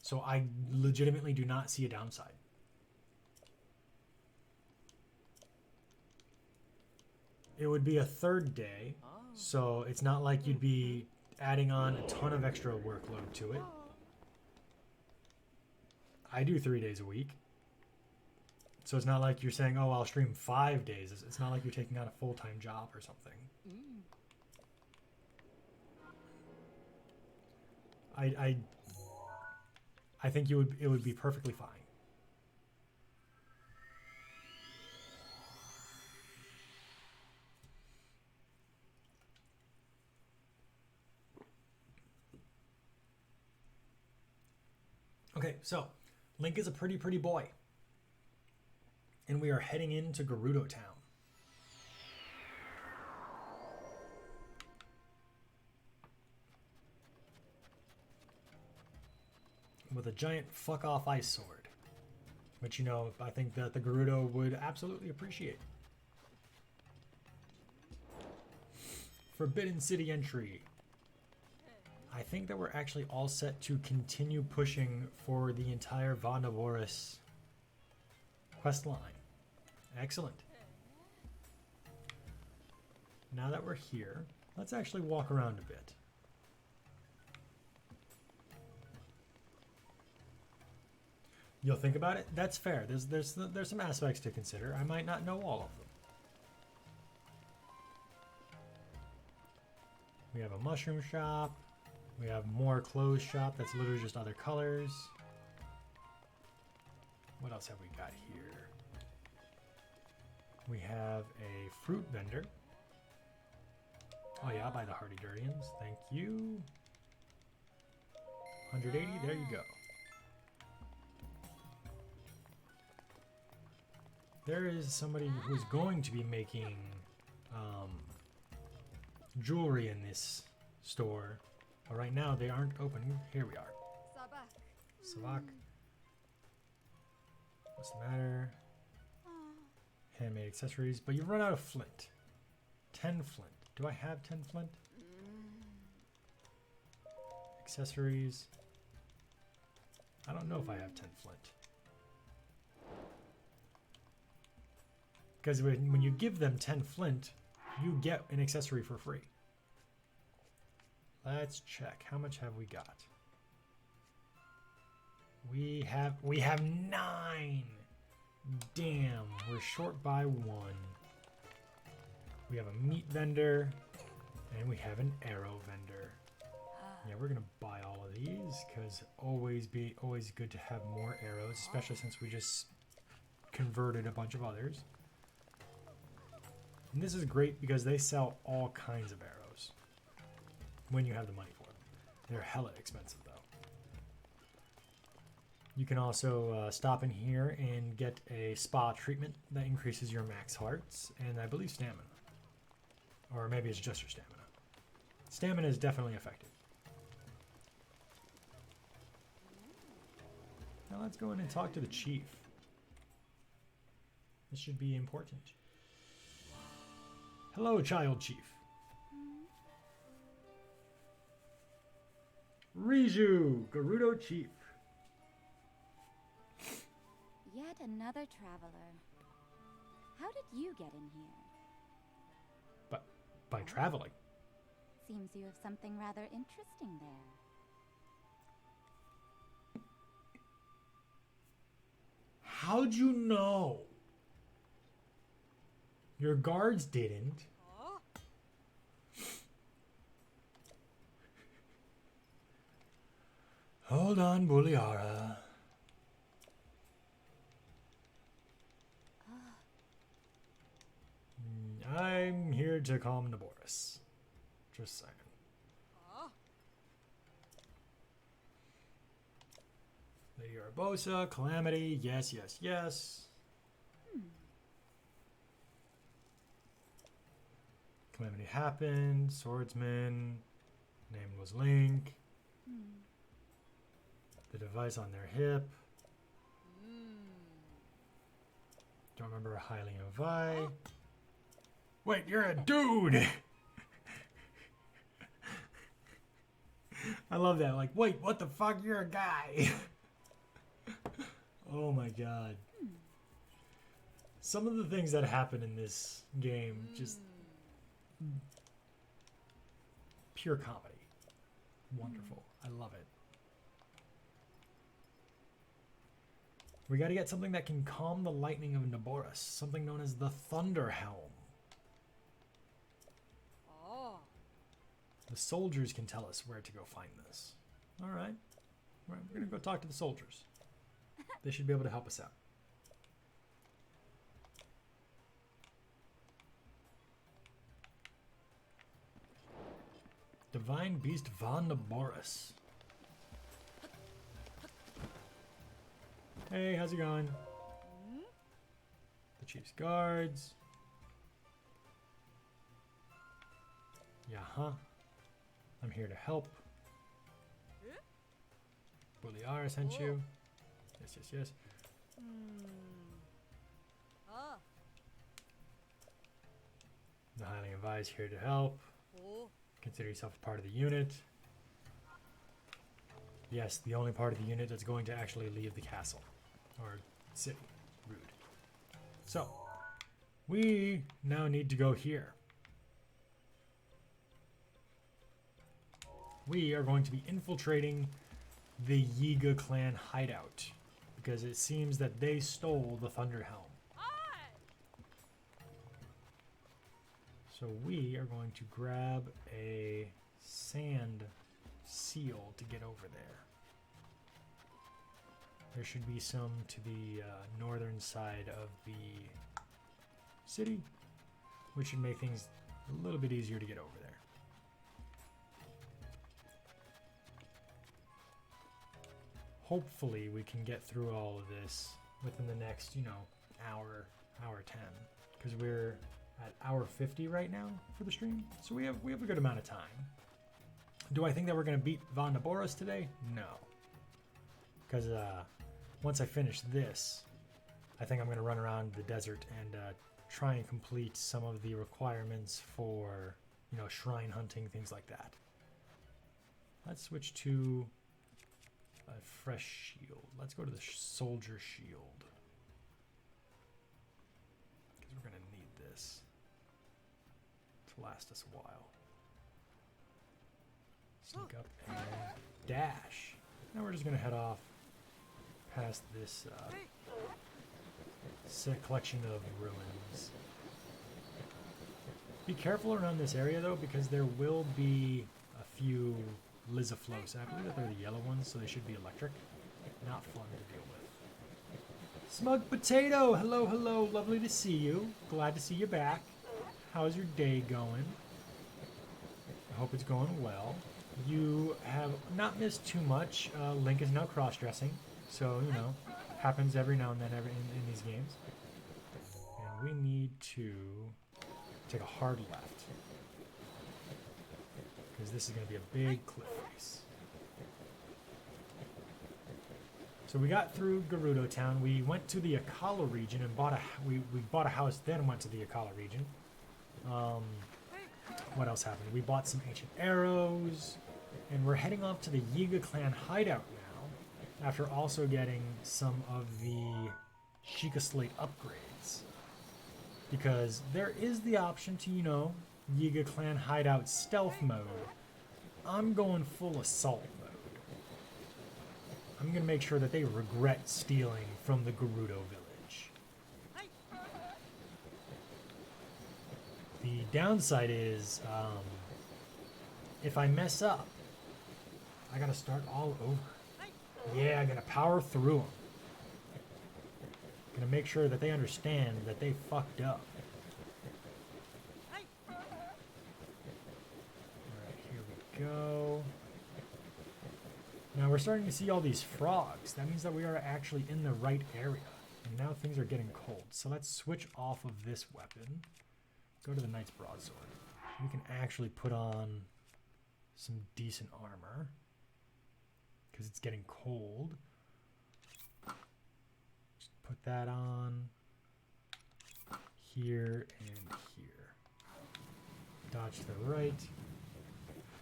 So I legitimately do not see a downside. It would be a third day, so it's not like you'd be adding on a ton of extra workload to it. I do 3 days a week. So it's not like you're saying, oh, I'll stream 5 days. It's not like you're taking on a full-time job or something. I think it would be perfectly fine. Okay, so Link is a pretty boy. And we are heading into Gerudo Town. With a giant fuck-off ice sword. Which, you know, I think that the Gerudo would absolutely appreciate. Forbidden City entry. I think that we're actually all set to continue pushing for the entire Vondaboris quest line. Excellent. Now that we're here, let's actually walk around a bit. You'll think about it? That's fair. There's some aspects to consider. I might not know all of them. We have a mushroom shop. We have more clothes shop that's literally just other colors. What else have we got here? We have a fruit vendor. Oh yeah, I'll buy the Hardy Durians. Thank you. 180, there you go. There is somebody who's going to be making jewelry in this store. But right now they aren't open. Here we are. Sabak. What's the matter? Handmade accessories. But you've run out of flint. 10 flint. Do I have 10 flint? Accessories. I don't know if I have 10 flint. Because when you give them 10 flint, you get an accessory for free. Let's check. How much have we got? We have 9. Damn, we're short by 1. We have a meat vendor and we have an arrow vendor. Yeah, we're gonna buy all of these because always good to have more arrows, especially since we just converted a bunch of others. And this is great because they sell all kinds of arrows when you have the money for them. They're hella expensive though. You can also stop in here and get a spa treatment that increases your max hearts and I believe stamina. Or maybe it's just your stamina. Stamina is definitely effective. Now let's go in and talk to the chief. This should be important. Hello, child chief. Riju, Gerudo chief. Yet another traveler. How did you get in here? But by traveling. Seems you have something rather interesting there. How'd you know? Your guards didn't. Hold on, Buliara. I'm here to calm Naboris. Just saying. Lady Urbosa, Calamity, yes, yes, yes. Calamity happened, swordsman, name was Link. The device on their hip. Don't remember Hylian Vi. Wait, you're a dude! I love that. Like, wait, what the fuck? You're a guy. Oh my god. Some of the things that happen in this game, just pure comedy. Wonderful. I love it. We got to get something that can calm the lightning of Naboris, something known as the Thunder Helm. The soldiers can tell us where to go find this. All right. We're going to go talk to the soldiers. They should be able to help us out. Divine Beast Von Naboris. Hey, how's it going? The chief's guards. Yeah, huh? I'm here to help. Buliara sent you. Yes, yes, yes. The Hylian Vi is here to help. Consider yourself a part of the unit. Yes, the only part of the unit that's going to actually leave the castle. Or city. Rude. So, we now need to go here. We are going to be infiltrating the Yiga clan hideout. Because it seems that they stole the Thunder Helm. So we are going to grab a sand seal to get over there. There should be some to the northern side of the city, which should make things a little bit easier to get over there. Hopefully we can get through all of this within the next, hour 10, because we're at hour 50 right now for the stream, so we have a good amount of time. Do I think that we're going to beat Von Naboris today? No, because once I finish this, I think I'm going to run around the desert and try and complete some of the requirements for, shrine hunting, things like that. Let's switch to a fresh shield. Let's go to the soldier shield, because we're going to need this to last us a while. Sneak up and dash. Now we're just going to head off past this collection of ruins. Be careful around this area though, because there will be a few Lizaflos. I believe that they're the yellow ones, so they should be electric. Not fun to deal with. Smug Potato! Hello, hello. Lovely to see you. Glad to see you back. How's your day going? I hope it's going well. You have not missed too much. Link is now cross-dressing, so, happens every now and then in these games. And we need to take a hard left, because this is going to be a big cliff face. So we got through Gerudo Town. We went to the Akkala region and we bought a house, then went to the Akkala region. What else happened? We bought some ancient arrows, and we're heading off to the Yiga clan hideout now, after also getting some of the Shika Slate upgrades. Because there is the option to, Yiga clan hideout stealth mode. I'm going full assault mode. I'm going to make sure that they regret stealing from the Gerudo village. The downside is, if I mess up, I gotta start all over. Yeah, I'm gonna power through them. Gonna make sure that they understand that they fucked up. Alright, here we go. Now we're starting to see all these frogs. That means that we are actually in the right area. And now things are getting cold. So let's switch off of this weapon. Go to the Knight's Broadsword. We can actually put on some decent armor, because it's getting cold. Just put that on here and here. Dodge to the right.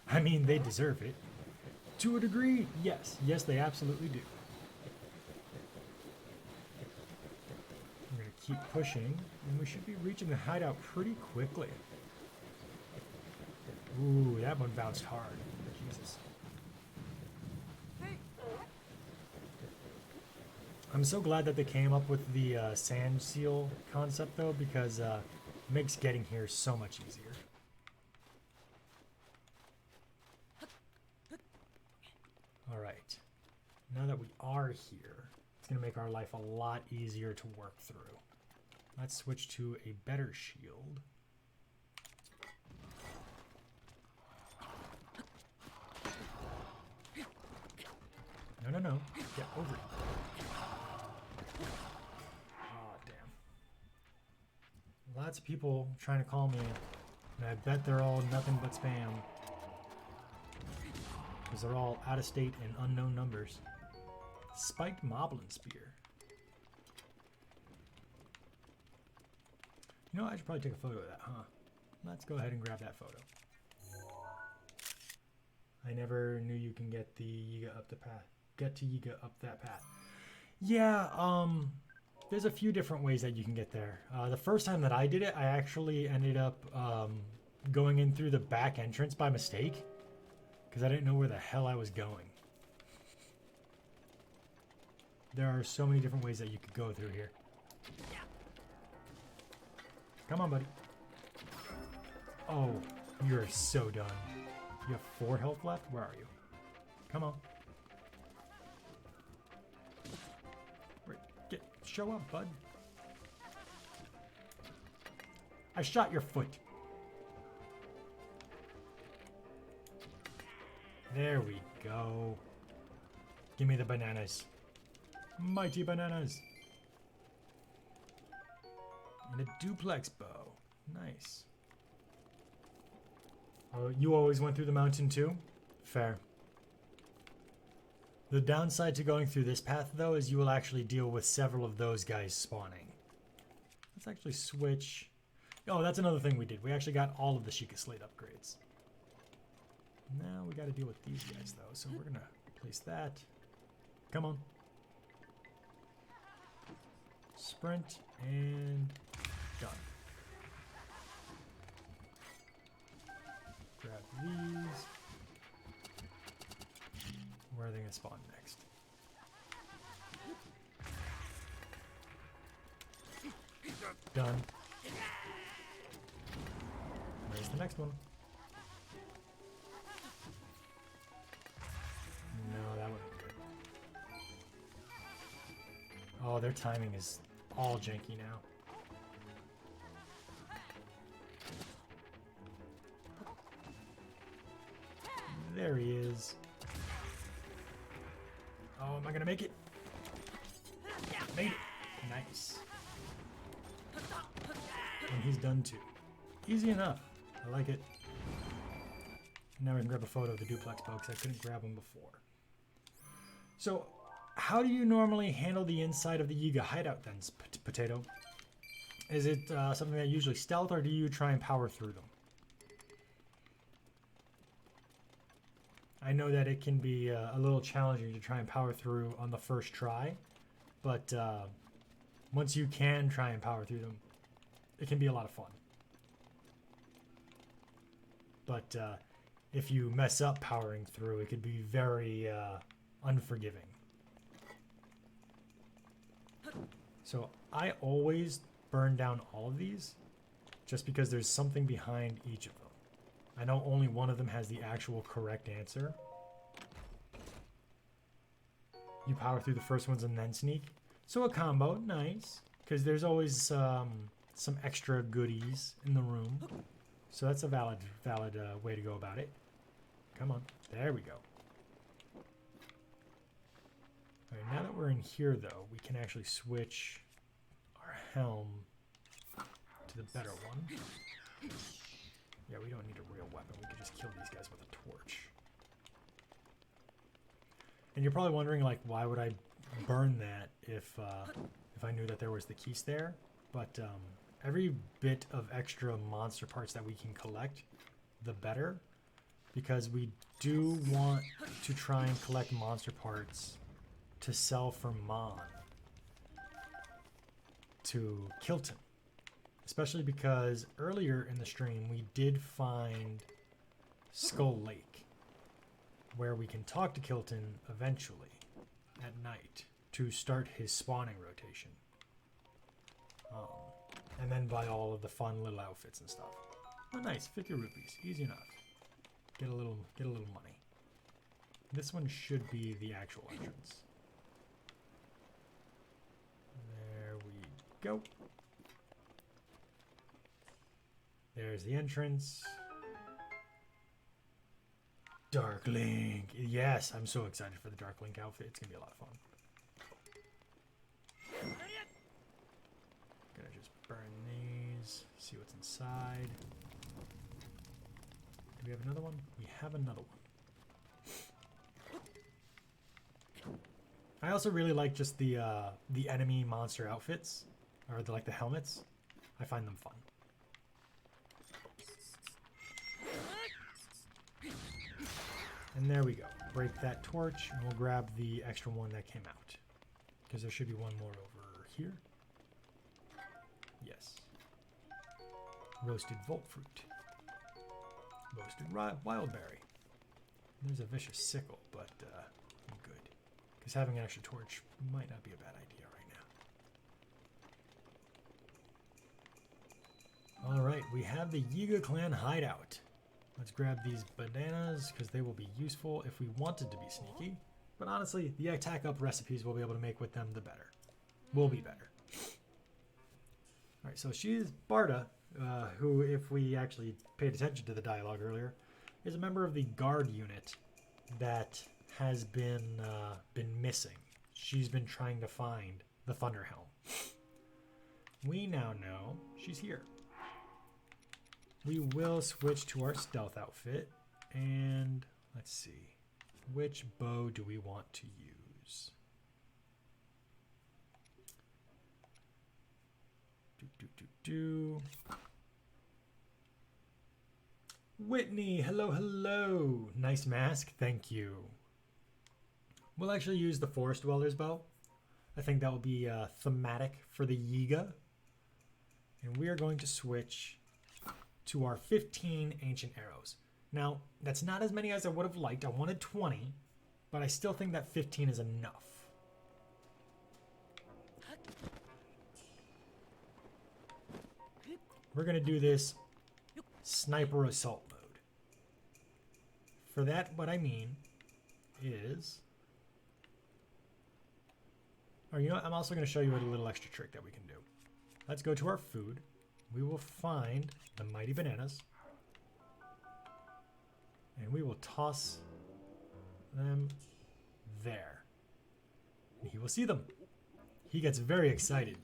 I mean, they deserve it. To a degree, yes. Yes, they absolutely do. We're going to keep pushing, and we should be reaching the hideout pretty quickly. Ooh, that one bounced hard. Jesus. I'm so glad that they came up with the sand seal concept, though, because it makes getting here so much easier. Alright. Now that we are here, it's going to make our life a lot easier to work through. Let's switch to a better shield. No. Get over it. Oh, damn. Lots of people trying to call me, and I bet they're all nothing but spam. Because they're all out of state and unknown numbers. Spiked Moblin Spear. I should probably take a photo of that, huh? Let's go ahead and grab that photo. I never knew you can get the Yiga up the path. Get to Yiga up that path. Yeah, there's a few different ways that you can get there. The first time that I did it, I actually ended up going in through the back entrance by mistake because I didn't know where the hell I was going. There are so many different ways that you could go through here. Come on, buddy. Oh, you're so done. You have 4 health left? Where are you? Come on. Show up, bud. I shot your foot. There we go. Give me the bananas. Mighty bananas. And a duplex bow. Nice. Oh, you always went through the mountain too? Fair. The downside to going through this path, though, is you will actually deal with several of those guys spawning. Let's actually switch. Oh, that's another thing we did. We actually got all of the Shika Slate upgrades. Now we got to deal with these guys, though, so we're going to place that. Come on. Sprint, and done. Grab these. Where are they going to spawn next? Done. Where's the next one? No, that wouldn't be good. Oh, their timing is all janky now. There he is. Oh, am I gonna make it? Made it. Nice. And he's done too. Easy enough. I like it. Now we can grab a photo of the duplex bow because I couldn't grab him before. So, how do you normally handle the inside of the Yiga hideout then, Potato? Is it something that usually stealth, or do you try and power through them? I know that it can be a little challenging to try and power through on the first try, but once you can try and power through them, it can be a lot of fun. But if you mess up powering through, it could be very unforgiving. So I always burn down all of these just because there's something behind each of them. I know only one of them has the actual correct answer. You power through the first ones and then sneak. So a combo, nice. Because there's always some extra goodies in the room. So that's a valid way to go about it. Come on. There we go. Alright, now that we're in here, though, we can actually switch our helm to the better one. Yeah, we don't need a real weapon. We can just kill these guys with a torch. And you're probably wondering, like, why would I burn that if I knew that there was the keys there? But every bit of extra monster parts that we can collect, the better. Because we do want to try and collect monster parts to sell for Mon to Kilton. Especially because earlier in the stream we did find Skull Lake, where we can talk to Kilton eventually at night to start his spawning rotation. And then buy all of the fun little outfits and stuff. Oh, nice, 50 rupees, easy enough. Get a little money. This one should be the actual entrance. There we go. There's the entrance. Dark Link. Yes, I'm so excited for the Dark Link outfit. It's going to be a lot of fun. Gonna just burn these. See what's inside. Do we have another one? We have another one. I also really like just the enemy monster outfits. Or the helmets. I find them fun. And there we go. Break that torch, and we'll grab the extra one that came out. Because there should be one more over here. Yes. Roasted volt fruit. Roasted wildberry. There's a vicious sickle, but I'm good. Because having an extra torch might not be a bad idea right now. Alright, we have the Yiga clan hideout. Let's grab these bananas because they will be useful if we wanted to be sneaky. But honestly, the attack up recipes we'll be able to make with them, the better. Will be better. Alright, so she is Barda, who, if we actually paid attention to the dialogue earlier, is a member of the guard unit that has been missing. She's been trying to find the Thunderhelm. We now know she's here. We will switch to our stealth outfit, and let's see. Which bow do we want to use? Whitney, hello, hello. Nice mask, thank you. We'll actually use the Forest Dweller's bow. I think that will be thematic for the Yiga. And we are going to switch to our 15 ancient arrows. Now, that's not as many as I would have liked. I wanted 20, but I still think that 15 is enough. We're going to do this sniper assault mode. For that, what I mean is... Or you know what? I'm also going to show you a little extra trick that we can do. Let's go to our food. We will find the mighty bananas. And we will toss them there. And he will see them. He gets very excited.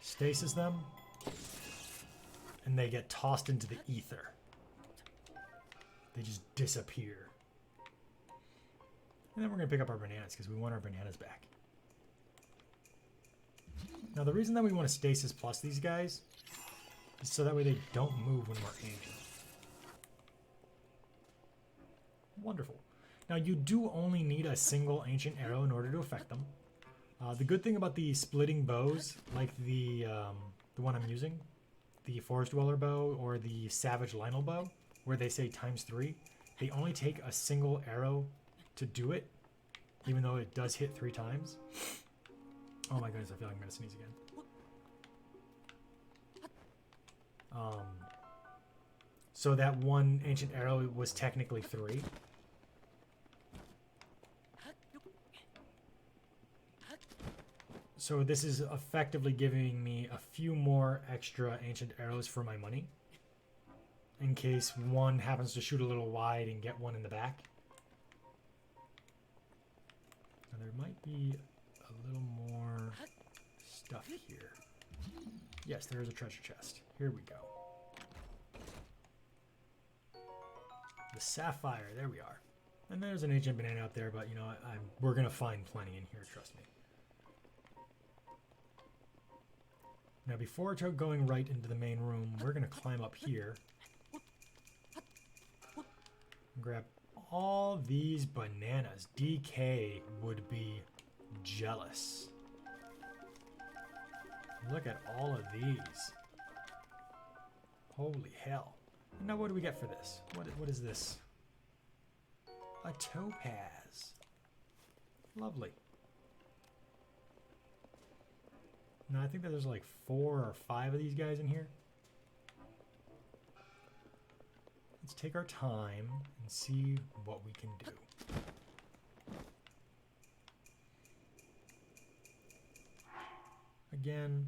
Stasis them. And they get tossed into the ether. They just disappear. And then we're going to pick up our bananas because we want our bananas back. Now the reason that we want to stasis plus these guys is so that way they don't move when we're aiming. Wonderful. Now you do only need a single ancient arrow in order to affect them. The good thing about the splitting bows, like the one I'm using, the Forest Dweller bow or the Savage Lionel bow, where they say ×3, they only take a single arrow to do it, even though it does hit 3 times. Oh my goodness, I feel like I'm going to sneeze again. So that one ancient arrow was technically 3. So this is effectively giving me a few more extra ancient arrows for my money, in case one happens to shoot a little wide and get one in the back. Now there might be a little more stuff here. Yes, there is a treasure chest. Here we go. The sapphire, there we are. And there's an ancient banana out there, but you know, we're going to find plenty in here, trust me. Now before going right into the main room, we're going to climb up here and grab all these bananas. DK would be jealous. Look at all of these. Holy hell. Now what do we get for this? What is this? A topaz. Lovely. Now I think that there's like 4 or 5 of these guys in here. Let's take our time and see what we can do. Again,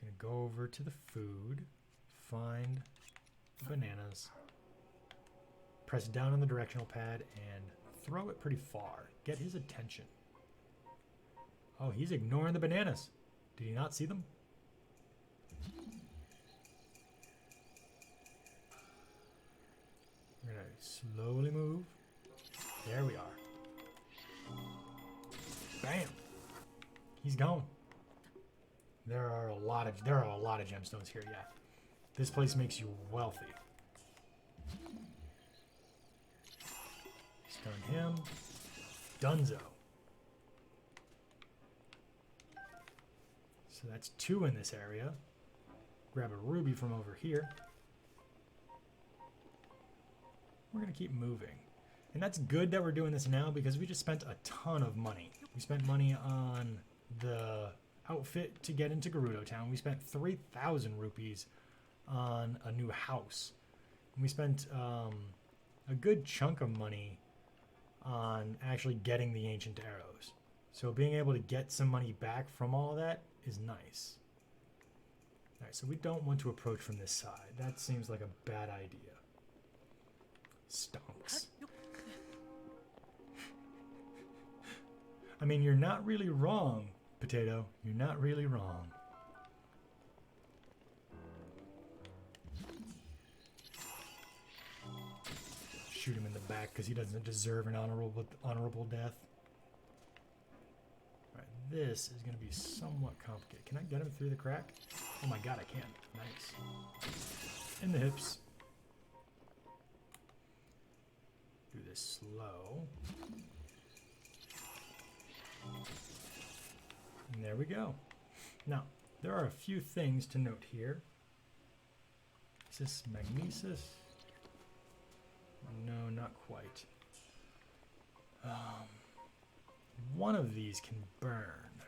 I'm gonna go over to the food, find the bananas, press down on the directional pad, and throw it pretty far. Get his attention. Oh, he's ignoring the bananas. Did he not see them? We're gonna slowly move. There we are. Bam! He's gone. There are a lot of gemstones here, yeah. This place makes you wealthy. Stun him. Dunzo. So that's 2 in this area. Grab a ruby from over here. We're going to keep moving. And that's good that we're doing this now because we just spent a ton of money. We spent money on the outfit to get into Gerudo Town. We spent 3,000 rupees on a new house. And we spent a good chunk of money on actually getting the ancient arrows. So being able to get some money back from all of that is nice. All right, so we don't want to approach from this side. That seems like a bad idea. Stonks. I mean, you're not really wrong, Potato. You're not really wrong. Shoot him in the back because he doesn't deserve an honorable death. All right, this is going to be somewhat complicated. Can I get him through the crack? Oh my god, I can. Nice. In the hips. Do this slow. And there we go. Now, there are a few things to note here. Is this magnesis? No, not quite. One of these can burn.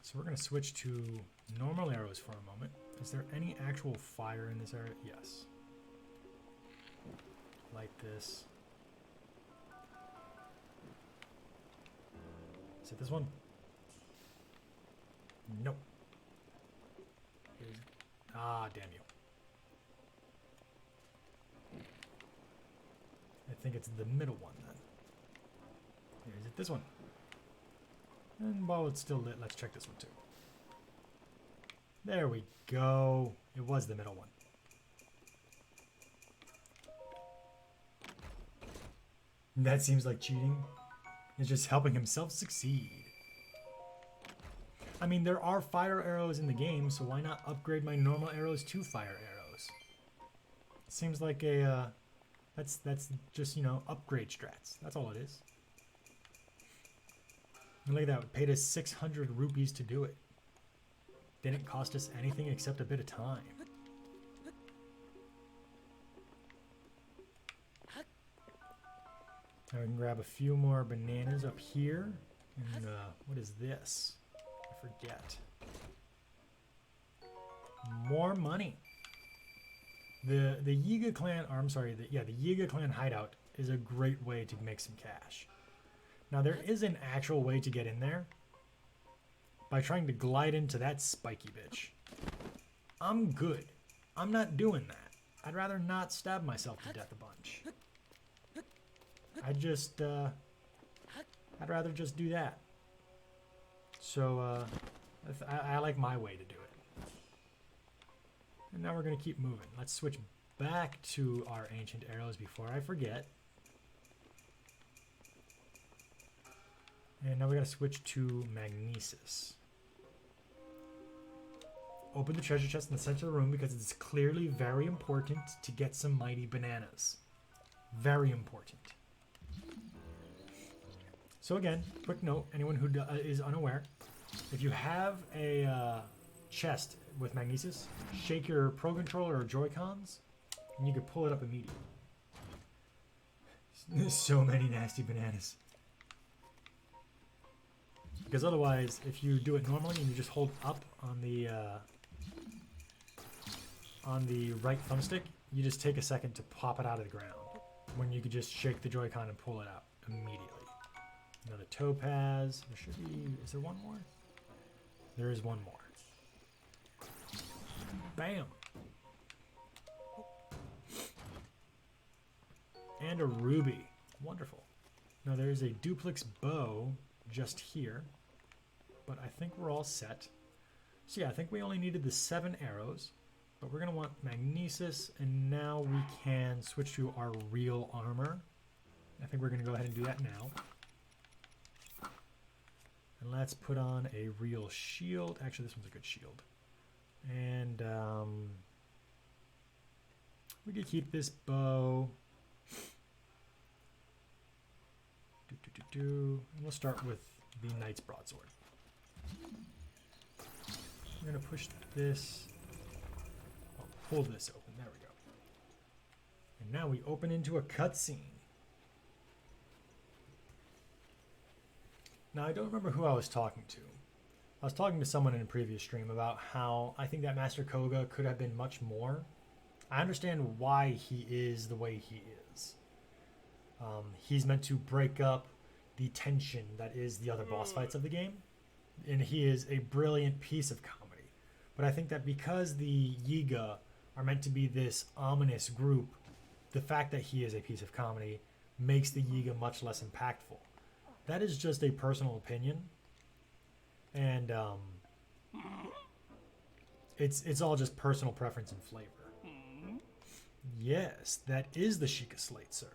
So we're going to switch to normal arrows for a moment. Is there any actual fire in this area? Yes. Light this. Is it this one? Nope. Ah, damn you. I think it's the middle one then. Is it this one? And while it's still lit, let's check this one too. There we go. It was the middle one. That seems like cheating. He's just helping himself succeed. I mean, there are fire arrows in the game, so why not upgrade my normal arrows to fire arrows? Seems like a, that's just, you know, upgrade strats. That's all it is. And look at that, it paid us 600 rupees to do it. Didn't cost us anything except a bit of time. Now we can grab a few more bananas up here. And what is this? I forget. More money. The Yiga clan, or I'm sorry, the Yiga clan hideout is a great way to make some cash. Now there is an actual way to get in there by trying to glide into that spiky bitch. I'm good. I'm not doing that. I'd rather not stab myself to death a bunch. I'd rather just do that. So I like my way to do it. And now we're gonna keep moving. Let's switch back to our ancient arrows before I forget. And now we gotta switch to magnesis. Open the treasure chest in the center of the room because it's clearly very important to get some mighty bananas. Very important. So again, quick note, anyone who is unaware, if you have a chest with magnesis, shake your Pro Controller or Joy-Cons, and you can pull it up immediately. There's so many nasty bananas. Because otherwise, if you do it normally and you just hold up on the right thumbstick, you just take a second to pop it out of the ground. When you could just shake the Joy-Con and pull it out immediately. Another topaz. There should be. Is there one more? There is one more. Bam! And a ruby. Wonderful. Now there is a duplex bow just here. But I think we're all set. So yeah, I think we only needed the 7 arrows. But we're going to want magnesis. And now we can switch to our real armor. I think we're going to go ahead and do that now. And let's put on a real shield. Actually, this one's a good shield. And We could keep this bow. And we'll start with the Knight's Broadsword. We're going to push this. I'll pull this open. There we go. And now we open into a cutscene. Now, I don't remember who I was talking to. I was talking to someone in a previous stream about how I think that Master Koga could have been much more. I understand why he is the way he is. He's meant to break up the tension that is the other boss fights of the game. And he is a brilliant piece of comedy. But I think that because the Yiga are meant to be this ominous group, the fact that he is a piece of comedy makes the Yiga much less impactful. That is just a personal opinion. And it's all just personal preference and flavor. Yes, that is the Shika Slate, sir.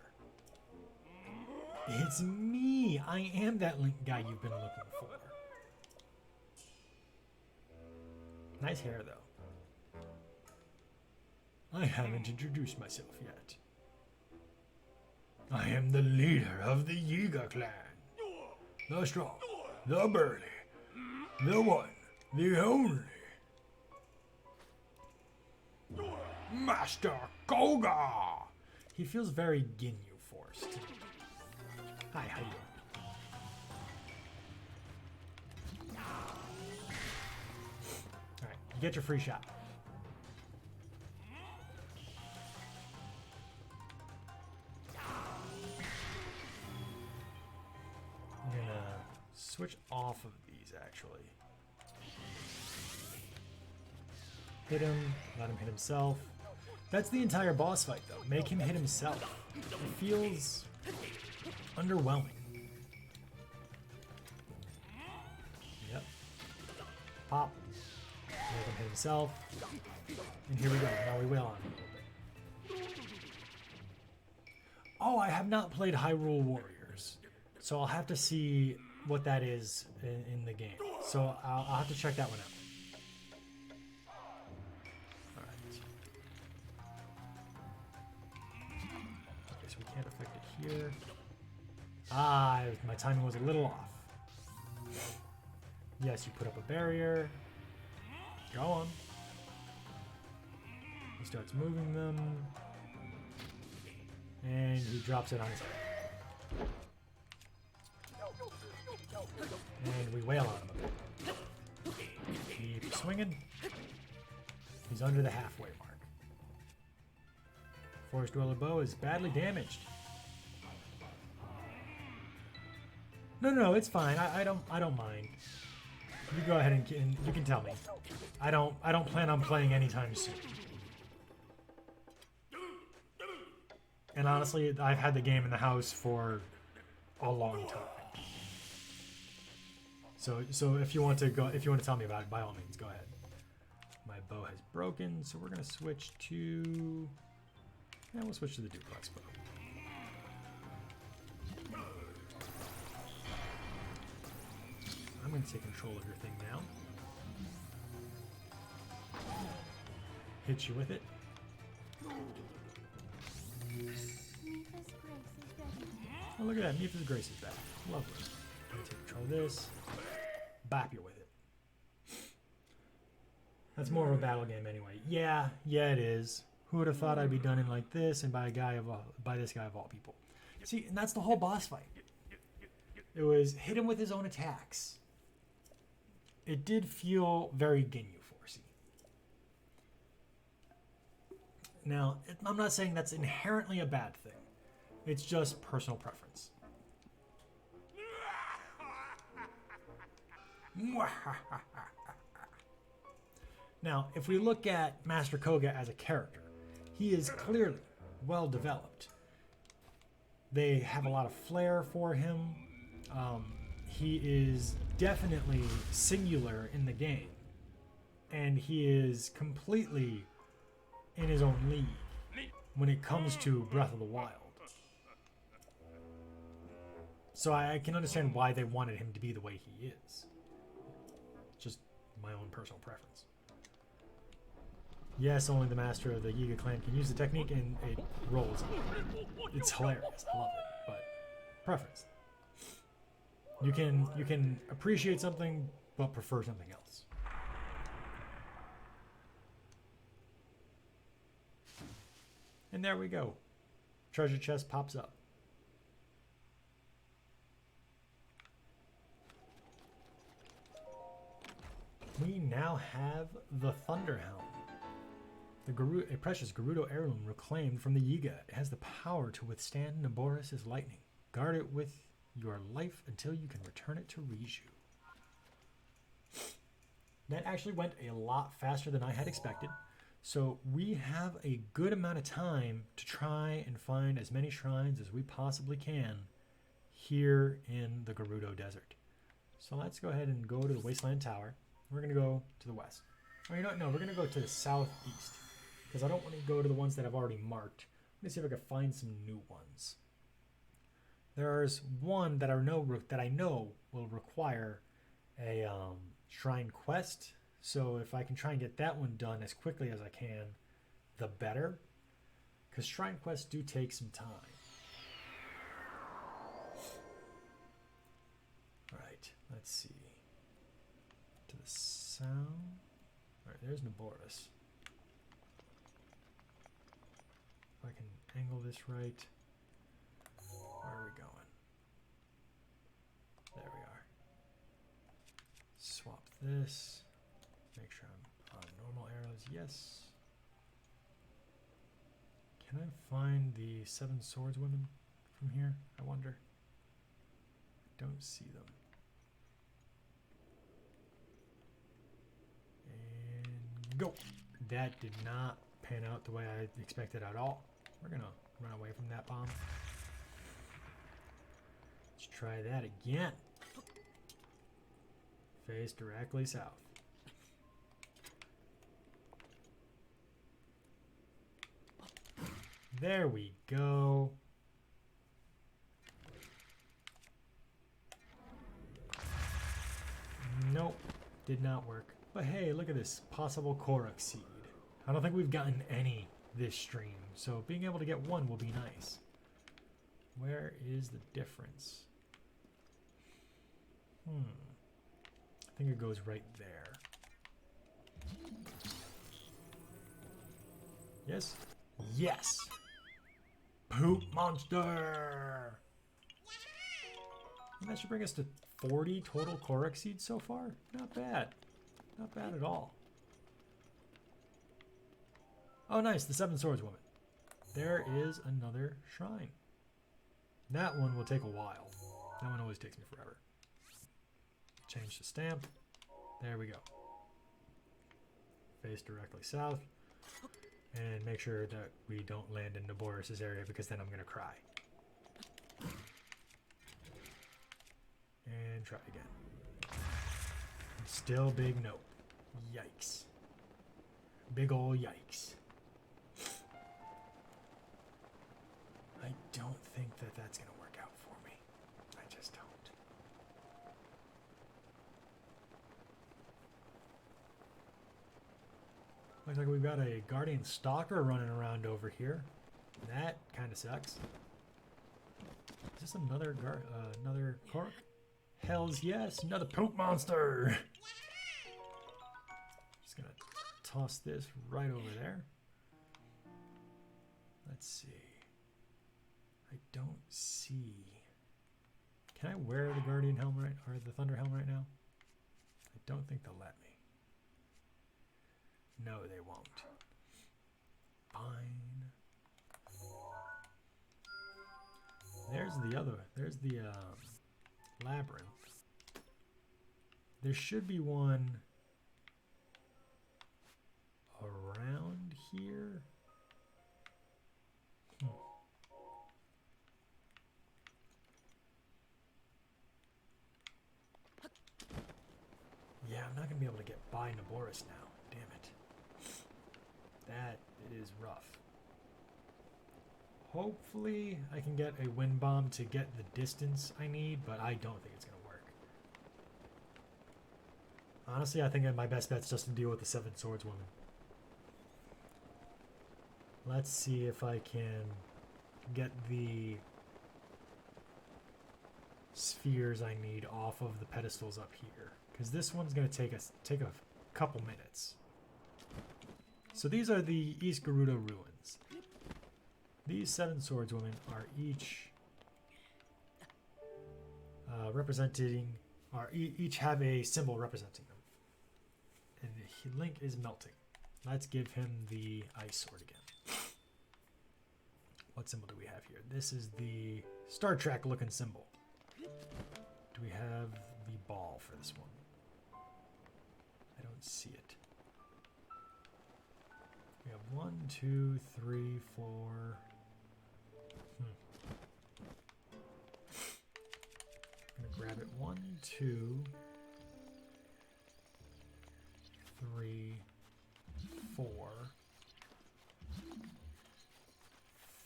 It's me. I am that Link guy you've been looking for. Nice hair, though. I haven't introduced myself yet. I am the leader of the Yiga clan. The strong, the burly, the one, the only. Master Koga! He feels very Ginyu Force to me. Hi, how you doing? Alright, you get your free shot. I'm gonna switch off of these actually. Hit him, let him hit himself. That's the entire boss fight though. Make him hit himself. It feels underwhelming. Yep. Pop. Make him hit himself. And here we go. Now we wail on him a little bit. Oh, I have not played Hyrule Warriors. So I'll have to see what that is in the game. So I'll have to check that one out. Can't affect it here. Ah, my timing was a little off. Yes, you put up a barrier. Go on. He starts moving them. And he drops it on his head. And we wail on him a bit. Keep swinging. He's under the halfway mark. Forest Dweller bow is badly damaged. No, it's fine. I don't mind. You go ahead and you can tell me. I don't plan on playing anytime soon. And honestly, I've had the game in the house for a long time. So if you want to tell me about it, by all means, go ahead. My bow has broken, so we're gonna switch to. Yeah, we'll switch to the duplex bow. I'm going to take control of your thing now. Hit you with it. Oh, look at that. Mipha's Grace is back. Lovely. I'm going to take control of this. Bap you with it. That's more of a battle game anyway. Yeah, it is. Who would have thought I'd be done in like this and by this guy of all people? See, and that's the whole boss fight. It was hit him with his own attacks. It did feel very Ginyu Force-y. Now, I'm not saying that's inherently a bad thing. It's just personal preference. Now, if we look at Master Koga as a character, he is clearly well developed. They have a lot of flair for him. He is definitely singular in the game. And he is completely in his own league when it comes to Breath of the Wild. So I can understand why they wanted him to be the way he is. Just my own personal preference. Yes, only the master of the Yiga clan can use the technique, and it rolls. It's hilarious. I love it, but preference. You can appreciate something, but prefer something else. And there we go. Treasure chest pops up. We now have the Thunderhelm. A precious Gerudo heirloom reclaimed from the Yiga. It has the power to withstand Naboris' lightning. Guard it with your life until you can return it to Riju. That actually went a lot faster than I had expected. So we have a good amount of time to try and find as many shrines as we possibly can here in the Gerudo Desert. So let's go ahead and go to the Wasteland Tower. We're going to go to the west. Oh, you know what? No, we're going to go to the southeast because I don't want to go to the ones that I've already marked. Let me see if I can find some new ones. There's one that I know will require a shrine quest. So if I can try and get that one done as quickly as I can, the better. Because shrine quests do take some time. Alright, let's see. To the south. Alright, there's Naboris. If I can angle this right. Where are we going? There we are. Swap this. Make sure I'm on normal arrows. Yes. Can I find the 7 swordswomen from here? I wonder. Don't see them. And go. That did not pan out the way I expected at all. We're gonna run away from that bomb. Let's try that again. Face directly south. There we go. Nope, did not work. But hey, look at this possible Korok seed. I don't think we've gotten any this stream, so being able to get one will be nice. Where is the difference? I think it goes right there. Yes? Yes! Poop monster! And that should bring us to 40 total Korok seeds so far. Not bad. Not bad at all. Oh nice, the 7 swordswoman. There is another shrine. That one will take a while. That one always takes me forever. Change the stamp. There we go. Face directly south. And make sure that we don't land in Naboris' area because then I'm going to cry. And try again. Still big nope. Yikes. Big ol' yikes. I don't think that that's going to work out for me. I just don't. Looks like we've got a Guardian Stalker running around over here. That kind of sucks. Is this another Korok? Hells yes, another poop monster! Just gonna toss this right over there. Let's see. I don't see. Can I wear the Guardian helm right, or the Thunder helm right now? I don't think they'll let me. No, they won't. Fine. There's the other. There's the labyrinth. There should be one around here. Yeah, I'm not going to be able to get by Naboris now. Damn it. That is rough. Hopefully I can get a wind bomb to get the distance I need, but I don't think it's going to work. Honestly, I think my best bet's just to deal with the 7 swordswoman. Let's see if I can get the spheres I need off of the pedestals up here, because this one's going to take a couple minutes. So these are the East Garuda ruins. These 7 swordswomen are each each have a symbol representing them. And Link is melting. Let's give him the ice sword again. What symbol do we have here? This is the Star Trek looking symbol. Do we have the ball for this one? I don't see it. We have 1, 2, 3, 4. I'm gonna grab it. 1, 2, 3, 4.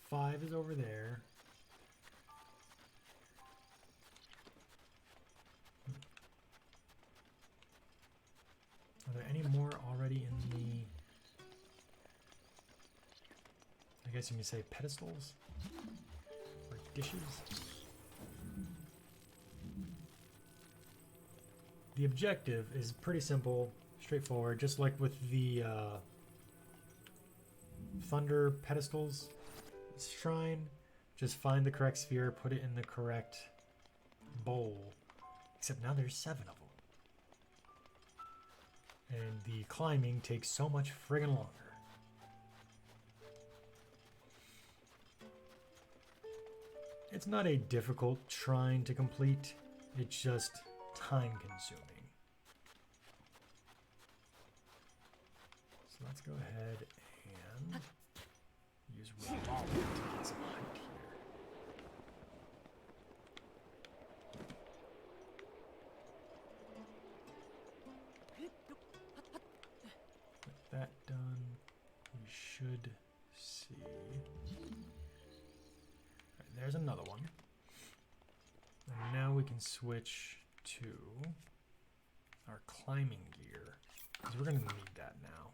5 is over there. Are there any more already in the... I guess you can say pedestals? Or dishes? The objective is pretty simple, straightforward, just like with the thunder pedestals shrine. Just find the correct sphere, put it in the correct bowl. Except now there's 7 of them. And the climbing takes so much friggin' longer. It's not a difficult shrine to complete, it's just time consuming. So let's go ahead and use revolver to get some height here. With that done, we should see. Right, there's another one. And now we can switch to our climbing gear, because we're going to need that now.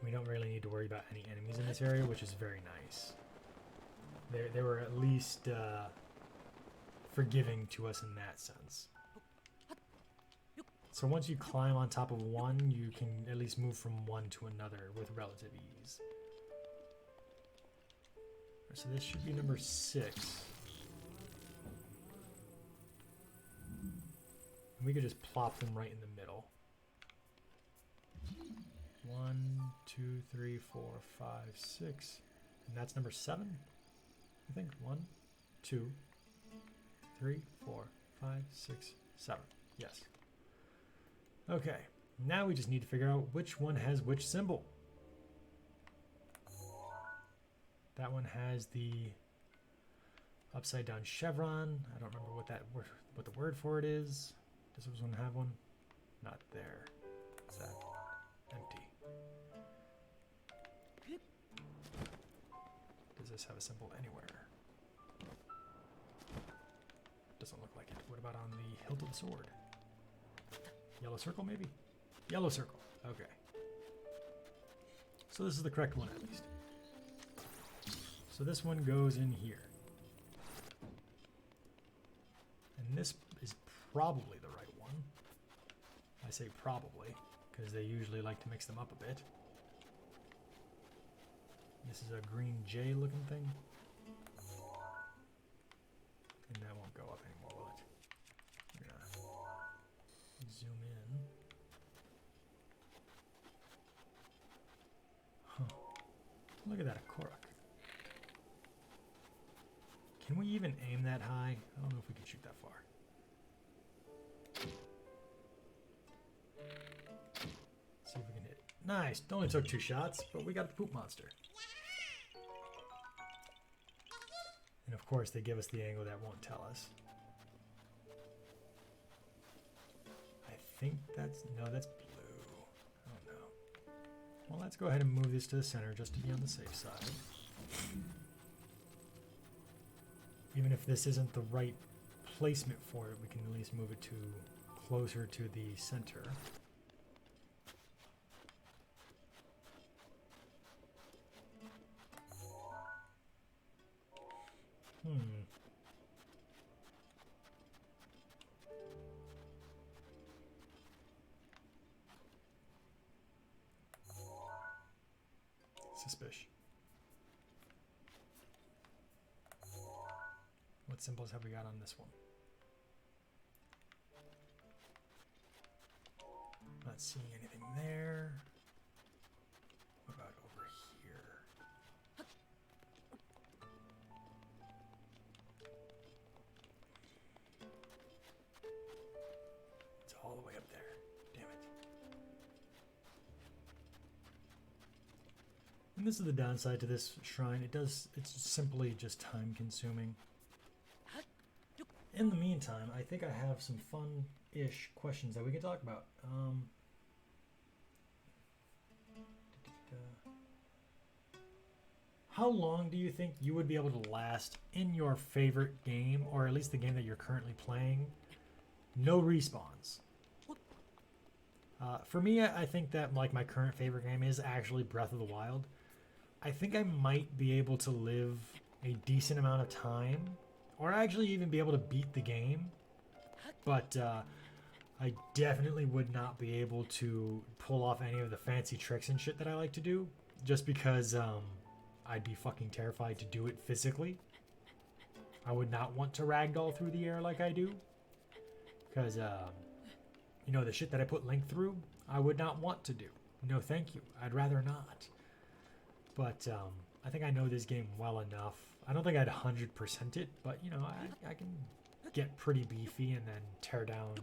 We don't really need to worry about any enemies in this area, which is very nice. They were at least forgiving to us in that sense. So once you climb on top of one, you can at least move from one to another with relative ease. Right, so this should be number 6. And we could just plop them right in the middle. 1, 2, 3, 4, 5, 6. And that's number 7, I think. 1, 2, 3, 4, 5, 6, 7. Yes. Okay, now we just need to figure out which one has which symbol. That one has the upside down chevron. I don't remember what the word for it is. Does this one have one? Not there. Is that empty? Does this have a symbol anywhere? Doesn't look like it. What about on the hilt of the sword? Yellow circle, maybe? Yellow circle. Okay. So this is the correct one, at least. So this one goes in here. And this is probably the right one. I say probably, because they usually like to mix them up a bit. This is a green J looking thing. And that won't go up anymore, will it? I'm gonna zoom in. Huh. Look at that, a Korok. Can we even aim that high? I don't know if we can shoot that far. See if we can hit. Nice! It only took 2 shots, but we got the poop monster. And of course, they give us the angle that won't tell us. I think that's... no, that's blue. Oh no. Well, let's go ahead and move this to the center just to be on the safe side. Even if this isn't the right placement for it, we can at least move it to closer to the center. Suspicious. What symbols have we got on this one? Not seeing anything there. What about over here? It's all the way up there. Damn it. And this is the downside to this shrine. It's simply just time consuming. In the meantime, I think I have some fun-ish questions that we can talk about. How long do you think you would be able to last in your favorite game, or at least the game that you're currently playing? No respawns. For me, I think that like my current favorite game is actually Breath of the Wild. I think I might be able to live a decent amount of time, or actually even be able to beat the game, but I definitely would not be able to pull off any of the fancy tricks and shit that I like to do, just because I'd be fucking terrified to do it physically. I would not want to ragdoll through the air like I do, because you know, the shit that I put Link through, I would not want to do. No thank you, I'd rather not. But I think I know this game well enough. I don't think I'd 100% it, but you know, I can get pretty beefy and then tear down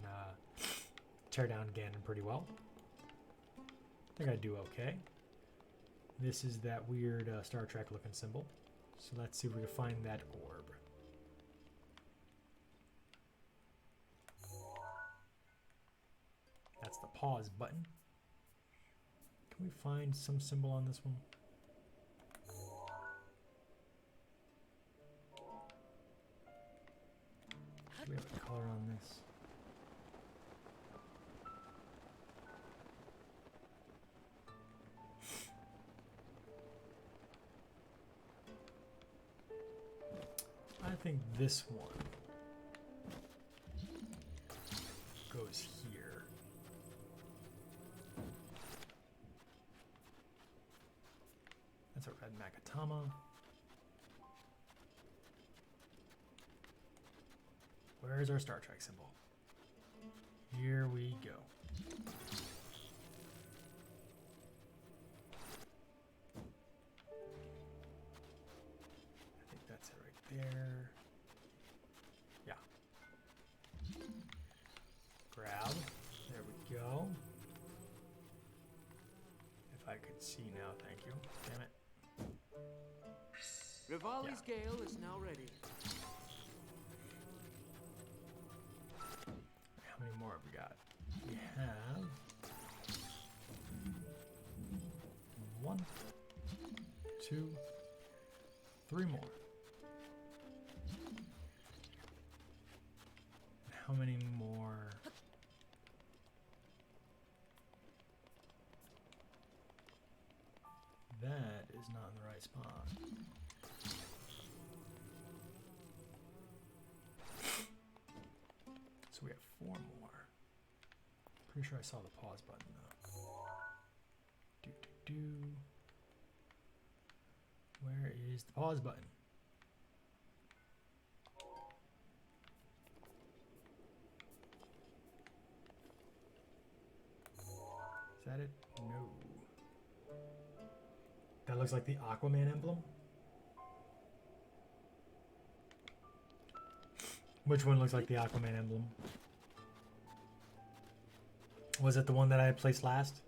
Ganon pretty well. I think I'd do okay. This is that weird Star Trek looking symbol. So let's see if we can find that orb. That's the pause button. Can we find some symbol on this one? Do we have a color on this? I think this one goes here. That's a red Makatama. Where's our Star Trek symbol? Here we go. I think that's it right there. Yeah. Grab. There we go. If I could see now, thank you. Damn it. Rivali's gale is now ready. How many more have we got? We have 1, 2, 3 more. How many more? That is not in the right spot. So we have 4 more. Pretty sure I saw the pause button though. Where is the pause button? Is that it? No. That looks like the Aquaman emblem. Which one looks like the Aquaman emblem? Was it the one that I had placed last?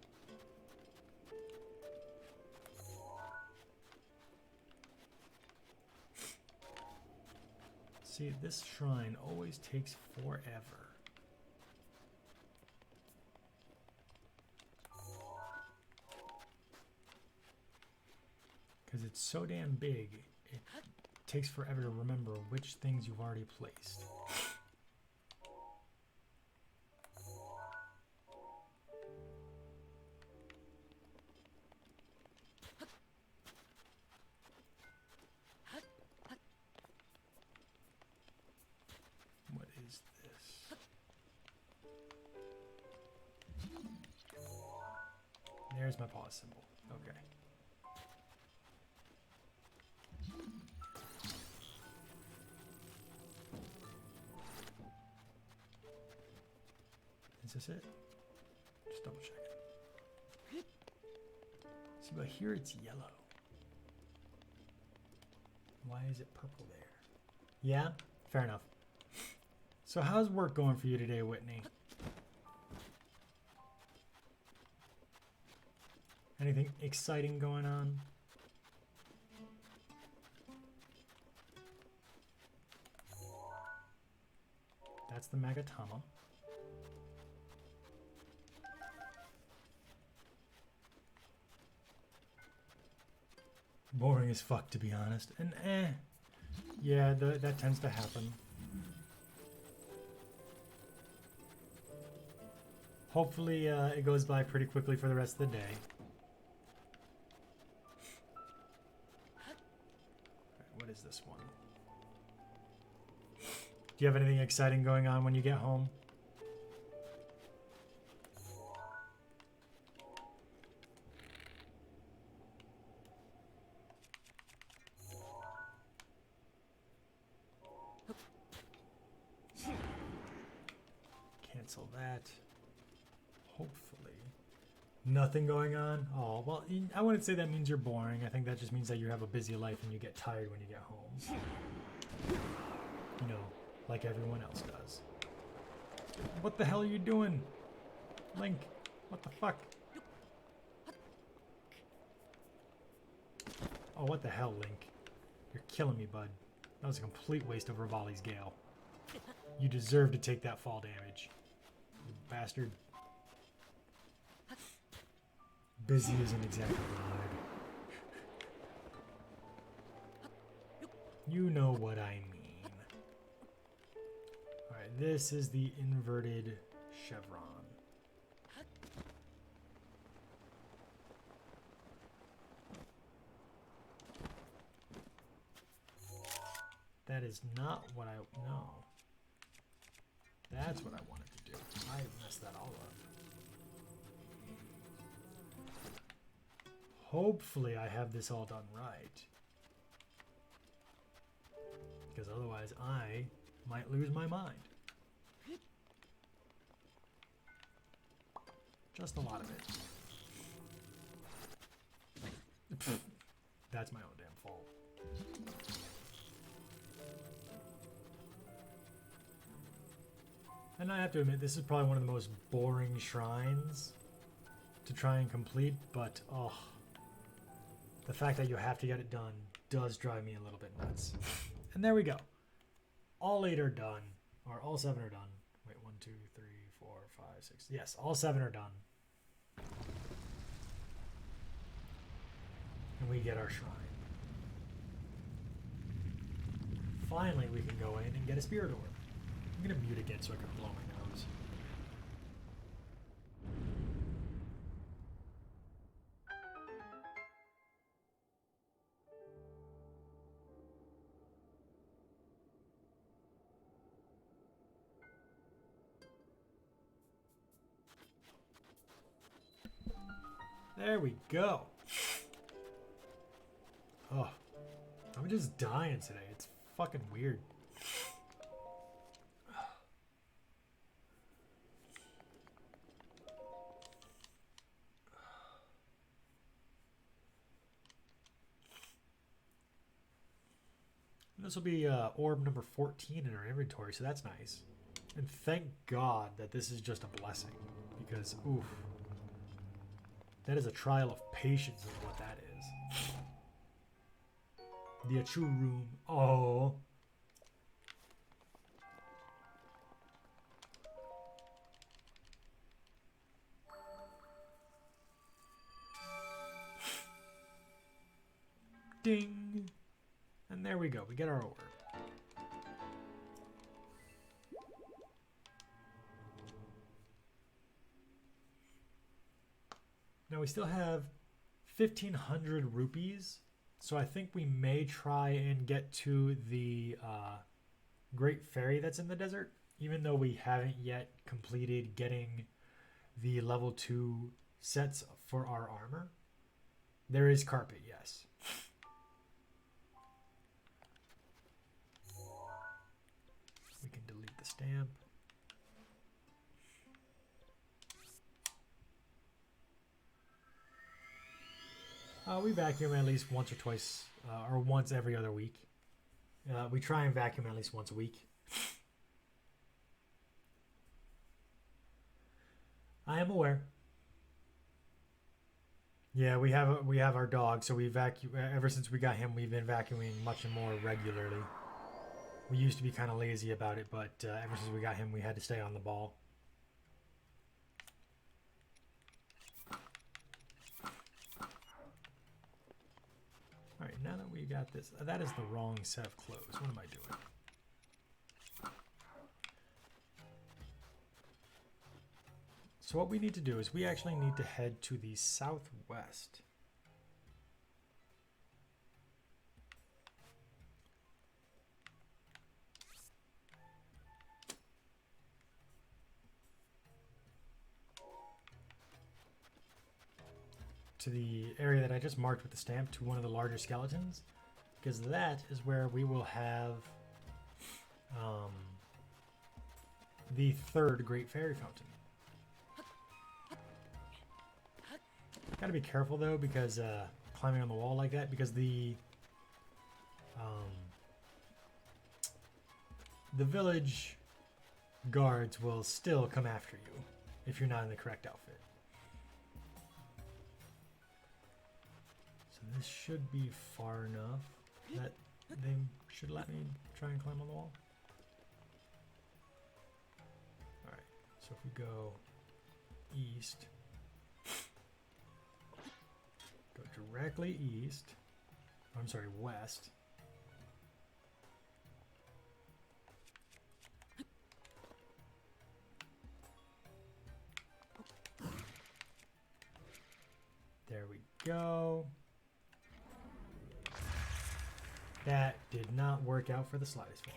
See, this shrine always takes forever. Because it's so damn big, it takes forever to remember which things you've already placed. Where's my pause symbol? Okay. Is this it? Just double check it. See, but here it's yellow. Why is it purple there? Yeah, fair enough. So how's work going for you today, Whitney? Anything exciting going on? That's the Magatama. Boring as fuck, to be honest. And yeah, that tends to happen. Hopefully it goes by pretty quickly for the rest of the day. What is this one? Do you have anything exciting going on when you get home? Cancel that. Hopefully. Nothing going on? Oh, well, I wouldn't say that means you're boring. I think that just means that you have a busy life and you get tired when you get home. You know, like everyone else does. What the hell are you doing? Link, what the fuck? Oh, what the hell, Link? You're killing me, bud. That was a complete waste of Rivali's Gale. You deserve to take that fall damage. You bastard. Busy isn't exactly the word. You know what I mean. Alright, this is the inverted chevron. That is not what I know. That's what I wanted to do. I messed that all up. Hopefully I have this all done right. Because otherwise I might lose my mind. Just a lot of it. That's my own damn fault. And I have to admit, this is probably one of the most boring shrines to try and complete, but oh, the fact that you have to get it done does drive me a little bit nuts. And there we go. All 8 are done, or all 7 are done. Wait, 1, 2, 3, 4, 5, 6. Yes, all 7 are done. And we get our shrine. Finally, we can go in and get a spirit orb. I'm gonna mute again so I can blow my nose. There we go. Oh, I'm just dying today. It's fucking weird. This will be orb number 14 in our inventory, so that's nice. And thank God that this is just a blessing, because, oof. That is a trial of patience is what that is. The Achu room. Oh. Ding. And there we go. We get our orb. Now we still have 1,500 rupees, so I think we may try and get to the Great Ferry that's in the desert, even though we haven't yet completed getting the level 2 sets for our armor. There is carpet, yes. We can delete the stamp. We vacuum at least once or twice, or once every other week. We try and vacuum at least once a week. I am aware. Yeah, we have our dog, so we vacuum ever since we got him. We've been vacuuming much more regularly. We used to be kind of lazy about it, but ever since we got him, we had to stay on the ball. All right, now that we got this, that is the wrong set of clothes. What am I doing? So what we need to do is we actually need to head to the southwest. To the area that I just marked with the stamp, to one of the larger skeletons, because that is where we will have the third Great Fairy Fountain. Gotta be careful though, because climbing on the wall like that, because the village guards will still come after you if you're not in the correct outfit. So this should be far enough that they should let me try and climb on the wall. Alright, so if we go east, go directly east, I'm sorry, west. There we go. That did not work out for the slightest for me.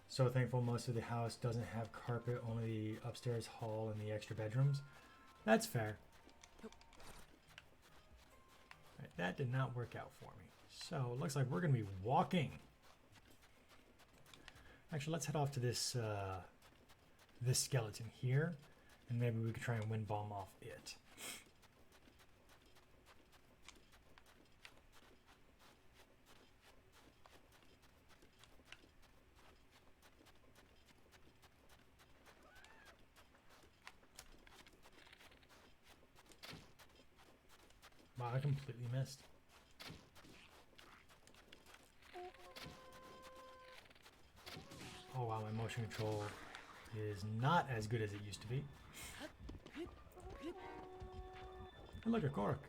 So thankful most of the house doesn't have carpet, only the upstairs hall and the extra bedrooms. That's fair. Right, that did not work out for me. So it looks like we're going to be walking. Actually, let's head off to this this skeleton here, and maybe we could try and wind bomb off it. Wow, I completely missed. Oh wow, my motion control is not as good as it used to be. And look, a cork.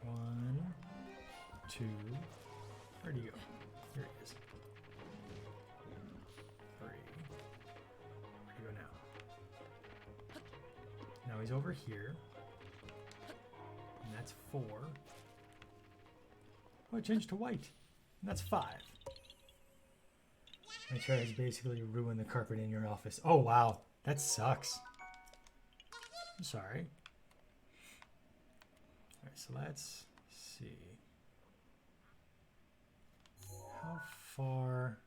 1, 2, where'd he go? Here he is. 3. Where'd he go now? Now he's over here. And that's 4. Oh, it changed to white. And that's 5. My chair has basically ruined the carpet in your office. Oh, wow. That sucks. I'm sorry. Alright, so let's see. How far...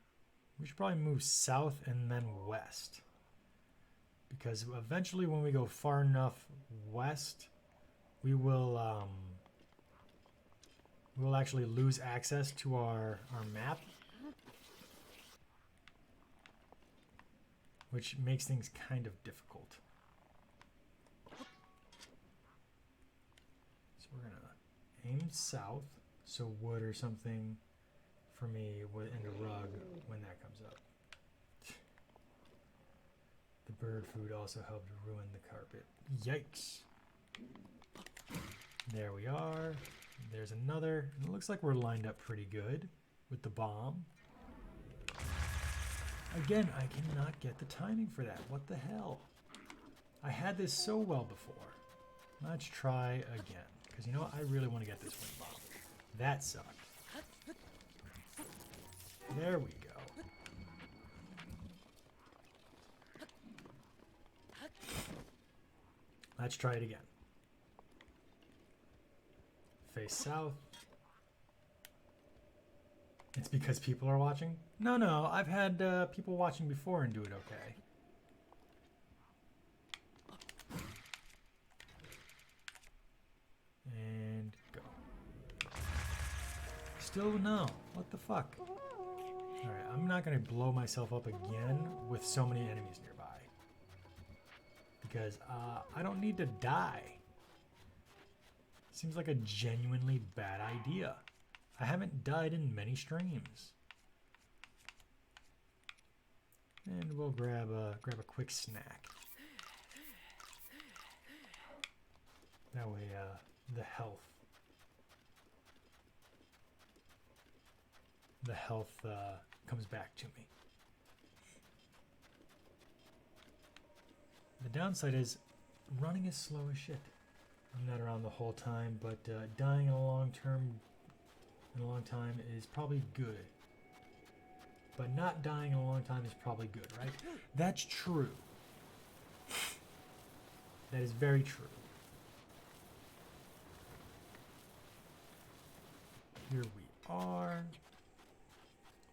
We should probably move south and then west. Because eventually when we go far enough west, we will actually lose access to our map, which makes things kind of difficult. So we're gonna aim south, so wood or something for me and a rug when that comes up. The bird food also helped ruin the carpet. Yikes. There we are. There's another. It looks like we're lined up pretty good with the bomb. Again, I cannot get the timing for that. What the hell? I had this so well before. Let's try again. Because you know what? I really want to get this wind bomb. That sucked. There we go. Let's try it again. Face south. It's because people are watching? No, I've had people watching before and do it okay. And go. Still no. What the fuck? Alright, I'm not going to blow myself up again with so many enemies nearby. Because I don't need to die. Seems like a genuinely bad idea. I haven't died in many streams. And we'll grab a quick snack. That way the health comes back to me. The downside is running is slow as shit. I'm not around the whole time, but dying in a long time is probably good. But not dying in a long time is probably good, right? That's true. That is very true. Here we are.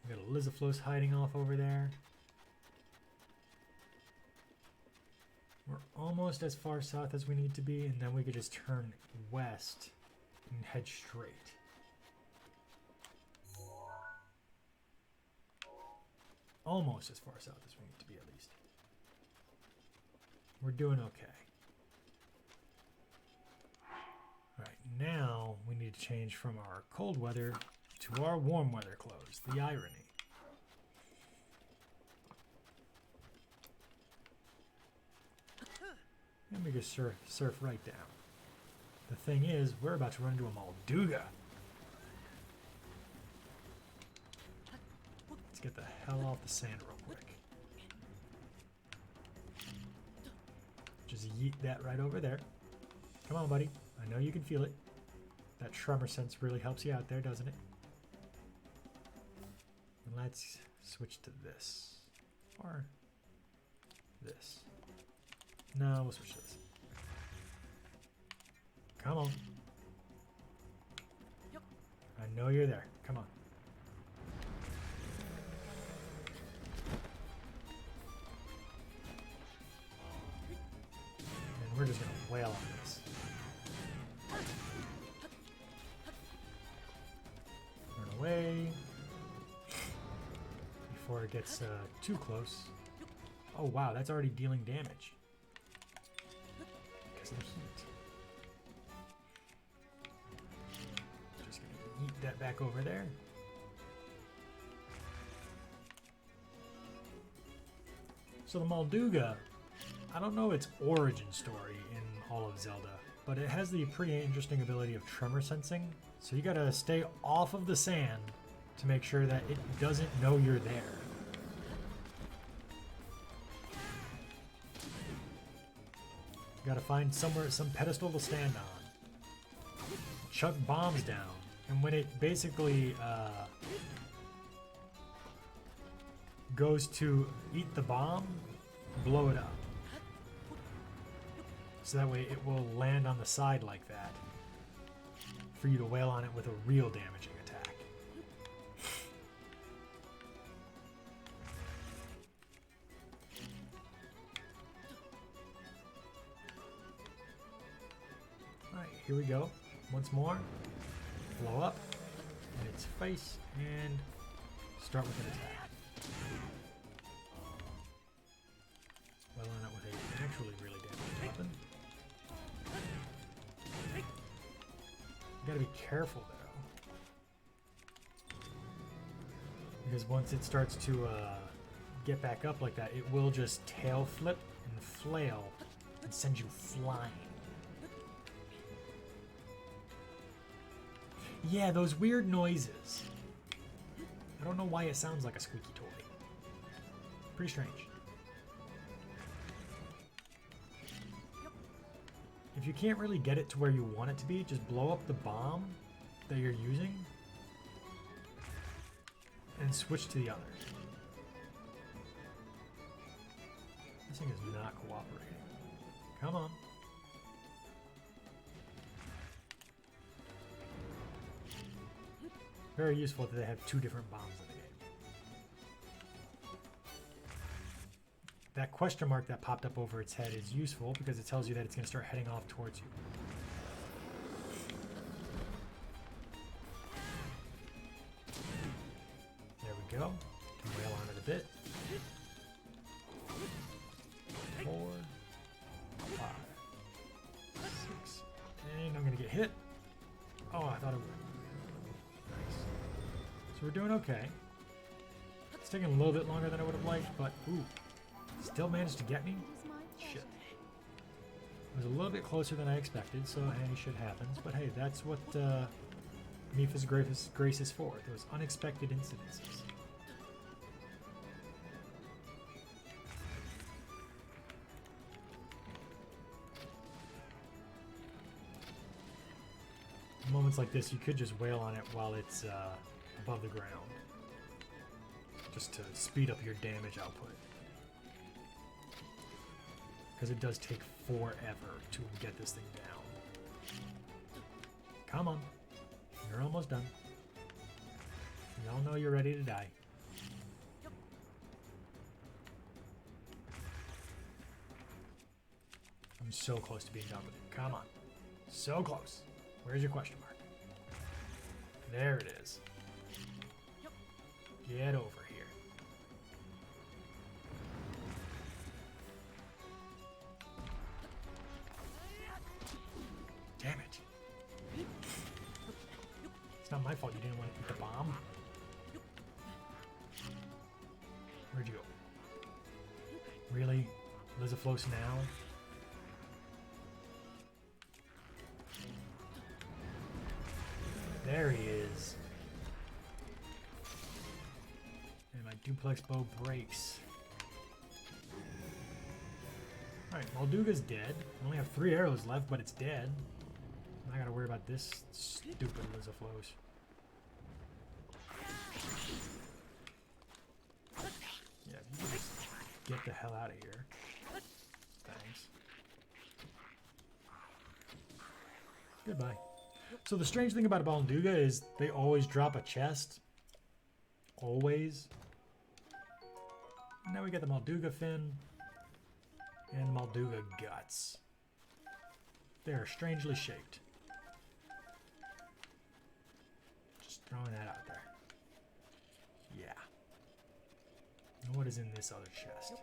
We got a Lizaflos hiding off over there. We're almost as far south as we need to be, and then we could just turn west and head straight. Almost as far south as we need to be, at least. We're doing okay. Alright, now we need to change from our cold weather to our warm weather clothes. The irony. And we just surf right down. The thing is, we're about to run into a Molduga. Let's get the hell off the sand real quick. Just yeet that right over there. Come on, buddy. I know you can feel it. That tremor sense really helps you out there, doesn't it? And let's switch to this. Or this. No, we'll switch to this. Come on. I know you're there. Come on. And we're just going to wail on this. Run away. Before it gets too close. Oh wow, that's already dealing damage. Because of the heat. Just going to yeet that back over there. So the Molduga, I don't know its origin story in all of Zelda, but it has the pretty interesting ability of tremor sensing. So you gotta stay off of the sand to make sure that it doesn't know you're there. You gotta find somewhere, some pedestal to stand on. Chuck bombs down, and when it basically goes to eat the bomb, blow it up. So that way it will land on the side like that for you to wail on it with a real damaging attack. Alright, here we go. Once more. Blow up in its face and start with an attack. Well on it with a actually really damaging weapon. You gotta be careful though. Because once it starts to get back up like that, it will just tail flip and flail and send you flying. Yeah, those weird noises. I don't know why it sounds like a squeaky toy. Pretty strange. If you can't really get it to where you want it to be, just blow up the bomb that you're using and switch to the other. This thing is not cooperating. Come on. Very useful that they have 2 different bombs in the game. That question mark that popped up over its head is useful because it tells you that it's going to start heading off towards you. There we go. Can wail on it a bit. 4, 5, 6, and I'm going to get hit. Oh, I thought it would. Nice. So we're doing okay. It's taking a little bit longer than I would have liked, but ooh. Still managed to get me? Shit. It was a little bit closer than I expected, so hey, shit happens. But hey, that's what Mipha's Grace is for. Those unexpected incidences. Moments like this, you could just wail on it while it's above the ground. Just to speed up your damage output. Because it does take forever to get this thing down. Come on. You're almost done. Y'all know you're ready to die. I'm so close to being done with it. Come on. So close. Where's your question mark? There it is. Get over here. Damn it. It's not my fault you didn't want to eat the bomb. Where'd you go? Really? Lizaflos now? There he is. And my duplex bow breaks. Alright, Molduga's dead. I only have 3 arrows left, but it's dead. I gotta worry about this stupid Lizaflos. Yeah, you can just get the hell out of here. Thanks. Goodbye. So the strange thing about a Molduga is they always drop a chest. Always. Now we got the Molduga fin and Molduga guts. They are strangely shaped. Just throwing that out there. Yeah. And what is in this other chest?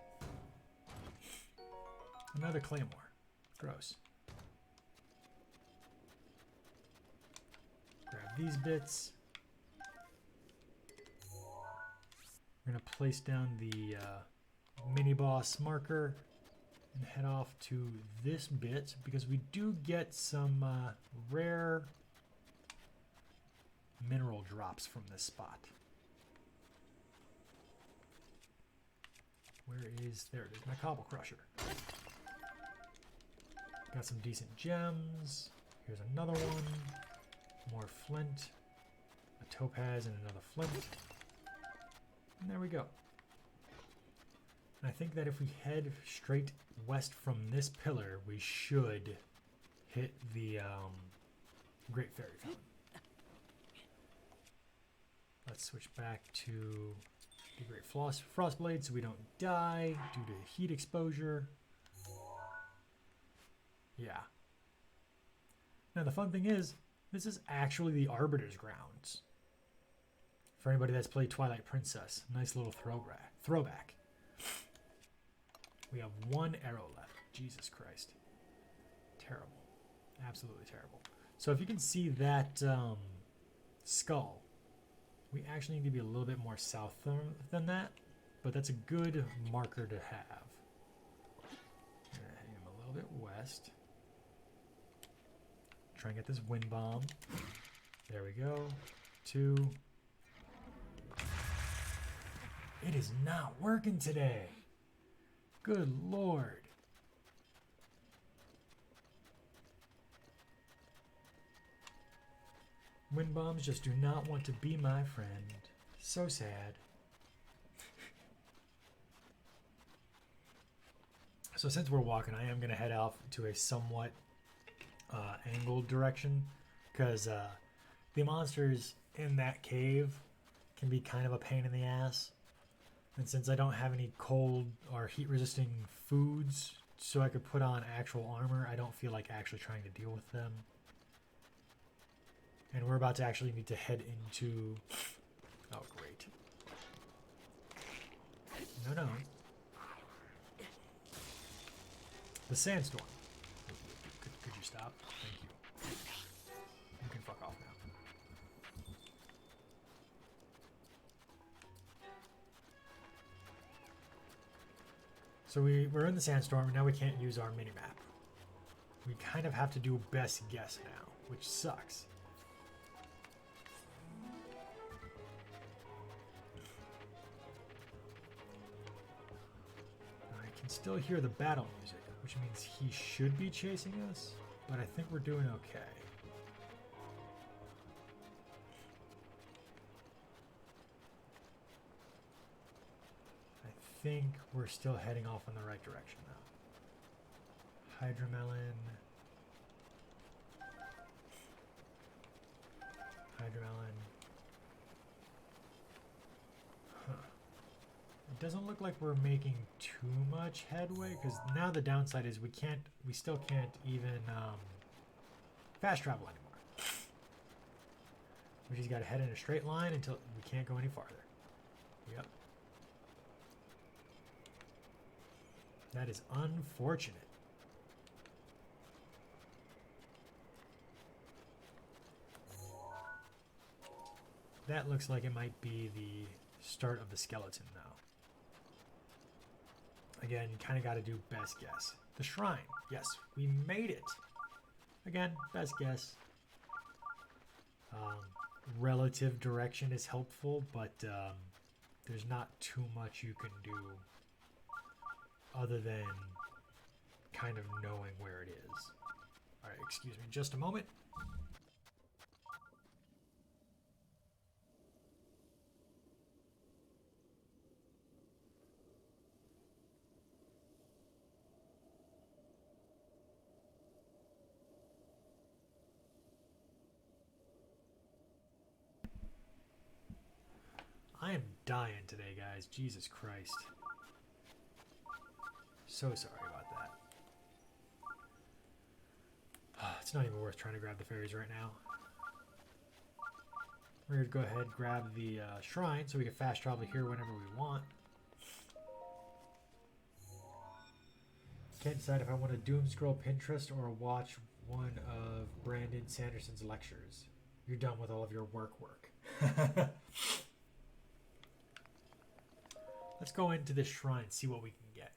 Another claymore. Gross. Grab these bits. We're going to place down the mini boss marker and head off to this bit because we do get some rare mineral drops from this spot. Where is... there it is, my cobble crusher. Got some decent gems. Here's another one. More flint. A topaz and another flint. And there we go. And I think that if we head straight west from this pillar, we should hit the Great Fairy Fountain. Let's switch back to the Great Frostblade so we don't die due to heat exposure. Yeah. Now the fun thing is, this is actually the Arbiter's Grounds. For anybody that's played Twilight Princess, nice little throwback. We have 1 arrow left. Jesus Christ. Terrible. Absolutely terrible. So if you can see that skull, we actually need to be a little bit more south than that, but that's a good marker to have. I'm gonna hang him a little bit west. Try and get this wind bomb. There we go. 2. It is not working today. Good Lord. Wind bombs just do not want to be my friend. So sad. So since we're walking, I am going to head off to a somewhat angled direction because the monsters in that cave can be kind of a pain in the ass. And since I don't have any cold or heat resisting foods so I could put on actual armor, I don't feel like actually trying to deal with them. And we're about to actually need to head into... Oh, great. No. The sandstorm. Could you stop? Thank you. You can fuck off now. So we're in the sandstorm, and now we can't use our mini-map. We kind of have to do best guess now, which sucks. I can still hear the battle music, which means he should be chasing us, but I think we're doing okay. I think we're still heading off in the right direction now. Hydromelon. Huh. It doesn't look like we're making too much headway, because now the downside is we still can't even fast travel anymore. We just gotta head in a straight line until we can't go any farther. Yep. That is unfortunate. That looks like it might be the start of the skeleton now. Again, you kind of got to do best guess. The shrine. Yes, we made it. Again, best guess. Relative direction is helpful, but there's not too much you can do other than kind of knowing where it is. All right, excuse me just a moment. I am dying today, guys. Jesus Christ. So sorry about that. It's not even worth trying to grab the fairies right now. We're going to go ahead and grab the shrine so we can fast travel here whenever we want. Can't decide if I want to doom scroll Pinterest or watch one of Brandon Sanderson's lectures. You're done with all of your work. Let's go into this shrine, see what we can get.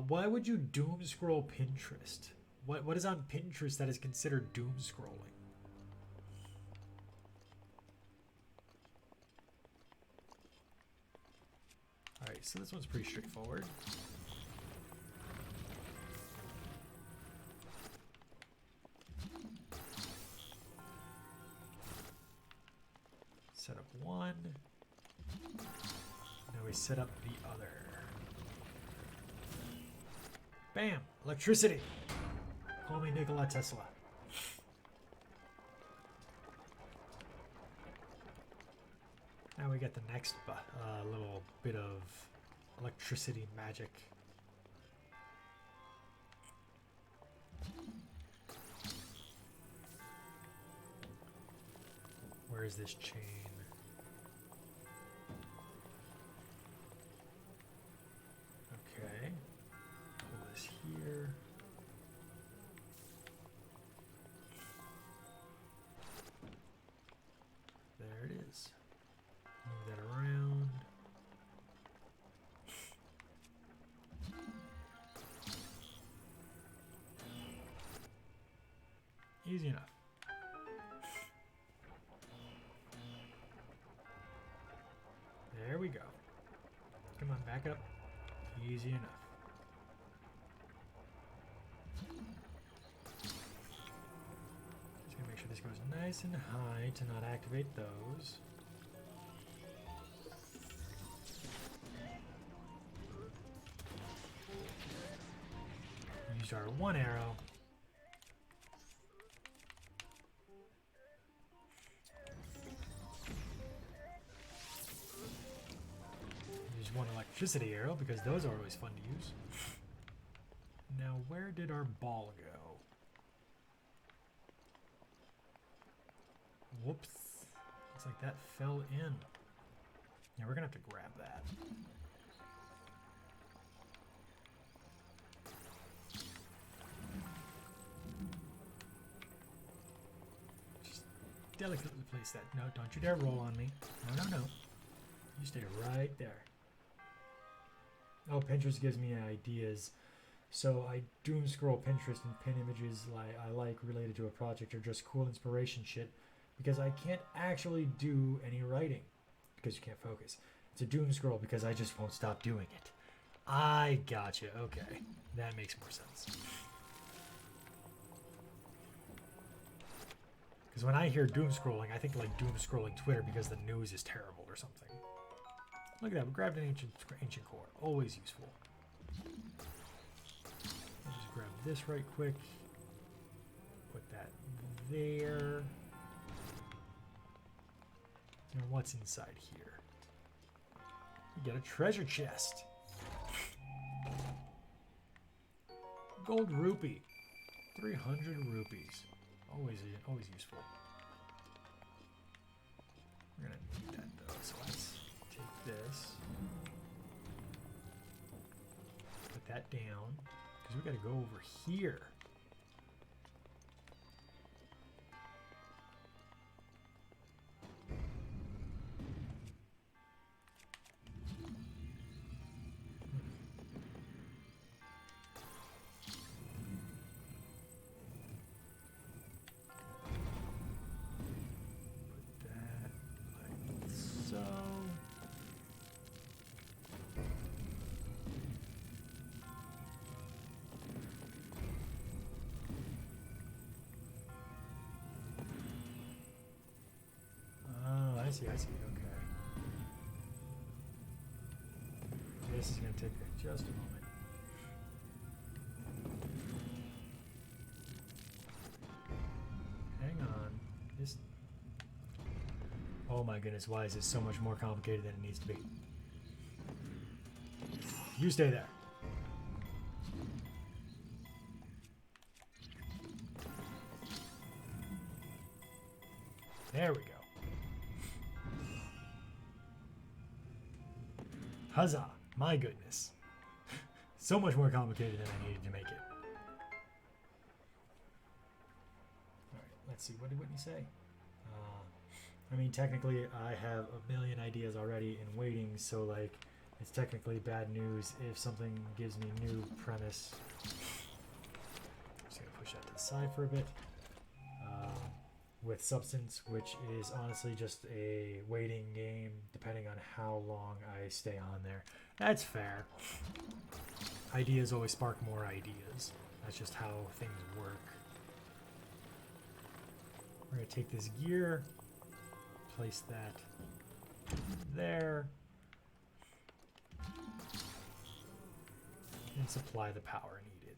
Why would you doom scroll Pinterest? What is on Pinterest that is considered doom scrolling? Alright, so this one's pretty straightforward. Set up one. Now we set up the other. Bam! Electricity! Call me Nikola Tesla. Now we get the next little bit of electricity magic. Where is this chain? Okay. Pull this here. There it is. Move that around. Easy enough. There we go. Come on, back up. Easy enough. Just gonna make sure this goes nice and high to not activate those. Used our one arrow. Use one electricity arrow because those are always fun to use. Now, where did our ball go? Whoops. Looks like that fell in. Yeah, we're gonna have to grab that. Just delicately place that. No, don't you dare roll on me. No, no, no. You stay right there. Oh, Pinterest gives me ideas. So I doom scroll Pinterest and pin images I like related to a project or just cool inspiration shit because I can't actually do any writing because you can't focus. It's a doom scroll because I just won't stop doing it. I gotcha. Okay. That makes more sense. Because when I hear doom scrolling, I think like doom scrolling Twitter because the news is terrible or something. Look at that. We grabbed an ancient core. Always useful. I'll just grab this right quick. Put that there. And what's inside here? You get a treasure chest. Gold rupee. 300 rupees. Always useful. We're gonna need that though, so let's take this. Put that down. Because we gotta go over here. I see, okay. This is going to take just a moment. Hang on. This... Oh my goodness, why is this so much more complicated than it needs to be? You stay there. There we go. Huzzah! My goodness. So much more complicated than I needed to make it. Alright, let's see. What did Whitney say? I mean, technically, I have a million ideas already in waiting, so, like, it's technically bad news if something gives me new premise. Just gonna push that to the side for a bit. With Substance, which is honestly just a waiting game depending on how long I stay on there. That's fair. Ideas always spark more ideas. That's just how things work. We're going to take this gear, place that there, and supply the power needed.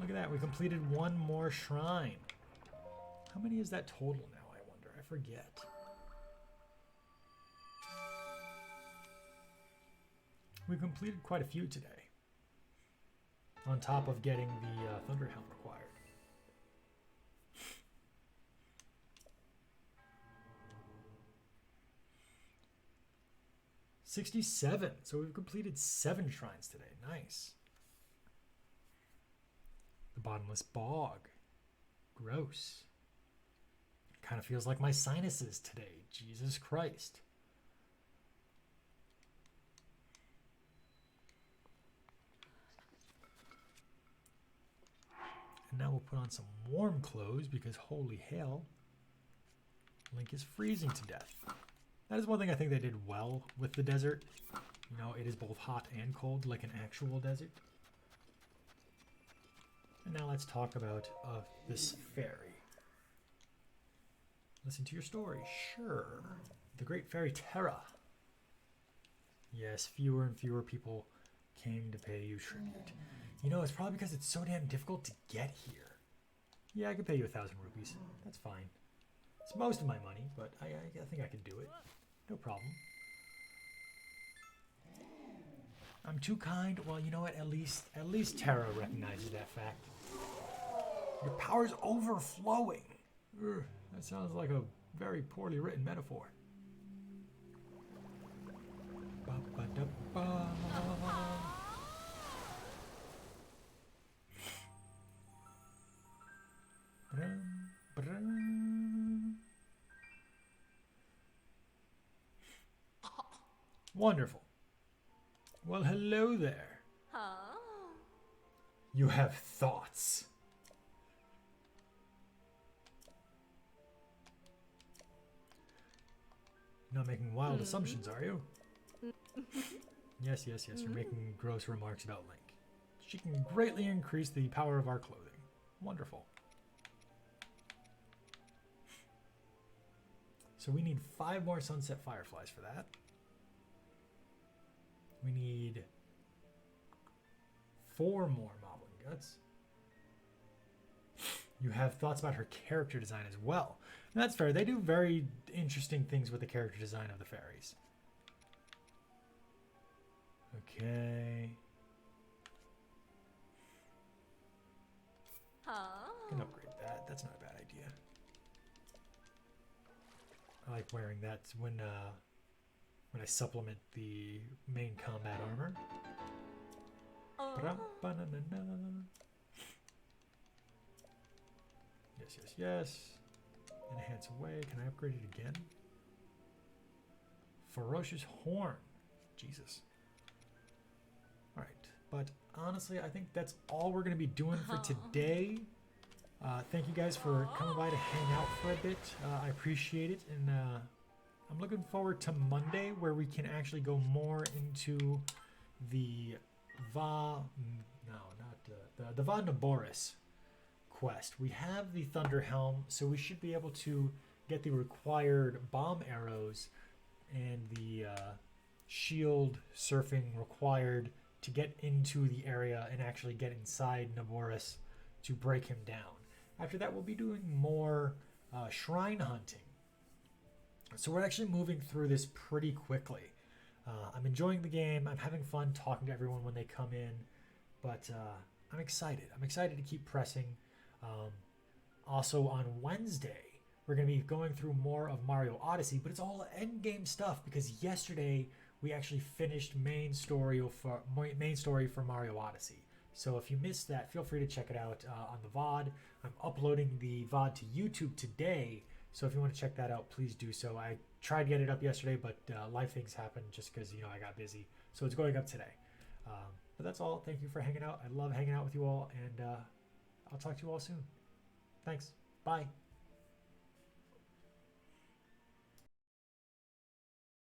Look at that, we completed one more shrine. How many is that total now, I wonder? I forget. We completed quite a few today. On top of getting the Thunder Helm required. $67. So we've completed 7 shrines today. Nice. The Bottomless Bog. Gross. Kind of feels like my sinuses today. Jesus Christ. And now we'll put on some warm clothes because holy hell, Link is freezing to death. That is one thing I think they did well with the desert. You know, it is both hot and cold like an actual desert. And now let's talk about this fairy. Listen to your story. Sure. The great fairy Terra. Yes, fewer and fewer people came to pay you tribute. You know, it's probably because it's so damn difficult to get here. Yeah, I can pay you 1,000 rupees. That's fine. It's most of my money, but I think I can do it. No problem. I'm too kind. Well, you know what? At least Terra recognizes that fact. Your power's overflowing. Ugh, that sounds like a very poorly written metaphor. Ba-ba-da-ba. Brum, brum. Wonderful. Well, hello there. You have thoughts. Not making wild assumptions, are you? Yes, you're making gross remarks about Link. She can greatly increase the power of our clothing. Wonderful. So we need 5 more Sunset Fireflies for that. We need 4 more Moblin Guts. You have thoughts about her character design as well. And that's fair. They do very interesting things with the character design of the fairies. Okay. I can upgrade that. That's not a bad idea. I like wearing that when I supplement the main combat armor. Yes. Enhance away. Can I upgrade it again? Ferocious Horn. Jesus. Alright. But honestly, I think that's all we're going to be doing for today. Thank you guys for coming by to hang out for a bit. I appreciate it. And I'm looking forward to Monday where we can actually go more into the the Va Naboris quest. We have the Thunder Helm, so we should be able to get the required bomb arrows and the shield surfing required to get into the area and actually get inside Naboris to break him down. After that, we'll be doing more shrine hunting. So we're actually moving through this pretty quickly. I'm enjoying the game. I'm having fun talking to everyone when they come in. But I'm excited. I'm excited to keep pressing. Also on Wednesday, we're going to be going through more of Mario Odyssey. But it's all endgame stuff because yesterday we actually finished main story for Mario Odyssey. So if you missed that, feel free to check it out on the VOD. I'm uploading the VOD to YouTube today. So if you want to check that out, please do so. I tried to get it up yesterday, but life things happened just because, I got busy. So it's going up today. But that's all. Thank you for hanging out. I love hanging out with you all, and I'll talk to you all soon. Thanks. Bye.